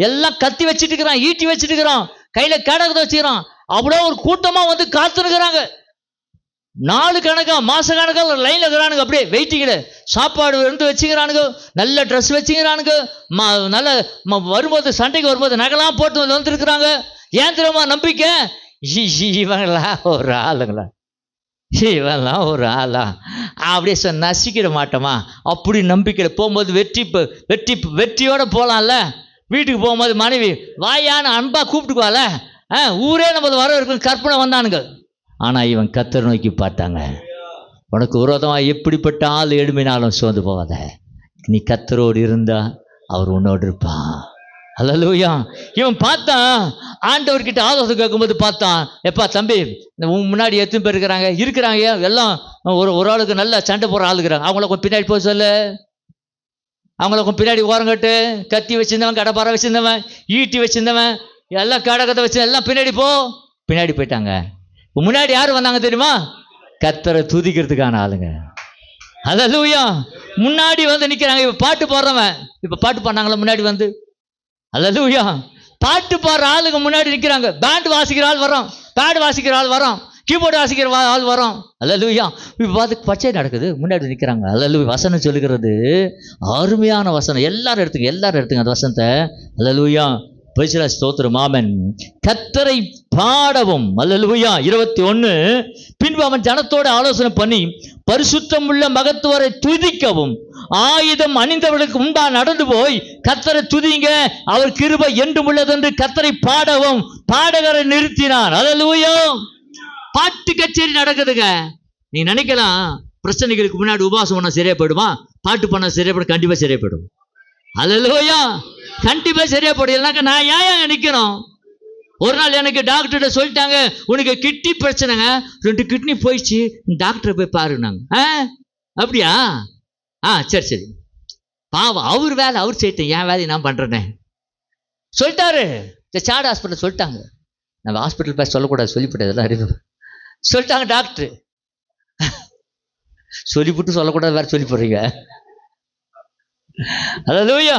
[SPEAKER 2] எல்லாம் கத்தி வச்சுட்டு இருக்கிறான், ஈட்டி வச்சுட்டு இருக்கிறான், கையில கடகத்தை வச்சுக்கிறான், அவ்வளோ ஒரு கூட்டமா வந்து காத்துருக்கிறாங்க. நாலு கணக்கா மாச கணக்கா லைன்ல இருக்கிறானுங்க, அப்படியே வெயிட்டிங்கில் சாப்பாடு வந்து வச்சுக்கிறானுங்க, நல்ல ட்ரெஸ் வச்சுக்கிறானுங்க, நல்ல வரும்போது சண்டைக்கு வரும்போது நகைலாம் போட்டு வந்துருக்குறாங்க. ஏன் தெரியுமா நம்பிக்கை? இவங்களாம் ஒரு ஆளுங்களா, இவெல்லாம் ஒரு ஆளா, அப்படியே நசிக்கிட மாட்டோமா அப்படி நம்பிக்கையில் போகும்போது வெற்றியோட போகலாம்ல. வீட்டுக்கு போகும்போது மனைவி வாயான அன்பா கூப்பிட்டுக்குவால, ஊரே நம்ம வர இருக்கும் கற்பனை வந்தானுங்க. ஆனால் இவன் கர்த்தரை நோக்கி பார்த்தாங்க. உனக்கு விரோதமாக எப்படிப்பட்ட ஆள் எழுமினாலும் சோர்ந்து போகாத, நீ கர்த்தரோடு இருந்தா அவர் உன்னோடு இருப்பான். ஹல்லேலூயா. இவன் பார்த்தான், ஆண்டவர்கிட்ட ஆலோசனை கேட்கும்போது பார்த்தான், எப்பா தம்பி உன் முன்னாடி எத்தனை பேர் இருக்கிறாங்க, எல்லாம் ஒரு ஆளுக்கு நல்ல சண்டை போடுற ஆள் இருக்கிறாங்க, அவங்கள கொஞ்சம் பின்னாடி போக சொல்லு, அவங்கள கொஞ்சம் பின்னாடி ஓரங்கட்டு, கத்தி வச்சிருந்தவன், கடப்பாறை வச்சிருந்தவன், ஈட்டி வச்சிருந்தவன், எல்லாம் கடகத்தை வச்சு எல்லாம் பின்னாடி போயிட்டாங்க. முன்னாடி யார் வந்தாங்க தெரியுமா? கர்த்தரை துதிக்கிறதுக்கான ஆளுங்க. ஹல்லேலூயா. முன்னாடி வந்து நிற்கிறாங்க. இப்போ பாட்டு பாடுறவன், இப்போ பாட்டு பாடினாங்களா முன்னாடி வந்து? ஹல்லேலூயா. பாட்டு பாடுற ஆளுங்க முன்னாடி நிற்கிறாங்க. பேண்ட் வாசிக்கிற ஆள் வரோம், பேட் வாசிக்கிற ஆள் வரோம், கீபோர்டு வாசிக்கிற ஆள் வரோம். அல்லேலூயா. இப்போ அதுக்கு பச்சை நடக்குது, முன்னாடி நிற்கிறாங்க. அல்லேலூயா. வசனம் சொல்லுகிறது அருமையான வசனம். எல்லாரும் எடுத்துங்க அந்த வசனத்தை. அல்லேலூயா. பிரைஸ் ஸ்தோத்திரம். ஆமென். கர்த்தரை பாடவும். அல்லேலூயா. 21. பின்பு அவன் ஜனத்தோட ஆலோசனை பண்ணி பரிசுத்தம் உள்ள மகத்துவரை துதிக்கவும் ஆயுதம் அணிந்தவர்களுக்கு முன்பா நடந்து போய் கர்த்தரை துதிங்க, அவர் கிருபை என்றும் உள்ளதென்று கர்த்தரை பாடவும் பாடகரை நிறுத்தினான். அல்லேலூயா. பாட்டு கச்சேரி நடக்குதுங்க. நீ நினைக்கலாம் பிரச்சனைகளுக்கு முன்னாடி உபவாசம் பண்ண சரியா போயிடுமா, பாட்டு பண்ண சரியா போயிடும். கண்டிப்பா சரியா போயிடும். அல்லேலூயா. கண்டிப்பா சரியா போயிடும். இல்லைனாக்கா நான் ஏன் நிற்கணும்? ஒரு நாள் எனக்கு டாக்டர்கிட்ட சொல்லிட்டாங்க, உனக்கு கிட்னி பிரச்சனைங்க, 2 கிட்னி போயிடுச்சு, டாக்டரை போய் பாருனாங்க. அப்படியா? சரி. பாவம், அவர் வேலை அவர் செய்யிட்டேன், என் வேலையை நான் பண்றேனே சொல்லிட்டாரு. சாடு ஹாஸ்பிட்டல் சொல்லிட்டாங்க. நம்ம ஹாஸ்பிட்டல் பேச சொல்லக்கூடாது, சொல்லிவிட்டது எல்லாம் அறிவு சொல்லிட்டாங்க டாக்டர். சொல்லிவிட்டு சொல்லக்கூடாது வேற சொல்லி போடுறீங்க. அல்லேலூயா.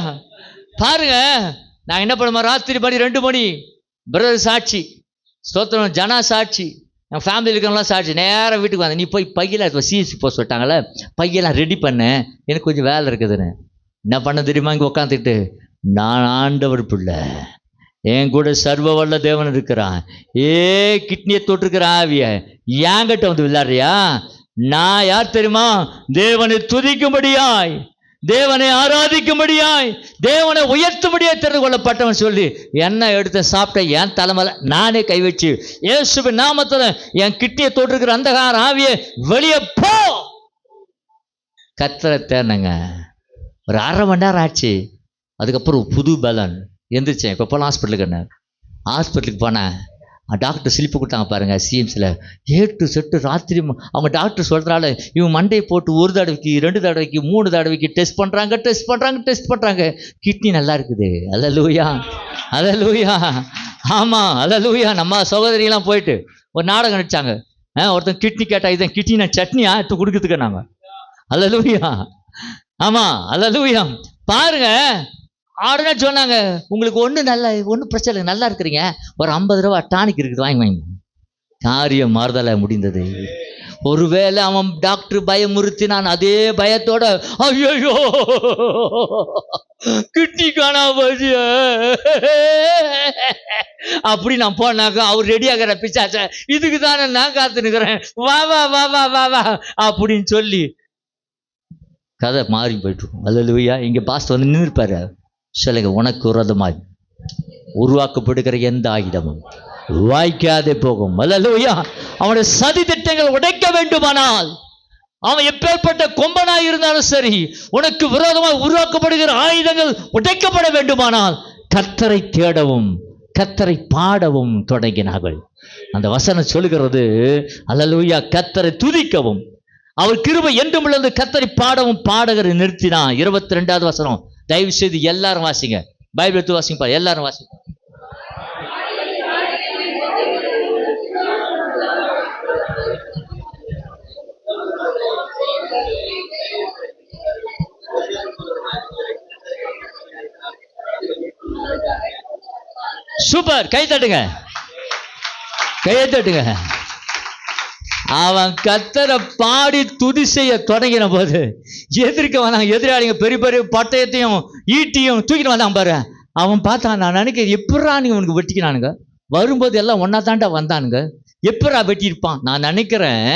[SPEAKER 2] பாருங்க, நான் என்ன பண்ணுமா, ராத்திரி மணி 2 மணி பிரதர் சாட்சி, ஸ்தோத்திரம், ஜனா சாட்சி, என் ஃபேமிலி இருக்கிறவங்களாம் சாட்சி. நேராக வீட்டுக்கு வந்தேன். நீ போய் பையெல்லாம் சிஎஸ்சி போக சொல்லிட்டாங்களே, பையெல்லாம் ரெடி பண்ணேன், எனக்கு கொஞ்சம் வேலை இருக்குதுன்னு. என்ன பண்ண தெரியுமா? இங்கே உட்காந்துக்கிட்டு, நான் ஆண்டவர் பிள்ளை, என் கூட சர்வ வல்ல தேவன் இருக்கிறான், கிட்னியை தொட்டிருக்கிற ஆவிய என்கிட்ட வந்து விளையாடுறியா? நான் யார் தெரியுமா? தேவனை துதிக்கும்படியாய், தேவனை ஆராதிக்கும்படியாய், தேவனை உயர்த்தும்படியாய் தெரிந்து கொள்ளப்பட்டவன் சொல்லி என்ன எடுத்து சாப்பிட்ட என் தலைமையில நானே கை வச்சு இயேசுவின் நாமத்துல என் கிட்னியை தொட்டிருக்கிற அந்தகார ஆவிய வெளியே போ. கர்த்தரை தேர்னங்க. ஒரு 1/2 மணி நேரம் ஆச்சு. அதுக்கப்புறம் புது பலன் எந்திரிச்சேன். இப்போ போகலாம் ஹாஸ்பிட்டலுக்கு போனேன். டாக்டர் சிலிப்பு கொடுத்தாங்க பாருங்க, சிஎம்சியில் ஏட்டு செட்டு ராத்திரி. அவங்க டாக்டர் சொல்கிறாள், இவன் மண்டையை போட்டு 1 தடவைக்கு 2 தடவைக்கு 3 தடவைக்கு டெஸ்ட் பண்ணுறாங்க. கிட்னி நல்லா இருக்குது. அல்லேலூயா. ஆமாம், அல்லேலூயா. நம்ம சகோதரியெல்லாம் போயிட்டு ஒரு நாடகம் நடிச்சாங்க. ஒருத்தன் கிட்னி கேட்டால், இதான் கிட்னி, நான் சட்னியா எடுத்து கொடுக்குறதுக்கு நாங்கள். அல்லேலூயா. ஆமாம், அல்லேலூயா. பாருங்க, உடனே சொன்னாங்க, உங்களுக்கு ஒன்றும் பிரச்சனை இல்லை, நல்லா இருக்கிறீங்க, ஒரு 50 ரூபா டானிக் இருக்குது, வாங்கி. காரியம் மாறுதல முடிந்தது. ஒருவேளை அவன் டாக்டர் பயமுறுத்தினான், அதே பயத்தோட ஐயோ கிட்னி காணா போச்சு அப்படி நான் போனாக்கா, அவர் ரெடியாகிற பிச்சாச்ச, இதுக்கு தானே நான் காத்து நிற்கிறேன், வா வா வா வா வா வா அப்படின்னு சொல்லி கதை மாறி போயிட்டு இருக்கும். அல்லேலூயா. இங்கே பாஸ்டர் வந்து நின்றுப்பாரு. சொல்லுங்க, உனக்கு விரோதமாய் உருவாக்கப்படுகிற எந்த ஆயுதமும் வாய்க்காதே போகும். அல்லேலூயா. அவனுடைய சதி திட்டங்கள் உடைக்க வேண்டுமானால், அவன் எப்பேற்பட்ட கொம்பனாய் இருந்தாலும் சரி, உனக்கு விரோதமாக உருவாக்கப்படுகிற ஆயுதங்கள் உடைக்கப்பட வேண்டுமானால் கர்த்தரை தேடவும் கர்த்தரை பாடவும் தொடங்கினார்கள். அந்த வசனம் சொல்லுகிறது, அல்லேலூயா, கர்த்தரை துதிக்கவும் அவர் கிருபை என்றும் உள்ளது கர்த்தரை பாடவும் பாடகரை நிறுத்தினான். 22வது வசனம். தயவு செய்து எல்லாரும் வாசிங்க, பைபிள் எடுத்து வாசிங்க, எல்லாரும் வாசிங்க. சூப்பர், கை தட்டுங்க. அவன் கர்த்தரை பாடி துதி செய்ய தொடங்கின போது எதிர்க்க வந்தாங்க எதிராளிங்க, பெரிய பெரிய பட்டயத்தையும் ஈட்டியும் தூக்கிட்டு வந்தாங்க பாரு. அவன் பார்த்தான், நான் நினைக்கிறேன் எப்படா நீங்க உனக்கு வெட்டிக்கிறானுங்க, வரும்போது எல்லாம் ஒன்னா தாண்டா வந்தானுங்க, எப்படா வெட்டியிருப்பான் நான் நினைக்கிறேன்.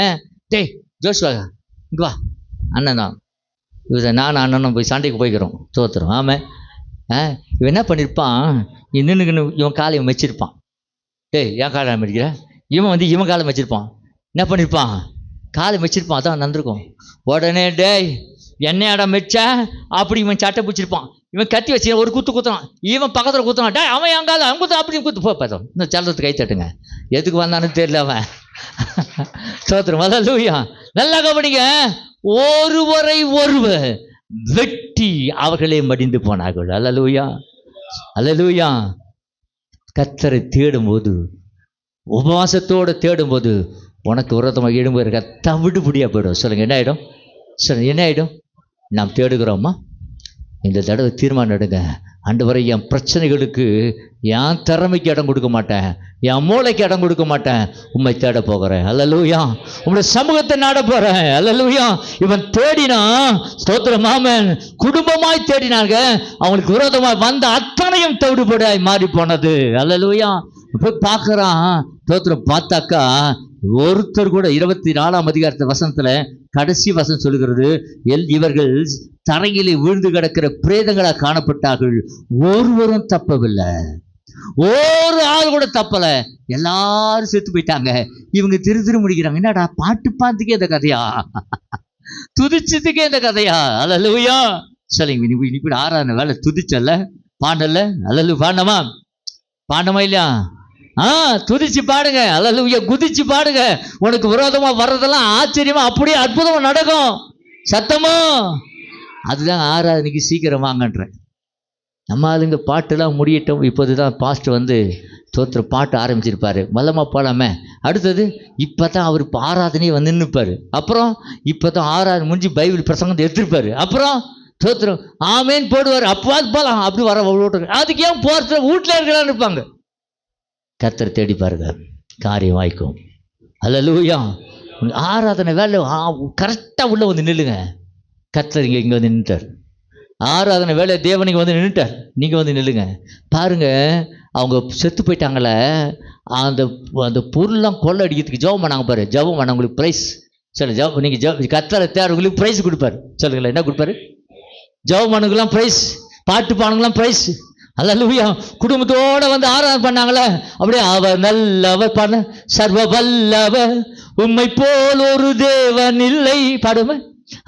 [SPEAKER 2] டேய் ஜோஷுவா இங்க வா, அண்ணன் தான் இது, நான் அண்ணனும் போய் சண்டைக்கு போய்க்கிறோம், தோத்துறோம். ஆமாம். இவன் என்ன பண்ணியிருப்பான், நின்றுக்குன்னு இவன் காலை வச்சிருப்பான். டேய் என் காலை வச்சிருக்கிற, இவன் வந்து இவன் காலை வச்சிருப்பான். என்ன பண்ணியிருப்பான், காலை வச்சிருப்பான், அதான் நடந்திருக்கும். உடனே டேய் என்னையாடா மெச்சா அப்படி இவன் சட்டை பிடிச்சிருப்பான், இவன் கத்தி வச்சு ஒரு குத்து குத்துறான், இவன் பக்கத்தில் குத்துறான், டே அவன் என் காலை அவன் குத்து அப்படி குத்து போ பார்த்தோம். இந்த சலத்தை கை தட்டுங்க. எதுக்கு வந்தானு தெரியல அவன். சோத்திரம். அல்லேலூயா. நல்லா கவனிங்க. ஒருவரை ஒருவர் வெட்டி அவர்களே மடிந்து போனார்கள். அல்லேலூயா. அல்லேலூயா. கர்த்தரை தேடும்போது, உபவாசத்தோடு தேடும்போது உனக்கு விரோதமாக இடும்போது தவிடுபடியாக போயிடும். சொல்லுங்க, என்ன ஆகிடும்? சொல்லுங்க, என்ன ஆகிடும்? நாம் தேடுகிறோமா? இந்த தடவை தீர்மானம் எடுங்க, ஆண்டவரே, என் பிரச்சனைகளுக்கு என் திறமைக்கு இடம் கொடுக்க மாட்டேன், என் மூளைக்கு இடம் கொடுக்க மாட்டேன், உம்மை தேட போகிறேன். அல்லேலூயா. உம்முடைய சமூகத்தை நாட போறேன். அல்லேலூயா. இவன் தேடினா, ஸ்தோத்திரம், ஆமென், குடும்பமாய் தேடினாங்க. அவங்களுக்கு விரோதமாய் வந்த அத்தனையும் தவிடுபடாய் மாறி போனது. அல்லேலூயா. போய் பார்க்கறான், ஸ்தோத்திரம், பார்த்தாக்கா ஒருத்தர் கூட 24ஆம் அதிகாரத்து வசனத்துல கடைசி வசனம் சொல்லுகிறது, இவர்கள் தரையிலே விழுந்து கிடக்கிற பிரேதங்களா காணப்பட்டார்கள், ஒருவரும் தப்பவில்லை, ஒரு ஆள் கூட தப்பல, எல்லாரும் செத்து போயிட்டாங்க. இவங்க திரு முடிக்கிறாங்க, என்னடா பாட்டு பாத்துக்கே இந்த கதையா, துதிச்சதுக்கே இந்த கதையா. அல்லேலூயா. சரிங்க, இப்படி ஆறான வேலை துதிச்சல்ல, பாடல, அல்லேலூயா, பாண்டமா இல்லையா? துதிச்சு பாடுங்க. அல்லேலூயா. குதிச்சு பாடுங்க. உனக்கு விரோதமா வர்றதெல்லாம் ஆச்சரியமா அப்படியே அற்புதமா நடக்கும். சத்தமோ அதுதான் ஆராதனைக்கு சீக்கிரம் வாங்கன்றேன். நம்ம ஆளுங்க பாட்டெல்லாம் முடியட்டும். இப்போதுதான் பாஸ்ட் தோற்ற பாட்டு ஆரம்பிச்சிருப்பாரு, மல்லமா போலாமே. அடுத்தது இப்பதான் அவர் ஆராதனையே நின்றுப்பாரு. அப்புறம் இப்பதான் ஆராதனை முடிஞ்சு பைபிள் பிரசங்கத்தை எடுத்திருப்பாரு. அப்புறம் தோத்திரம் ஆமேன்னு போடுவார். அப்போது போலாம், அப்படி வர அதுக்கு ஏன் போற வீட்டில் இருக்கலான்னு இருப்பாங்க. கர்த்தரை தேடி பாருங்க, காரியம் வாய்க்கும். அல்லேலூயா. ஆராதனை வேலை கரெக்டாக உள்ள நில்லுங்க. கர்த்தர் இங்கே நின்றுட்டார். ஆராதனை வேலை தேவன் இங்கே நின்றுட்டார். நீங்கள் நில்லுங்க. பாருங்க, அவங்க செத்து போயிட்டாங்களே, அந்த அந்த பொருள்லாம் கொள்ளை அடிக்கிறதுக்கு ஜெபம் பண்ணாங்க பாரு. ஜெபம் பண்ண உங்களுக்கு ப்ரைஸ் சொல்லு. நீங்கள் கர்த்தரை தேட உங்களுக்கு ப்ரைஸ் கொடுப்பாரு. சொல்லுங்களேன், என்ன கொடுப்பாரு? ஜெபம் பண்ணுங்களாம் ப்ரைஸ், பாட்டு பாடுங்களாம் ப்ரைஸ். அல்லேலூயா. குடும்பத்தோட ஆராதனை பண்ணாங்களே, அப்படியே அவர் நல்லவர், பண்ண சர்வ வல்லவர், உம்மை போல் ஒரு தேவன் இல்லை. பாடுமே,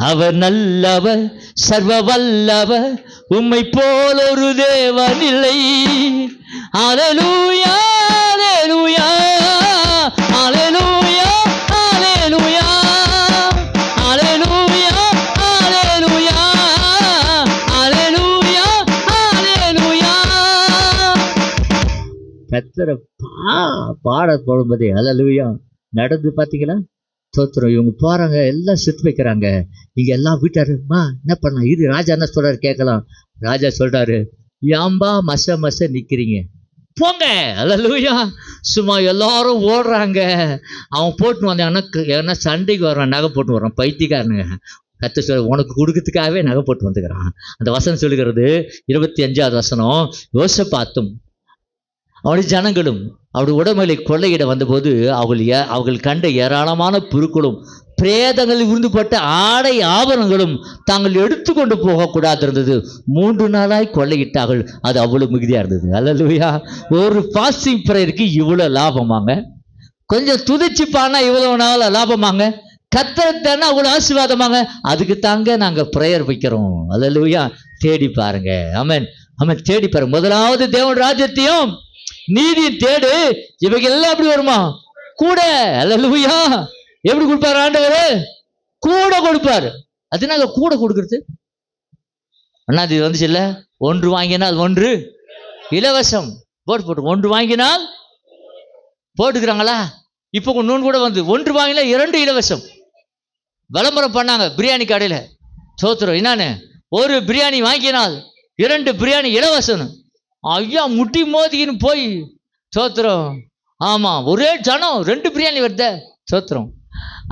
[SPEAKER 2] அவர் நல்லவர், சர்வ வல்லவர், உம்மை போல் ஒரு தேவன் இல்லை. அல்லேலூயா, அல்லேலூயா, அல்லேலூயா, அல்லேலூயா, அல்லேலூயா, அல்லேலூயா, அல்லேலூயா, அல்லேலூயா. கர்த்தரை பாட போடும்போதே அல்லேலூயா நடந்து பார்த்தீங்களா? தோத்திரம். இவங்க போறாங்க, எல்லாம் செத்து வைக்கிறாங்க. இங்க எல்லாம் வீட்டாருமா என்ன பண்ணலாம், இது ராஜா என்ன சொல்றாரு கேட்கலாம். ராஜா சொல்றாரு, ஏம்பா மச நிக்கிறீங்க, போங்க. அல்லேலூயா. சும்மா எல்லாரும் ஓடுறாங்க. அவன் போட்டுன்னு வந்தாங்கன்னா ஏன்னா சண்டைக்கு வர்றான், நகை போட்டு வர்றான், பைத்தியக்காரனுங்க. கர்த்தர் சொல்ல, உனக்கு கொடுக்கறதுக்காகவே நகை போட்டு வந்துக்கிறான். அந்த வசனம் சொல்லுகிறது 25வது வசனம், யோசபாத்தும் அவருடைய ஜனங்களும் அவருடைய உடமையை கொள்ளையிட வந்தபோது அவர்கள் கண்ட ஏராளமான புழுக்களும் பிரேதங்களில் விருந்துபட்ட ஆடை ஆபரணங்களும் தாங்கள் எடுத்துக்கொண்டு போகக்கூடாது இருந்தது. 3 நாளாய் கொள்ளையிட்டார்கள். அது அவ்வளவு மிகுதியா இருந்தது. அல்லேலூயா. ஒரு ஃபாஸ்டிங் ப்ரேயருக்கு இவ்வளவு லாபமாங்க. கொஞ்சம் துதிச்சு பானா இவ்வளவு நாள் லாபமாங்க. கர்த்தரை அவ்வளவு ஆசீர்வாதமாங்க. அதுக்கு தாங்க நாங்க ப்ரேயர் வைக்கிறோம். அல்லேலூயா. தேடி பாருங்க. ஆமென், ஆமென். தேடி பாருங்க. முதலாவது தேவன் ராஜ்யத்தையும் நீதி தேடு, இவைங்க எல்லாம் எப்படி வருமா? கூட. அல்லேலூயா. எப்படி கொடுப்பாரு ஆண்டவரு? கூட கொடுப்பாரு. அது நாங்க கூட கொடுக்கறது. அண்ணாதி வந்துச்சு இல்ல, 1 வாங்கினால் 1 இலவசம். போட்டு 1 வாங்கினால் போட்டுக்கிறாங்களா? இப்போ இன்னொன்று கூட 1 வாங்கினா 2 இலவசம். விளம்பரம் பண்ணாங்க பிரியாணி கடையில. சோத்திரம் என்னன்னு, 1 பிரியாணி வாங்கினால் 2 பிரியாணி இலவசம். ஐயா முட்டி மோதிக்கின்னு போய் சோத்திரம். ஆமா, ஒரே ஜனம் 2 பிரியாணி வருத. சோத்திரம்.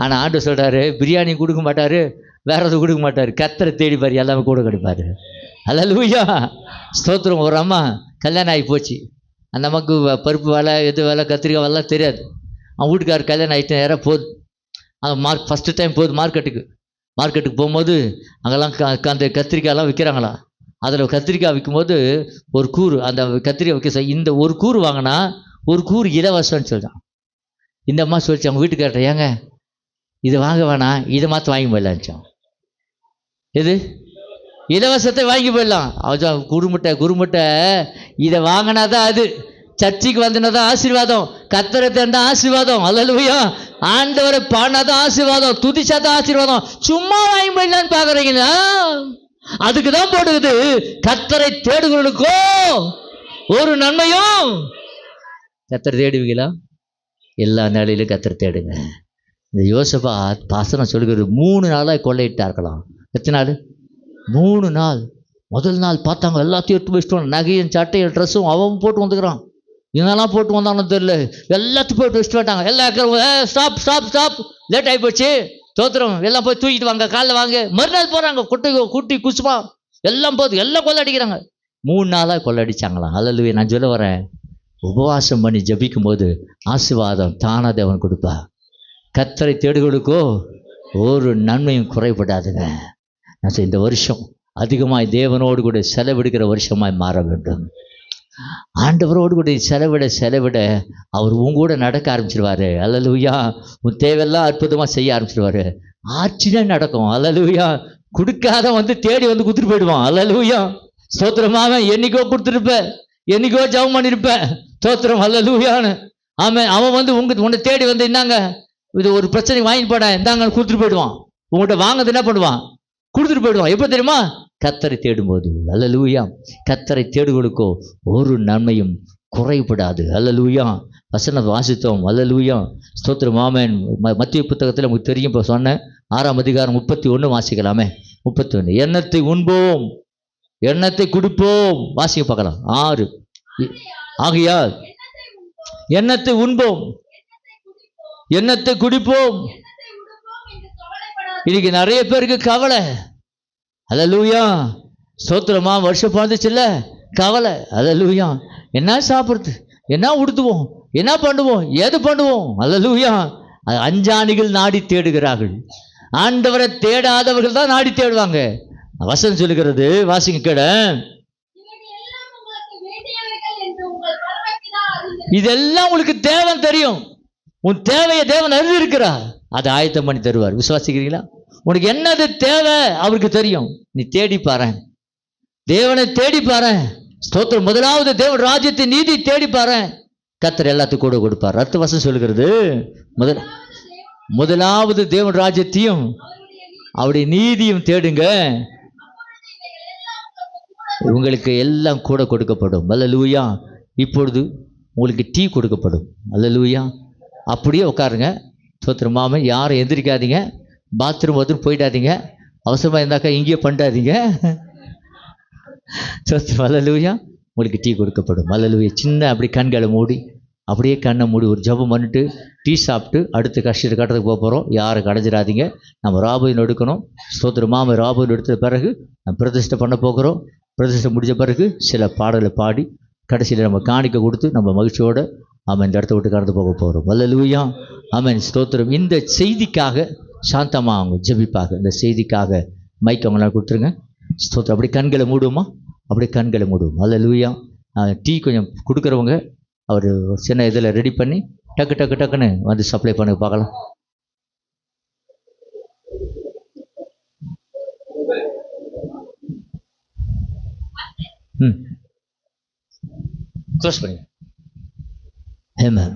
[SPEAKER 2] ஆனா ஆண்டு சொல்றாரு, பிரியாணி கொடுக்க மாட்டாரு, வேற எதுவும் கொடுக்க மாட்டாரு. கர்த்தரை தேடிப்பாரு, எல்லாமே கூட கிடைப்பாரு. அல்லேலூயா. ஸ்தோத்திரம். ஒரு அம்மா கல்யாணம் ஆகி போச்சு. அந்த அம்மாவுக்கு பருப்பு வேலை, எது வேலை, கத்திரிக்காய் வேலை தெரியாது. அவன் வீட்டுக்காரர் கல்யாணம் ஆகிட்டு நேராக போகுது. அந்த ஃபஸ்ட்டு டைம் போகுது மார்க்கெட்டுக்கு போகும்போது அங்கெல்லாம் அந்த கத்திரிக்காயெல்லாம் விற்கிறாங்களா. அதில் கத்திரிக்காய் விற்கும்போது ஒரு கூறு, அந்த கத்திரிக்காய் விற்க இந்த ஒரு கூறு வாங்கினா 1 கூறு இலவசம்னு சொல்லிட்டான். இந்த அம்மா சொல்லிச்சு அவங்க வீட்டுக்கார்ட்ட, ஏங்க இதை வாங்க வேணாம், இதை மாற்ற வாங்கி போயிடலான்ச்சான். எது இலவசத்தை வாங்கி போயிடலாம். அவன் குருமுட்டை இதை வாங்கினாதான் அது சர்ச்சைக்கு வந்தனாதான் ஆசீர்வாதம், கர்த்தரை தேர்ந்தா ஆசீர்வாதம். அல்லேலூயா. ஆண்டவரை பாடினாதான் ஆசீர்வாதம், துதிச்சாதான் ஆசீர்வாதம். சும்மா வாங்கி போயிடலான்னு பாக்குறீங்களா? அதுக்குதான் போடுது. கர்த்தரை தேடுகளுக்கோ ஒரு நன்மையும். கர்த்தரை தேடுவீங்களா? எல்லா நிலையிலும் கர்த்தரை தேடுங்க. இந்த யோசபாத் பாசனம் சொல்லுகிறது 3 நாளாய் கொள்ளையிட்டார்களாம். எத்தனை நாள்? 3 நாள். முதல் நாள் பார்த்தாங்க, எல்லாத்தையும் எடுத்து வச்சுட்டு நகையும் சட்டையும் ட்ரெஸ்ஸும் அவன் போட்டு வந்துக்கிறான். இதெல்லாம் போட்டு வந்தானு தெரியல, எல்லாத்தையும் போட்டு வச்சுட்டு வந்துட்டாங்க. எல்லாம் ஸ்டாப் ஸ்டாப் ஸ்டாப், லேட் ஆகி போச்சு, தோத்துறோம், எல்லாம் போய் தூக்கிட்டு வாங்க, காலில் வாங்க. மறுநாள் போகிறாங்க, குட்டி குசுமா எல்லாம் போகுது, எல்லாம் கொள்ளடிக்கிறாங்க. 3 நாளாக கொள்ளடிச்சாங்களாம். அல்ல, நான் சொல்ல வரேன், உபவாசம் பண்ணி ஜபிக்கும் போது ஆசீர்வாதம் தானா தேவன் கொடுப்பா. கர்த்தரை தேடுகளுக்கோ ஒரு நன்மையும் குறைபடாதுங்க. நான் இந்த வருஷம் அதிகமாய் தேவனோடு கூட செலவிடுகிற வருஷமாய் மாற வேண்டும். ஆண்டவரோடு கூட செலவிட அவர் உங்கூட நடக்க ஆரம்பிச்சிருவாரு. அல்லேலூயா. உன் தேவையெல்லாம் அற்புதமாக செய்ய ஆரம்பிச்சிருவாரு. ஆட்சினே நடக்கும். அல்லேலூயா. கொடுக்காத வந்து தேடி வந்து கொடுத்துட்டு போயிடுவான். அல்லேலூயா. ஸ்தோத்திரமாக. என்னைக்கோ கொடுத்துருப்ப, என்னைக்கோ ஜெபம் பண்ணிருப்ப, ஸ்தோத்திரம். அல்லேலூயான்னு. அவன் வந்து உன்னை தேடி வந்து இந்தாங்க, இது ஒரு பிரச்சனை வாங்கிட்டு போட, இந்தாங்க கொடுத்துட்டு போயிடுவான். உங்கள்கிட்ட வாங்குறது என்ன பண்ணுவான்? கொடுத்துட்டு போயிடுவான். எப்போ தெரியுமா? கர்த்தரை தேடும்போது. அல்லேலூயா. கர்த்தரை தேடுகளுக்கோ ஒரு நன்மையும் குறைபடாது. அல்லேலூயா. வசனம் வாசித்தோம். அல்லேலூயா. ஸ்தோத்திரம். ஆமென். மத்திய புத்தகத்தில் உங்களுக்கு தெரியும், இப்போ சொன்னேன், 6ஆம் அதிகாரம் 31 வாசிக்கலாமே. 31. எண்ணத்தை உண்போம், எண்ணத்தை குடிப்போம். வாசிக்க பார்க்கலாம். 6. ஆகையால் எண்ணத்தை உண்போம், எண்ணத்தை குடிப்போம். இன்னைக்கு நிறைய பேருக்கு கவலை. அல்லேலூயா. ஸ்தோத்திரமா. வருஷம் பிறந்துச்சுல்ல, கவலை. அல்லேலூயா. என்ன சாப்பிட்றது, என்ன உடுத்துவோம், என்ன பண்ணுவோம், எது பண்ணுவோம்? அல்லேலூயா. அஞ்சாணிகள் நாடி தேடுகிறார்கள், ஆண்டவரை தேடாதவர்கள் தான் நாடி தேடுவாங்க. வசனம் சொல்லுகிறது, வாசிங்க கேட. இதெல்லாம் உங்களுக்கு தேவன் தெரியும். உன் தேவையை தேவன் அறிந்திருக்கிறார். அதை ஆயத்தம் பண்ணி தருவார். விசுவாசிக்கிறீங்களா? உனக்கு என்னது தேவை அவருக்கு தெரியும். நீ தேடி பாரு, தேவனை தேடி பாரு. ஸ்தோத்திரம். முதலாவது தேவன் ராஜ்யத்தை நீதி தேடி பாரு, கர்த்தர் எல்லாத்துக்கும் கூட கொடுப்பார். அடுத்த வசனம் சொல்லுகிறது, முதலாவது தேவன் ராஜ்யத்தையும் அவருடைய நீதியும் தேடுங்க, உங்களுக்கு எல்லாம் கூட கொடுக்கப்படும். அல்லேலூயா. இப்பொழுது உங்களுக்கு டீ கொடுக்கப்படும். அல்லேலூயா. அப்படியே உட்காருங்க. ஸ்தோத்திரமாம. யாரும் எந்திரிக்காதீங்க, பாத்ரூம் வந்து போயிடாதீங்க, அவசரமாக இருந்தாக்கா இங்கேயே பண்ணாதீங்க. ஸ்தோத்திரம். அல்லேலூயா. உங்களுக்கு டீ கொடுக்கப்படும். அல்லேலூயா. சின்ன அப்படி கண்களை மூடி, அப்படியே கண்ணை மூடி ஒரு ஜெபம் பண்ணிட்டு டீ சாப்பிட்டு அடுத்த கஷ்டத்தை கட்டுறதுக்கு போக போகிறோம். யாரும் கடைஞ்சிடாதீங்க. நம்ம ராபோயின் எடுக்கணும். ஸ்தோத்திரமாம. ராபோயின் எடுத்த பிறகு நம்ம பிரதிஷ்டை பண்ண போகிறோம். பிரதிஷ்டை முடிஞ்ச பிறகு சில பாடலை பாடி கடைசியில் நம்ம காணிக்க கொடுத்து நம்ம மகிழ்ச்சியோடு இந்த இடத்த விட்டு கடந்து போக போகிறோம். அல்லேலூயா. ஆமென். ஸ்தோத்திரம். இந்த செய்திக்காக சாந்தமா அவங்க ஜெபிப்பாங்க. இந்த செய்திக்காக மைக் அவங்களாம் கொடுத்துருங்க. ஸ்தோத்திரம். அப்படி கண்களை மூடுவோமா? அப்படியே கண்களை மூடுவோம். அல்லேலூயா. டீ கொஞ்சம் கொடுக்குறவங்க அவர் சின்ன இதில் ரெடி பண்ணி டக்குன்னு வந்து சப்ளை பண்ண பார்க்கலாம். க்ளோஸ் பண்ணுங்க. ஆமென்.